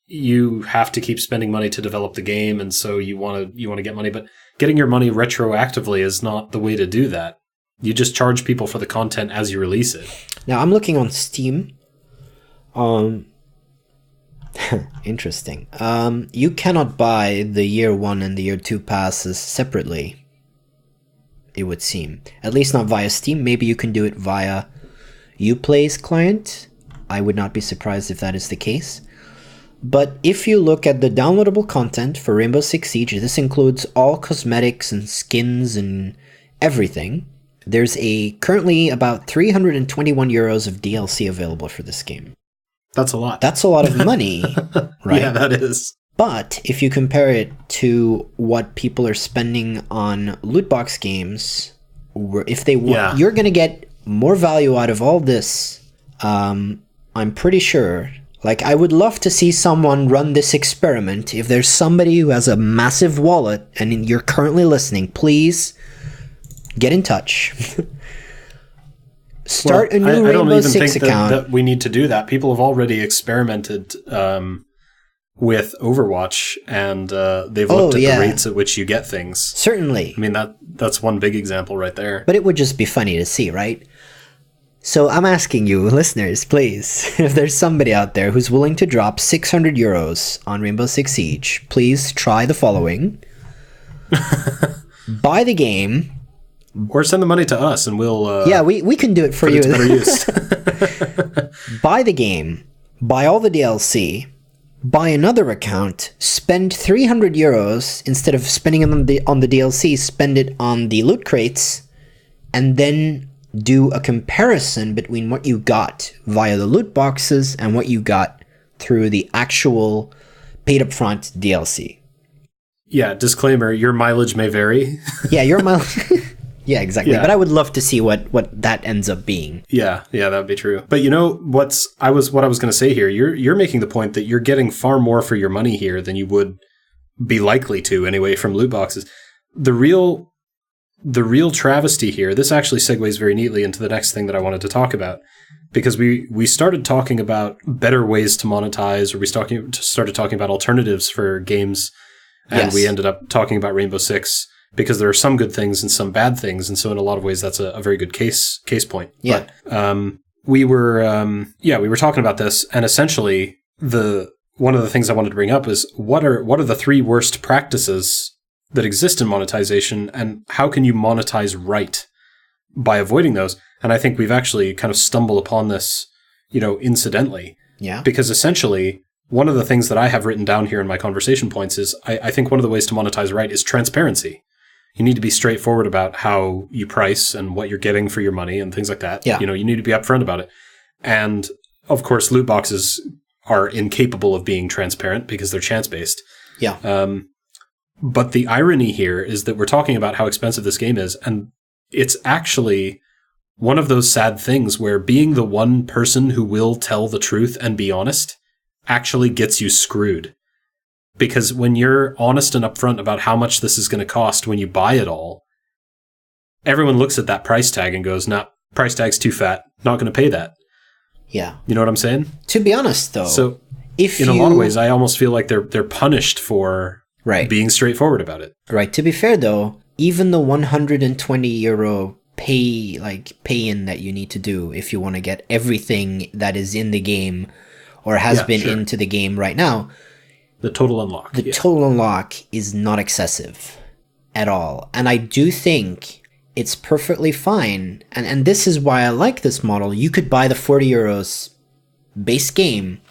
you have to keep spending money to develop the game, and so you want to get money, but getting your money retroactively is not the way to do that. You just charge people for the content as you release it. Now, I'm looking on Steam. Interesting. You cannot buy the Year 1 and the Year 2 passes separately, it would seem. At least not via Steam. Maybe you can do it via Uplay's client. I would not be surprised if that is the case. But if you look at the downloadable content for Rainbow Six Siege, this includes all cosmetics and skins and everything. There's currently about €321 of DLC available for this game. That's a lot. That's a lot of money, right? Yeah, that is. But if you compare it to what people are spending on loot box games, if they want, you're going to get more value out of all this. I'm pretty sure. Like, I would love to see someone run this experiment. If there's somebody who has a massive wallet and you're currently listening, please get in touch. Start a new Rainbow Six account. That we need to do that. People have already experimented with Overwatch, and they've looked at the rates at which you get things. Certainly. I mean, that's one big example right there. But it would just be funny to see, right? So I'm asking you, listeners, please, if there's somebody out there who's willing to drop €600 on Rainbow Six Siege, please try the following. Buy the game. Or send the money to us and we'll... we can do it for you. It's better use. Buy the game. Buy all the DLC. Buy another account. Spend €300 instead of spending it on the DLC. Spend it on the loot crates. And then do a comparison between what you got via the loot boxes and what you got through the actual paid upfront DLC. Yeah, disclaimer, your mileage may vary. Yeah, your mileage... Yeah, exactly. Yeah. But I would love to see what that ends up being. Yeah, that would be true. But what I was going to say here, you're making the point that you're getting far more for your money here than you would be likely to anyway from loot boxes. The real travesty here, this actually segues very neatly into the next thing that I wanted to talk about, because we started talking about better ways to monetize, or we started talking about alternatives for games, and we ended up talking about Rainbow Six, because there are some good things and some bad things, and so in a lot of ways that's a very good case point. Yeah. But we were talking about this, and essentially one of the things I wanted to bring up is what are the three worst practices that exist in monetization, and how can you monetize right by avoiding those? And I think we've actually kind of stumbled upon this, incidentally. Yeah. Because essentially, one of the things that I have written down here in my conversation points is I think one of the ways to monetize right is transparency. You need to be straightforward about how you price and what you're getting for your money and things like that. Yeah. You need to be upfront about it. And of course, loot boxes are incapable of being transparent because they're chance-based. Yeah. But the irony here is that we're talking about how expensive this game is, and it's actually one of those sad things where being the one person who will tell the truth and be honest actually gets you screwed. Because when you're honest and upfront about how much this is going to cost when you buy it all, everyone looks at that price tag and goes, nah, price tag's too fat, not going to pay that. Yeah. You know what I'm saying? To be honest, though, so in a lot of ways, I almost feel like they're punished for being straightforward about it. Right. To be fair, though, even the €120 pay-in that you need to do if you want to get everything that is in the game or has been into the game right now, the total unlock. The total unlock is not excessive at all. And I do think it's perfectly fine. And this is why I like this model. You could buy the €40 base game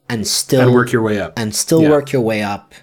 and work your way up. And still work your way up.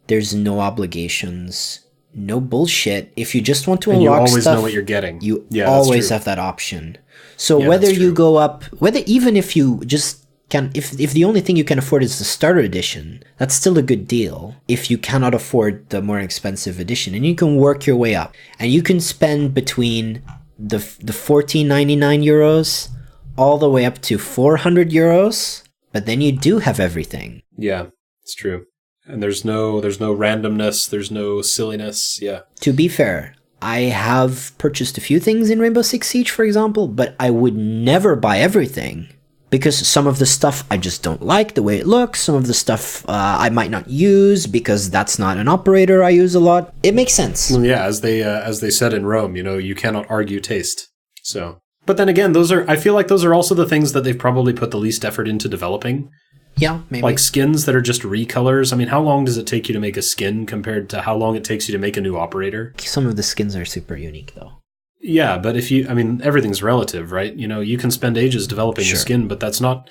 There's no obligations, no bullshit. If you just want to unlock stuff, you always know what you're getting. You always have that option. So whether you go up, even if you just can, if the only thing you can afford is the starter edition, that's still a good deal. If you cannot afford the more expensive edition, and you can work your way up, and you can spend between the €14.99 all the way up to €400, but then you do have everything. Yeah, it's true. And there's no randomness, there's no silliness. Yeah. To be fair, I have purchased a few things in Rainbow Six Siege, for example, but I would never buy everything. Because some of the stuff I just don't like the way it looks. Some of the stuff I might not use because that's not an operator I use a lot. It makes sense. Well, yeah, as they said in Rome, you cannot argue taste. So, but then again, I feel like those are also the things that they've probably put the least effort into developing. Yeah, maybe. Like skins that are just recolors. I mean, how long does it take you to make a skin compared to how long it takes you to make a new operator? Some of the skins are super unique, though. Yeah, but everything's relative, right? You can spend ages developing a skin, but that's not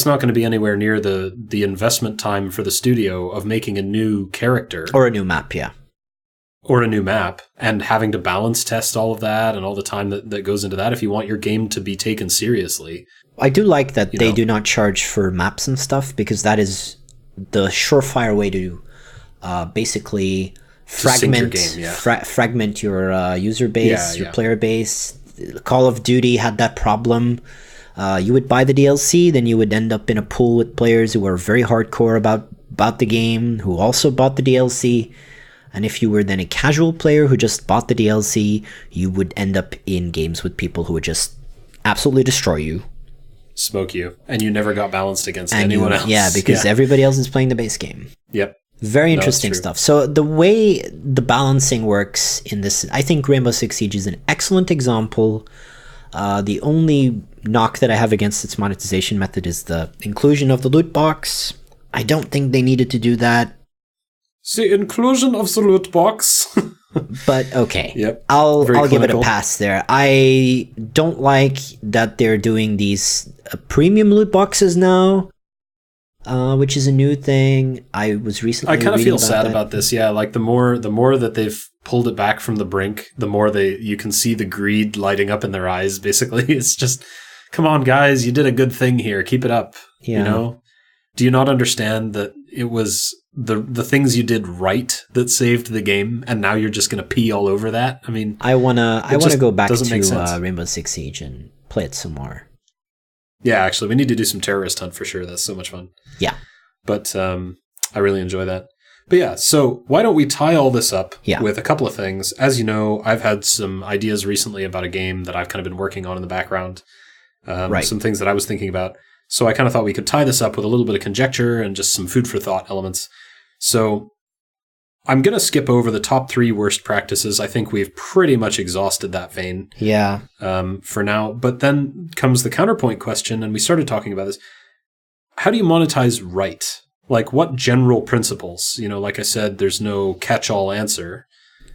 going to be anywhere near the investment time for the studio of making a new character. Or a new map, yeah. Or a new map, and having to balance test all of that and all the time that goes into that if you want your game to be taken seriously. I do like that they do not charge for maps and stuff, because that is the surefire way to basically fragment your user base, your player base. Call of Duty had that problem. You would buy the DLC, then you would end up in a pool with players who were very hardcore about the game, who also bought the DLC. And if you were then a casual player who just bought the DLC, you would end up in games with people who would just absolutely destroy you. Smoke you. And you never got balanced against anyone else. Yeah, because everybody else is playing the base game. Yep. Very interesting stuff. So the way the balancing works in this, I think Rainbow Six Siege is an excellent example. The only knock that I have against its monetization method is the inclusion of the loot box. I don't think they needed to do that. The inclusion of the loot box. But okay, yep. I'll give it a pass there. I don't like that they're doing these premium loot boxes now. which is a new thing. I was recently I kind of feel sad that. about this. Yeah, like the more that they've pulled it back from the brink, the more you can see the greed lighting up in their eyes. Basically, it's just, come on, guys, you did a good thing here. Keep it up. Yeah. You know, do you not understand that it was the things you did right that saved the game, and now you're just going to pee all over that? I mean, I wanna go back to Rainbow Six Siege and play it some more. Yeah, actually, we need to do some terrorist hunt for sure. That's so much fun. Yeah. But I really enjoy that. But yeah, so why don't we tie all this up with a couple of things? As you know, I've had some ideas recently about a game that I've kind of been working on in the background. Some things that I was thinking about. So I kind of thought we could tie this up with a little bit of conjecture and just some food for thought elements. So I'm going to skip over the top 3 worst practices. I think we've pretty much exhausted that vein. Yeah. For now. But then comes the counterpoint question, and we started talking about this. How do you monetize right? Like, what general principles? You know, like I said, there's no catch-all answer.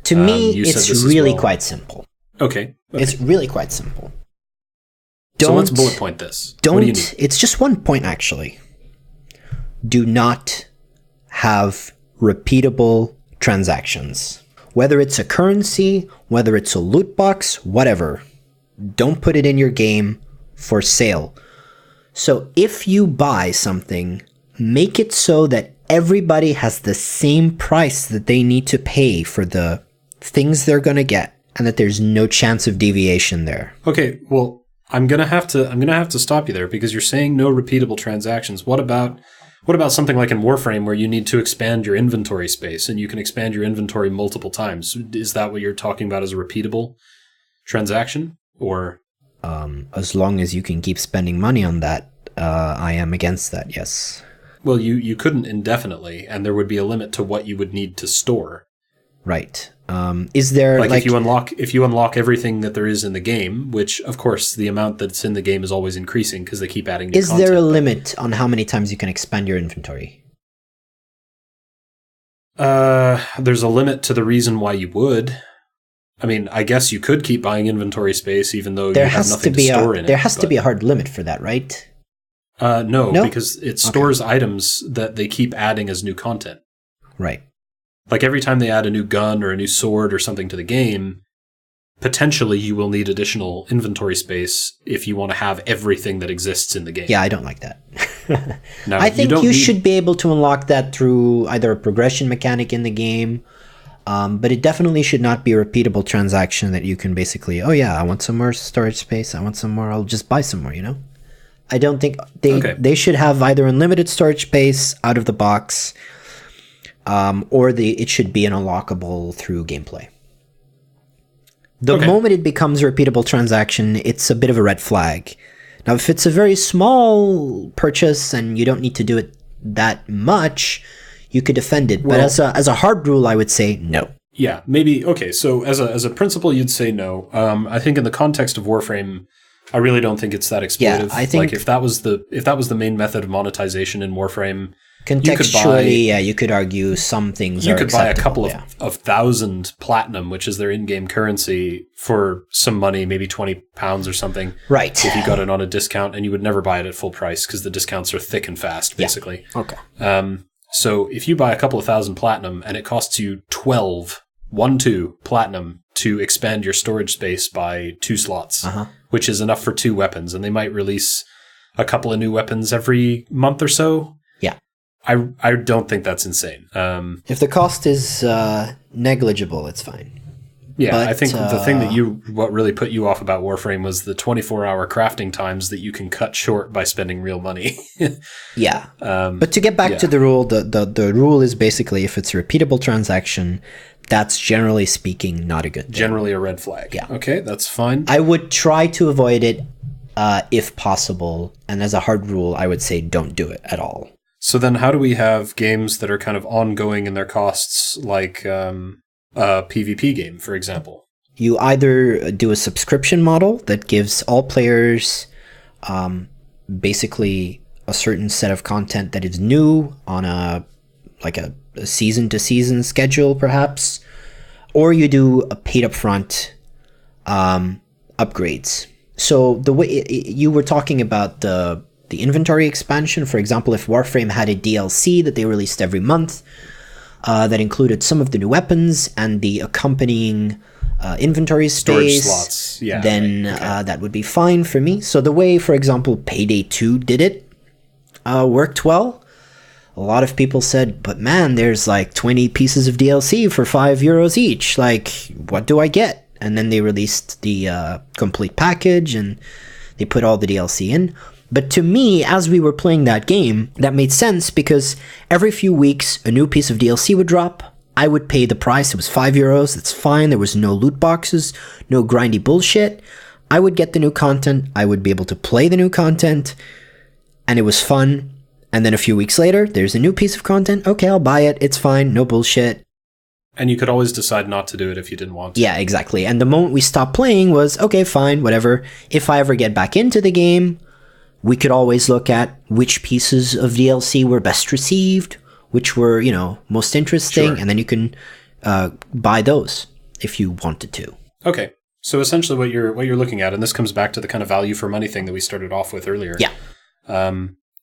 To me, it's really quite simple. Okay. It's really quite simple. So let's bullet point this. What do you need? It's just one point, actually. Do not have repeatable transactions. Whether it's a currency, whether it's a loot box, whatever. Don't put it in your game for sale. So if you buy something, make it so that everybody has the same price that they need to pay for the things they're going to get, and that there's no chance of deviation there. Okay, well, I'm gonna have to stop you there, because you're saying no repeatable transactions. What about something like in Warframe, where you need to expand your inventory space and you can expand your inventory multiple times? Is that what you're talking about as a repeatable transaction? Or as long as you can keep spending money on that, I am against that. Yes. Well, you couldn't indefinitely, and there would be a limit to what you would need to store. Right. Is there if you unlock everything that there is in the game, which of course the amount that's in the game is always increasing because they keep adding new content. Is there a limit on how many times you can expand your inventory? There's a limit to the reason why you would. I mean, I guess you could keep buying inventory space even though you have nothing to store in it. There has to be a hard limit for that, right? No, because it stores items that they keep adding as new content. Right. Like every time they add a new gun or a new sword or something to the game, potentially you will need additional inventory space if you want to have everything that exists in the game. Yeah, I don't like that. No, I think you should be able to unlock that through either a progression mechanic in the game, but it definitely should not be a repeatable transaction that you can basically, oh yeah, I want some more storage space, I want some more, I'll just buy some more, you know? I don't think they should have either unlimited storage space out of the box, or it should be an unlockable through gameplay. The moment it becomes a repeatable transaction, it's a bit of a red flag. Now, if it's a very small purchase and you don't need to do it that much, you could defend it. But as a hard rule, I would say no. Yeah, maybe. Okay, so as a principle, you'd say no. I think in the context of Warframe, I really don't think it's that exploitive. Yeah, I think like if that was the main method of monetization in Warframe, contextually, you could argue some things you are could buy a couple of 1,000 platinum, which is their in-game currency, for some money, maybe £20 or something. Right. If you got it on a discount, and you would never buy it at full price because the discounts are thick and fast, basically. Yeah. Okay. So if you buy a couple of 1,000 platinum and it costs you 12 platinum to expand your storage space by 2 slots, which is enough for 2 weapons, and they might release a couple of new weapons every month or so. Yeah. I don't think that's insane. If the cost is negligible, it's fine. Yeah, but I think the thing what really put you off about Warframe was the 24-hour crafting times that you can cut short by spending real money. Yeah. But to get back to the rule, the rule is basically if it's a repeatable transaction, that's generally speaking not a good thing. Generally a red flag. Yeah. Okay, that's fine. I would try to avoid it if possible. And as a hard rule, I would say don't do it at all. So then how do we have games that are kind of ongoing in their costs, like a PvP game, for example? You either do a subscription model that gives all players basically a certain set of content that is new on a season-to-season schedule, perhaps, or you do a paid upfront upgrades. So the way you were talking about the the inventory expansion. For example, if Warframe had a DLC that they released every month that included some of the new weapons and the accompanying inventory space, slots. Yeah, then right. Okay. that would be fine for me. So the way, for example, Payday 2 did it worked well. A lot of people said, but man, there's like 20 pieces of DLC for €5 each. Like, what do I get? And then they released the complete package and they put all the DLC in. But to me, as we were playing that game, that made sense because every few weeks, a new piece of DLC would drop. I would pay the price. It was €5. That's fine. There was no loot boxes, no grindy bullshit. I would get the new content. I would be able to play the new content. And it was fun. And then a few weeks later, there's a new piece of content. Okay, I'll buy it. It's fine. No bullshit. And you could always decide not to do it if you didn't want to. Yeah, exactly. And the moment we stopped playing was, okay, fine, whatever. If I ever get back into the game, we could always look at which pieces of DLC were best received, which were, most interesting, Sure. and then you can buy those if you wanted to. Okay. So essentially what you're looking at, and this comes back to the kind of value for money thing that we started off with earlier. Yeah.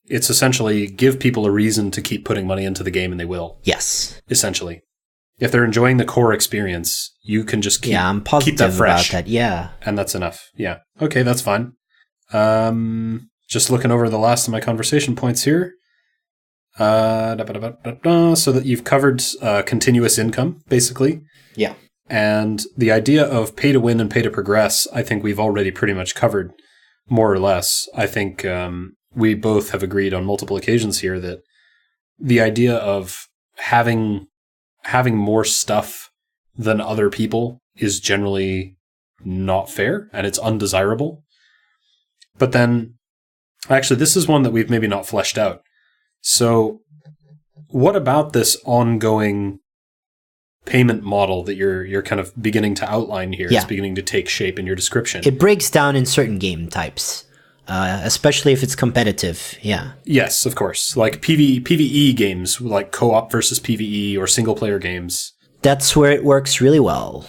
It's essentially give people a reason to keep putting money into the game, and they will. Yes. Essentially. If they're enjoying the core experience, you can just keep, I'm positive keep that fresh. about that. Yeah. And that's enough. Yeah. Okay, that's fine. Just looking over the last of my conversation points here. So that you've covered continuous income, basically. Yeah. And the idea of pay to win and pay to progress, I think we've already pretty much covered more or less. I think we both have agreed on multiple occasions here that the idea of having more stuff than other people is generally not fair and it's undesirable. But then, actually, this is one that we've maybe not fleshed out. So what about this ongoing payment model that you're kind of beginning to outline here? Yeah. It's beginning to take shape in your description. It breaks down in certain game types, especially if it's competitive. Yeah. Yes, of course. Like PvE games, like co-op versus PvE or single-player games. That's where it works really well.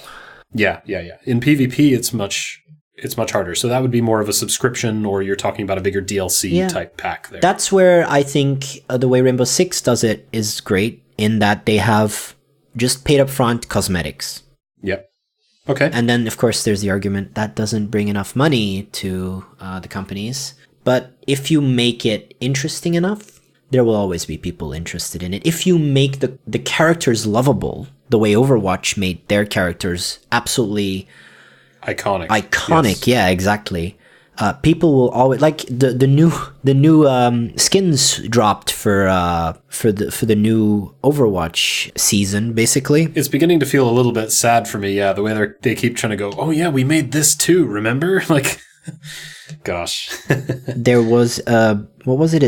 Yeah. In PvP, it's much harder. So that would be more of a subscription, or you're talking about a bigger DLC type pack there. That's where I think the way Rainbow Six does it is great, in that they have just paid up front cosmetics. Yep. Okay. And then, of course, there's the argument that doesn't bring enough money to the companies. But if you make it interesting enough, there will always be people interested in it. If you make the characters lovable, the way Overwatch made their characters absolutely iconic. Yes. Yeah, exactly. People will always like the new skins dropped for the new Overwatch season. Basically, it's beginning to feel a little bit sad for me. Yeah, the way they keep trying to go. Oh yeah, we made this too. Remember, like, gosh. There was what was it?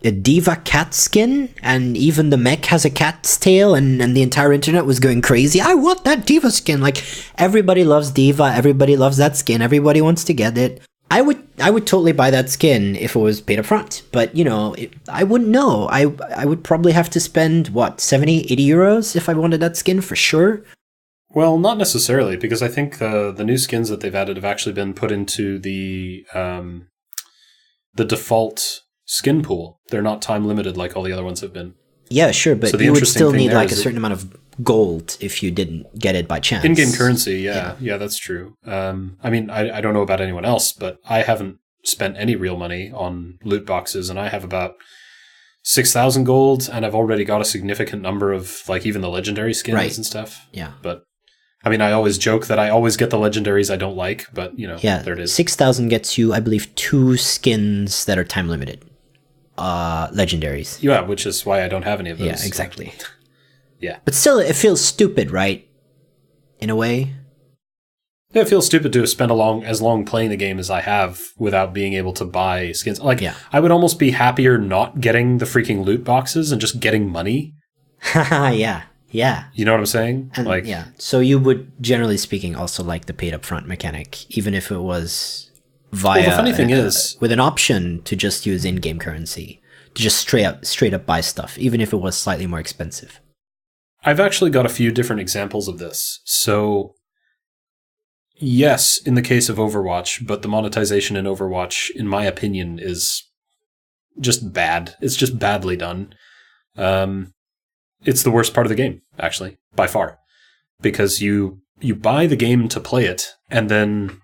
A diva cat skin, and even the mech has a cat's tail, and the entire internet was going crazy. I want that diva skin. Like, everybody loves diva. Everybody loves that skin. Everybody wants to get it. I would totally buy that skin if it was paid up front, but I wouldn't know. I would probably have to spend 70, 80 euros if I wanted that skin for sure. Well, not necessarily, because I think the new skins that they've added have actually been put into the default skin pool. They're not time limited like all the other ones have been. Yeah, sure, but you would still need like a certain amount of gold if you didn't get it by chance. In-game currency, yeah, that's true. I mean, I don't know about anyone else, but I haven't spent any real money on loot boxes, and I have about 6,000 gold, and I've already got a significant number of, like, even the legendary skins and stuff. Yeah. But, I mean, I always joke that I always get the legendaries I don't like, but, there it is. 6,000 gets you, I believe, 2 skins that are time limited. Legendaries. Yeah, which is why I don't have any of those. Yeah, exactly. Yeah. But still, it feels stupid, right? In a way. Yeah, it feels stupid to have spent as long playing the game as I have without being able to buy skins. Like, I would almost be happier not getting the freaking loot boxes and just getting money. Yeah. You know what I'm saying? And, so you would, generally speaking, also like the paid upfront mechanic, even if it was via... Well, the funny thing is... with an option to just use in-game currency, to just straight up buy stuff, even if it was slightly more expensive. I've actually got a few different examples of this. So, yes, in the case of Overwatch, but the monetization in Overwatch, in my opinion, is just bad. It's just badly done. It's the worst part of the game, actually, by far. Because you buy the game to play it, and then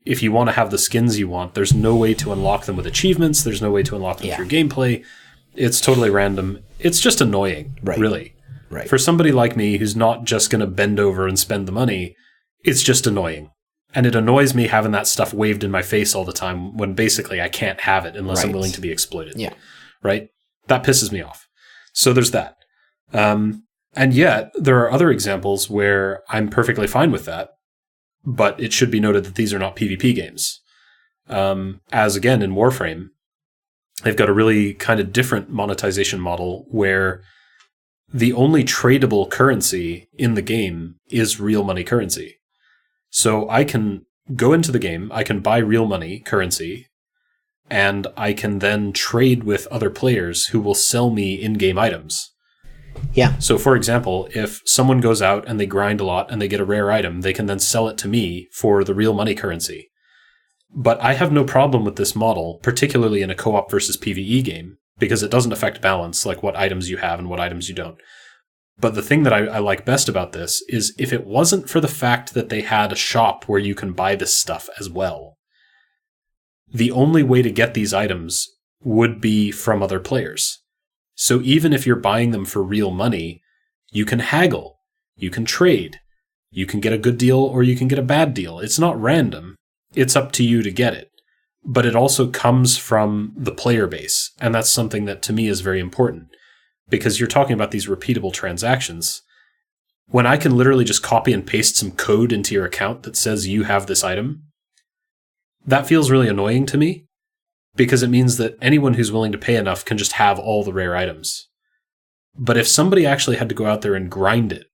if you want to have the skins you want, there's no way to unlock them with achievements. There's no way to unlock them through gameplay. It's totally random. It's just annoying, really. Right. For somebody like me who's not just going to bend over and spend the money, it's just annoying. And it annoys me having that stuff waved in my face all the time when basically I can't have it unless I'm willing to be exploited. Yeah. Right? That pisses me off. So there's that. And yet, there are other examples where I'm perfectly fine with that. But it should be noted that these are not PvP games. As again, in Warframe, they've got a really kind of different monetization model where the only tradable currency in the game is real money currency. So I can go into the game, I can buy real money currency, and I can then trade with other players who will sell me in-game items. Yeah. So, for example, if someone goes out and they grind a lot and they get a rare item, they can then sell it to me for the real money currency. But I have no problem with this model, particularly in a co-op versus PvE game, because it doesn't affect balance, like what items you have and what items you don't. But the thing that I like best about this is if it wasn't for the fact that they had a shop where you can buy this stuff as well, the only way to get these items would be from other players. So even if you're buying them for real money, you can haggle, you can trade, you can get a good deal or you can get a bad deal. It's not random. It's up to you to get it. But it also comes from the player base, and that's something that to me is very important. Because you're talking about these repeatable transactions. When I can literally just copy and paste some code into your account that says you have this item, that feels really annoying to me because it means that anyone who's willing to pay enough can just have all the rare items. But if somebody actually had to go out there and grind it,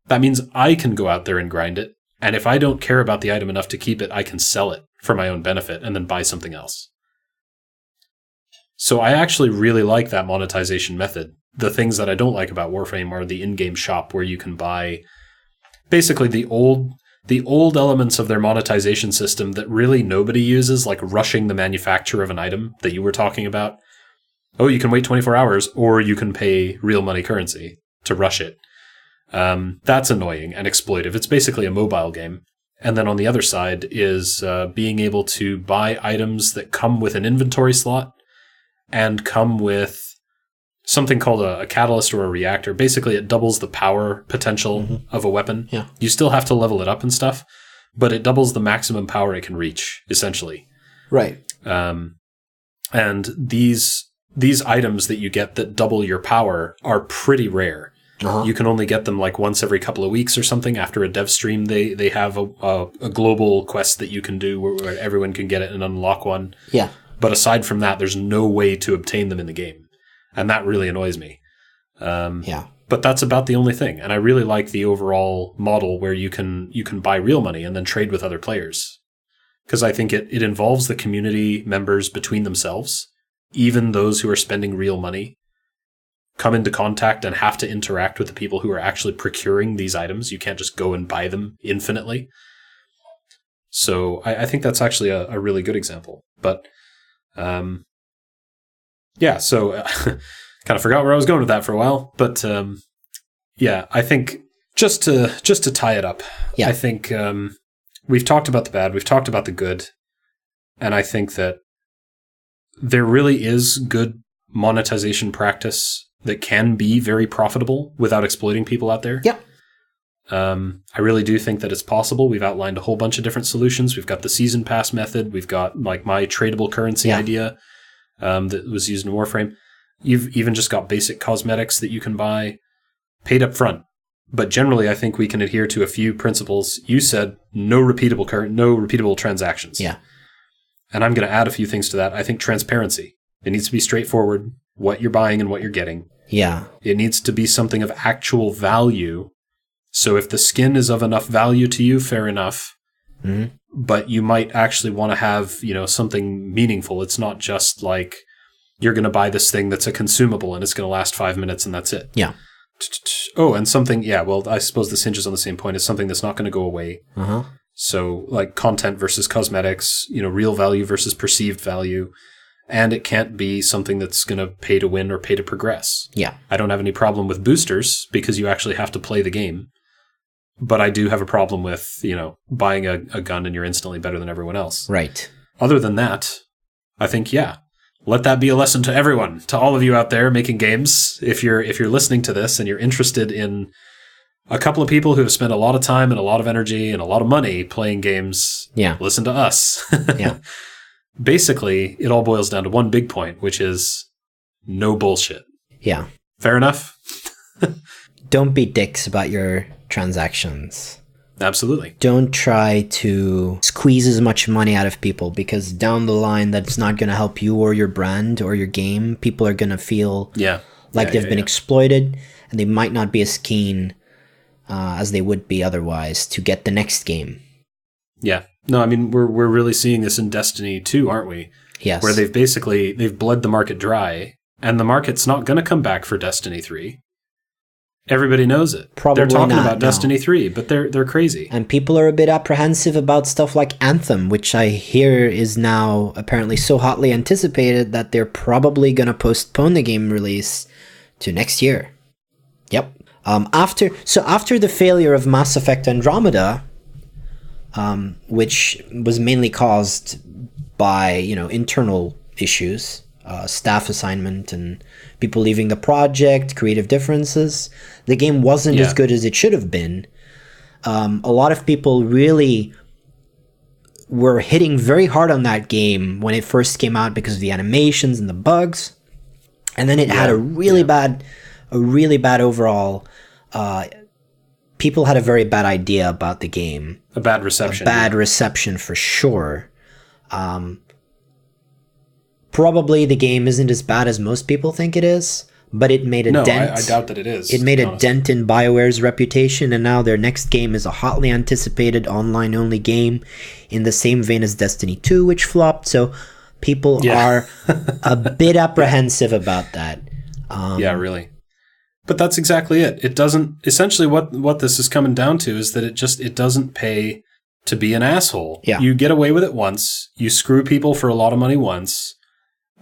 that means I can go out there and grind it, and if I don't care about the item enough to keep it, I can sell it for my own benefit and then buy something else. So I actually really like that monetization method. The things that I don't like about Warframe are the in-game shop where you can buy basically the old elements of their monetization system that really nobody uses, like rushing the manufacture of an item that you were talking about. Oh, you can wait 24 hours or you can pay real money currency to rush it. That's annoying and exploitive. It's basically a mobile game. And then on the other side is being able to buy items that come with an inventory slot and come with something called a catalyst or a reactor. Basically, it doubles the power potential of a weapon. Yeah. You still have to level it up and stuff, but it doubles the maximum power it can reach, essentially. Right. And these items that you get that double your power are pretty rare. Uh-huh. You can only get them like once every couple of weeks or something. After a dev stream, they have a global quest that you can do where everyone can get it and unlock one. Yeah. But aside from that, there's no way to obtain them in the game. And that really annoys me. Yeah. But that's about the only thing. And I really like the overall model where you can buy real money and then trade with other players. Because I think it involves the community members between themselves. Even those who are spending real money come into contact and have to interact with the people who are actually procuring these items. You can't just go and buy them infinitely. So I think that's actually a really good example. But yeah, so kind of forgot where I was going with that for a while. But yeah, I think just to tie it up, I think we've talked about the bad, we've talked about the good, and I think that there really is good monetization practice that can be very profitable without exploiting people out there. Yeah. I really do think that it's possible. We've outlined a whole bunch of different solutions. We've got the season pass method. We've got like my tradable currency idea that was used in Warframe. You've even just got basic cosmetics that you can buy paid up front. But generally, I think we can adhere to a few principles. You said no repeatable transactions. Yeah. And I'm going to add a few things to that. I think transparency. It needs to be straightforward, what you're buying and what you're getting. Yeah. It needs to be something of actual value. So if the skin is of enough value to you, fair enough. Mm-hmm. But you might actually want to have, something meaningful. It's not just like you're going to buy this thing that's a consumable and it's going to last 5 minutes and that's it. Yeah. Oh, and something, well, I suppose this hinges on the same point. It's something that's not going to go away. Uh-huh. So like content versus cosmetics, real value versus perceived value. and it can't be something that's going to pay to win or pay to progress. Yeah. I don't have any problem with boosters because you actually have to play the game. But I do have a problem with, buying a gun and you're instantly better than everyone else. Right. Other than that, I think, let that be a lesson to everyone, to all of you out there making games. If you're listening to this and you're interested in a couple of people who have spent a lot of time and a lot of energy and a lot of money playing games, listen to us. Yeah. Basically, it all boils down to one big point, which is no bullshit. Yeah. Fair enough? Don't be dicks about your transactions. Absolutely. Don't try to squeeze as much money out of people, because down the line, that's not going to help you or your brand or your game. People are going to feel like they've been exploited, and they might not be as keen as they would be otherwise to get the next game. Yeah. No, I mean, we're really seeing this in Destiny 2, aren't we? Yes. Where they've bled the market dry, and the market's not going to come back for Destiny 3. Everybody knows it. Probably they're talking not, about Destiny 3, but they're crazy. And people are a bit apprehensive about stuff like Anthem, which I hear is now apparently so hotly anticipated that they're probably going to postpone the game release to next year. Yep. After the failure of Mass Effect Andromeda, which was mainly caused by internal issues, staff assignment and people leaving the project, creative differences, the game wasn't as good as it should have been. A lot of people really were hitting very hard on that game when it first came out because of the animations and the bugs, and then it had a really bad overall. People had a very bad idea about the game. A bad reception. Reception for sure. Probably the game isn't as bad as most people think it is, but it made a dent. I doubt that it is. It made a dent in BioWare's reputation, and now their next game is a hotly anticipated online-only game in the same vein as Destiny 2, which flopped, so people are a bit apprehensive about that. Really. But that's exactly it. It doesn't... Essentially, what this is coming down to is that it doesn't pay to be an asshole. Yeah. You get away with it once, you screw people for a lot of money once,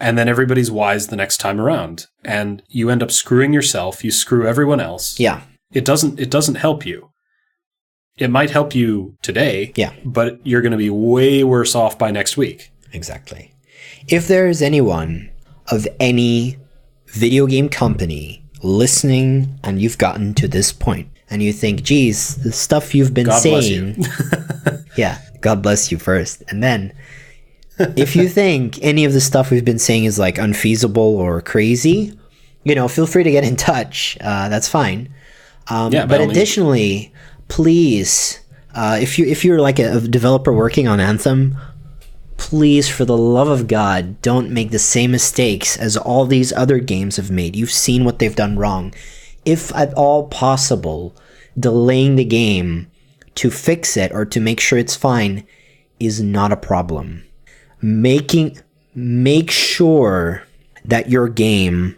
and then everybody's wise the next time around. And you end up screwing yourself, you screw everyone else. Yeah. It doesn't help you. It might help you today, but you're going to be way worse off by next week. Exactly. If there is anyone of any video game company listening and you've gotten to this point and you think, geez, the stuff you've been saying... God bless you first. And then... if you think any of the stuff we've been saying is like unfeasible or crazy, feel free to get in touch. That's fine. But additionally, please, if you're like a developer working on Anthem, please, for the love of God, don't make the same mistakes as all these other games have made. You've seen what they've done wrong. If at all possible, delaying the game to fix it or to make sure it's fine is not a problem. Make sure that your game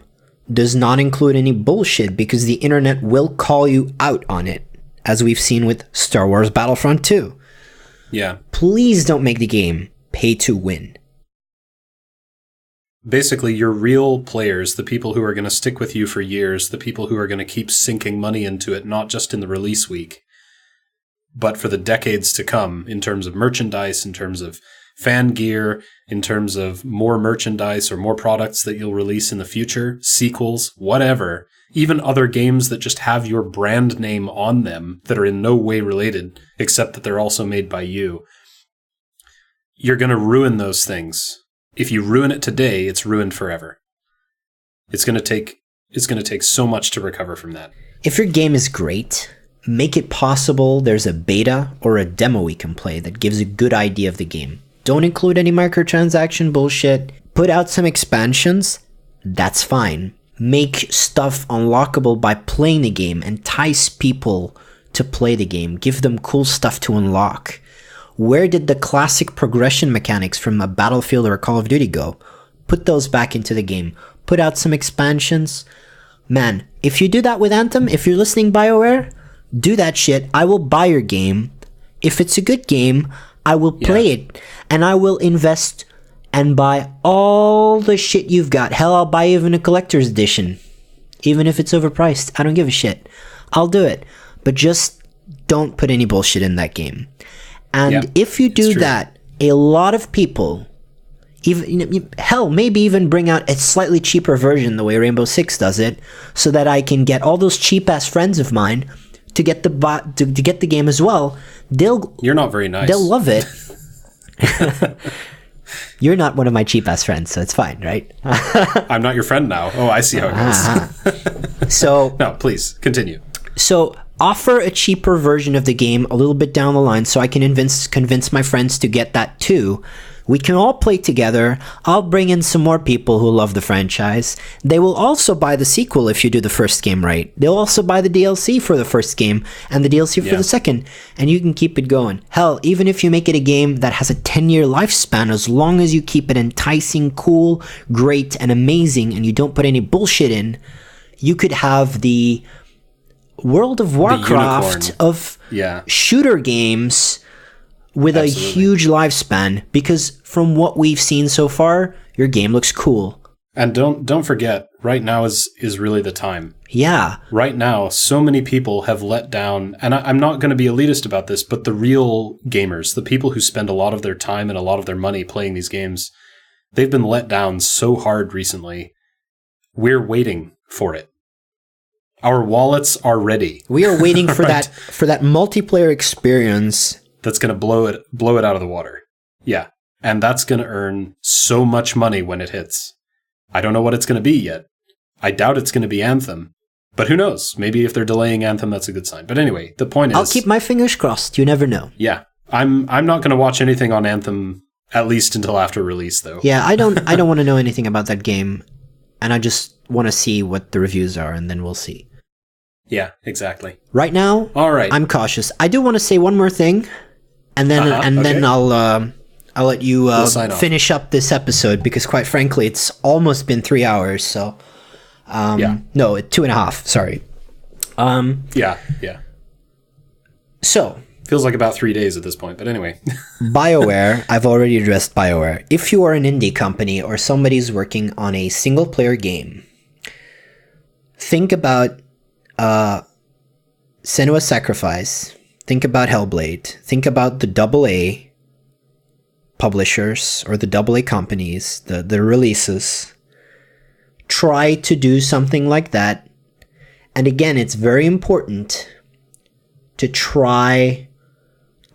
does not include any bullshit, because the internet will call you out on it, as we've seen with Star Wars Battlefront 2. Yeah. Please don't make the game pay to win. Basically, your real players, the people who are going to stick with you for years, the people who are going to keep sinking money into it, not just in the release week, but for the decades to come, in terms of merchandise, in terms of fan gear, in terms of more merchandise or more products that you'll release in the future, sequels, whatever, even other games that just have your brand name on them that are in no way related, except that they're also made by you. You're going to ruin those things. If you ruin it today, it's ruined forever. It's going to take so much to recover from that. If your game is great, make it possible there's a beta or a demo we can play that gives a good idea of the game. Don't include any microtransaction bullshit. Put out some expansions. That's fine. Make stuff unlockable by playing the game. Entice people to play the game. Give them cool stuff to unlock. Where did the classic progression mechanics from a Battlefield or a Call of Duty go? Put those back into the game. Put out some expansions. Man, if you do that with Anthem, if you're listening, BioWare, do that shit. I will buy your game. If it's a good game, I will play it, and I will invest and buy all the shit you've got. Hell, I'll buy even a collector's edition. Even if it's overpriced. I don't give a shit. I'll do it. But just don't put any bullshit in that game. And if you do that, a lot of people, even hell, maybe even bring out a slightly cheaper version the way Rainbow Six does it, so that I can get all those cheap-ass friends of mine to get the game as well. You're not very nice. They'll love it. You're not one of my cheap-ass friends, so it's fine, right? I'm not your friend now. Oh, I see how it goes. So no, please, continue. So offer a cheaper version of the game a little bit down the line so I can convince my friends to get that too. We can all play together. I'll bring in some more people who love the franchise. They will also buy the sequel if you do the first game right. They'll also buy the DLC for the first game and the DLC for the second. And you can keep it going. Hell, even if you make it a game that has a 10-year lifespan, as long as you keep it enticing, cool, great, and amazing, and you don't put any bullshit in, you could have the World of Warcraft of shooter games with a huge lifespan, because from what we've seen so far, your game looks cool. And don't forget, right now is really the time. Yeah. Right now, so many people have let down, and I'm not going to be elitist about this, but the real gamers, the people who spend a lot of their time and a lot of their money playing these games, they've been let down so hard recently. We're waiting for it. Our wallets are ready. We are waiting for that multiplayer experience that's going to blow it out of the water. Yeah. And that's going to earn so much money when it hits. I don't know what it's going to be yet. I doubt it's going to be Anthem. But who knows? Maybe if they're delaying Anthem, that's a good sign. But anyway, the point is, I'll keep my fingers crossed. You never know. Yeah. I'm not going to watch anything on Anthem, at least until after release, though. Yeah, I don't want to know anything about that game. And I just want to see what the reviews are, and then we'll see. Yeah, exactly. Right now, all right, I'm cautious. I do want to say one more thing, and then then I'll let you finish up this episode, because quite frankly, it's almost been 3 hours. So, no, 2.5. Sorry. Yeah. So feels like about 3 days at this point, but anyway. BioWare. I've already addressed BioWare. If you are an indie company or somebody's working on a single player game, think about Senua's Sacrifice. Think about Hellblade. Think about the AA publishers or the AA companies, the releases. Try to do something like that. And again, it's very important to try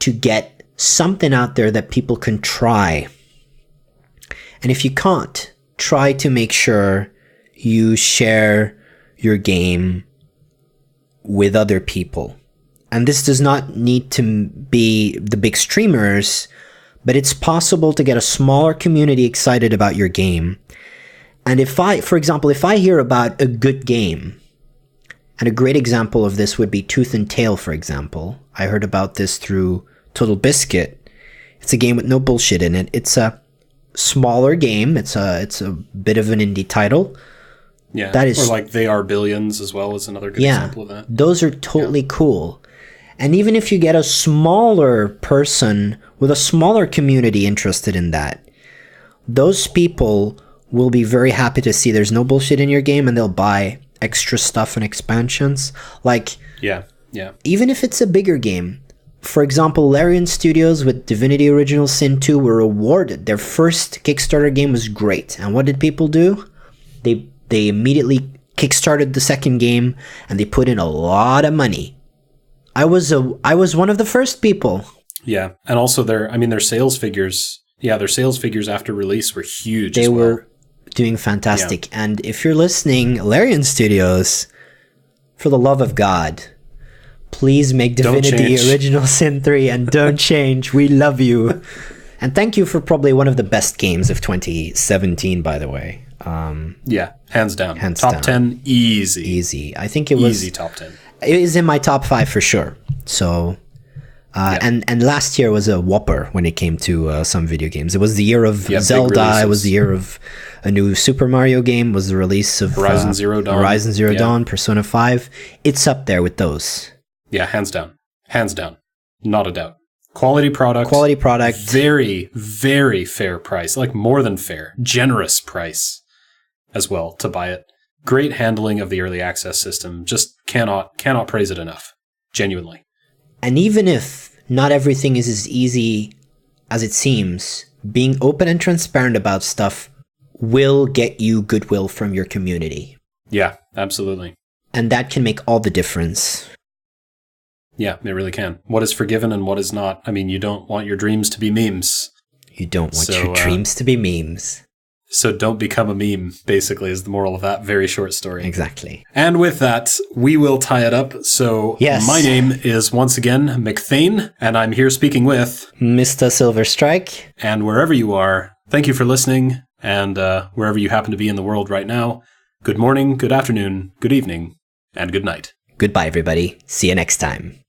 to get something out there that people can try. And if you can't, try to make sure you share your game with other people. And this does not need to be the big streamers, but it's possible to get a smaller community excited about your game. And for example, if I hear about a good game, and a great example of this would be Tooth and Tail, for example. I heard about this through Total Biscuit. It's a game with no bullshit in it. It's a smaller game. It's a bit of an indie title. Yeah, that is, or like They Are Billions as well is another good example of that. Those are totally cool. And even if you get a smaller person with a smaller community interested in that, those people will be very happy to see there's no bullshit in your game, and they'll buy extra stuff and expansions. Like, even if it's a bigger game. For example, Larian Studios with Divinity Original Sin 2 were awarded. Their first Kickstarter game was great. And what did people do? They immediately kickstarted the second game, and they put in a lot of money. I was one of the first people. Yeah, and also their sales figures. Yeah, their sales figures after release were huge. They were doing fantastic. Yeah. And if you're listening, Larian Studios, for the love of God, please make Divinity Original Sin 3 and don't change. We love you. And thank you for probably one of the best games of 2017, by the way. Hands down. Top 10, easy. I think it was easy top 10. It is in my top 5 for sure. So, and last year was a whopper when it came to some video games. It was the year of Zelda. It was the year of a new Super Mario game. It was the release of Horizon Zero Dawn, Persona 5. It's up there with those. Yeah, hands down, not a doubt. Quality product. Very, very fair price. Like more than fair. Generous price as well to buy it. Great handling of the early access system. Just cannot praise it enough. Genuinely. And even if not everything is as easy as it seems, being open and transparent about stuff will get you goodwill from your community. Yeah, absolutely. And that can make all the difference. Yeah, it really can. What is forgiven and what is not. I mean, you don't want your dreams to be memes. You don't want your dreams to be memes. So don't become a meme, basically, is the moral of that very short story. Exactly. And with that, we will tie it up. So My name is once again MacThane, and I'm here speaking with Mr. Silverstrike. And wherever you are, thank you for listening. And wherever you happen to be in the world right now, good morning, good afternoon, good evening, and good night. Goodbye, everybody. See you next time.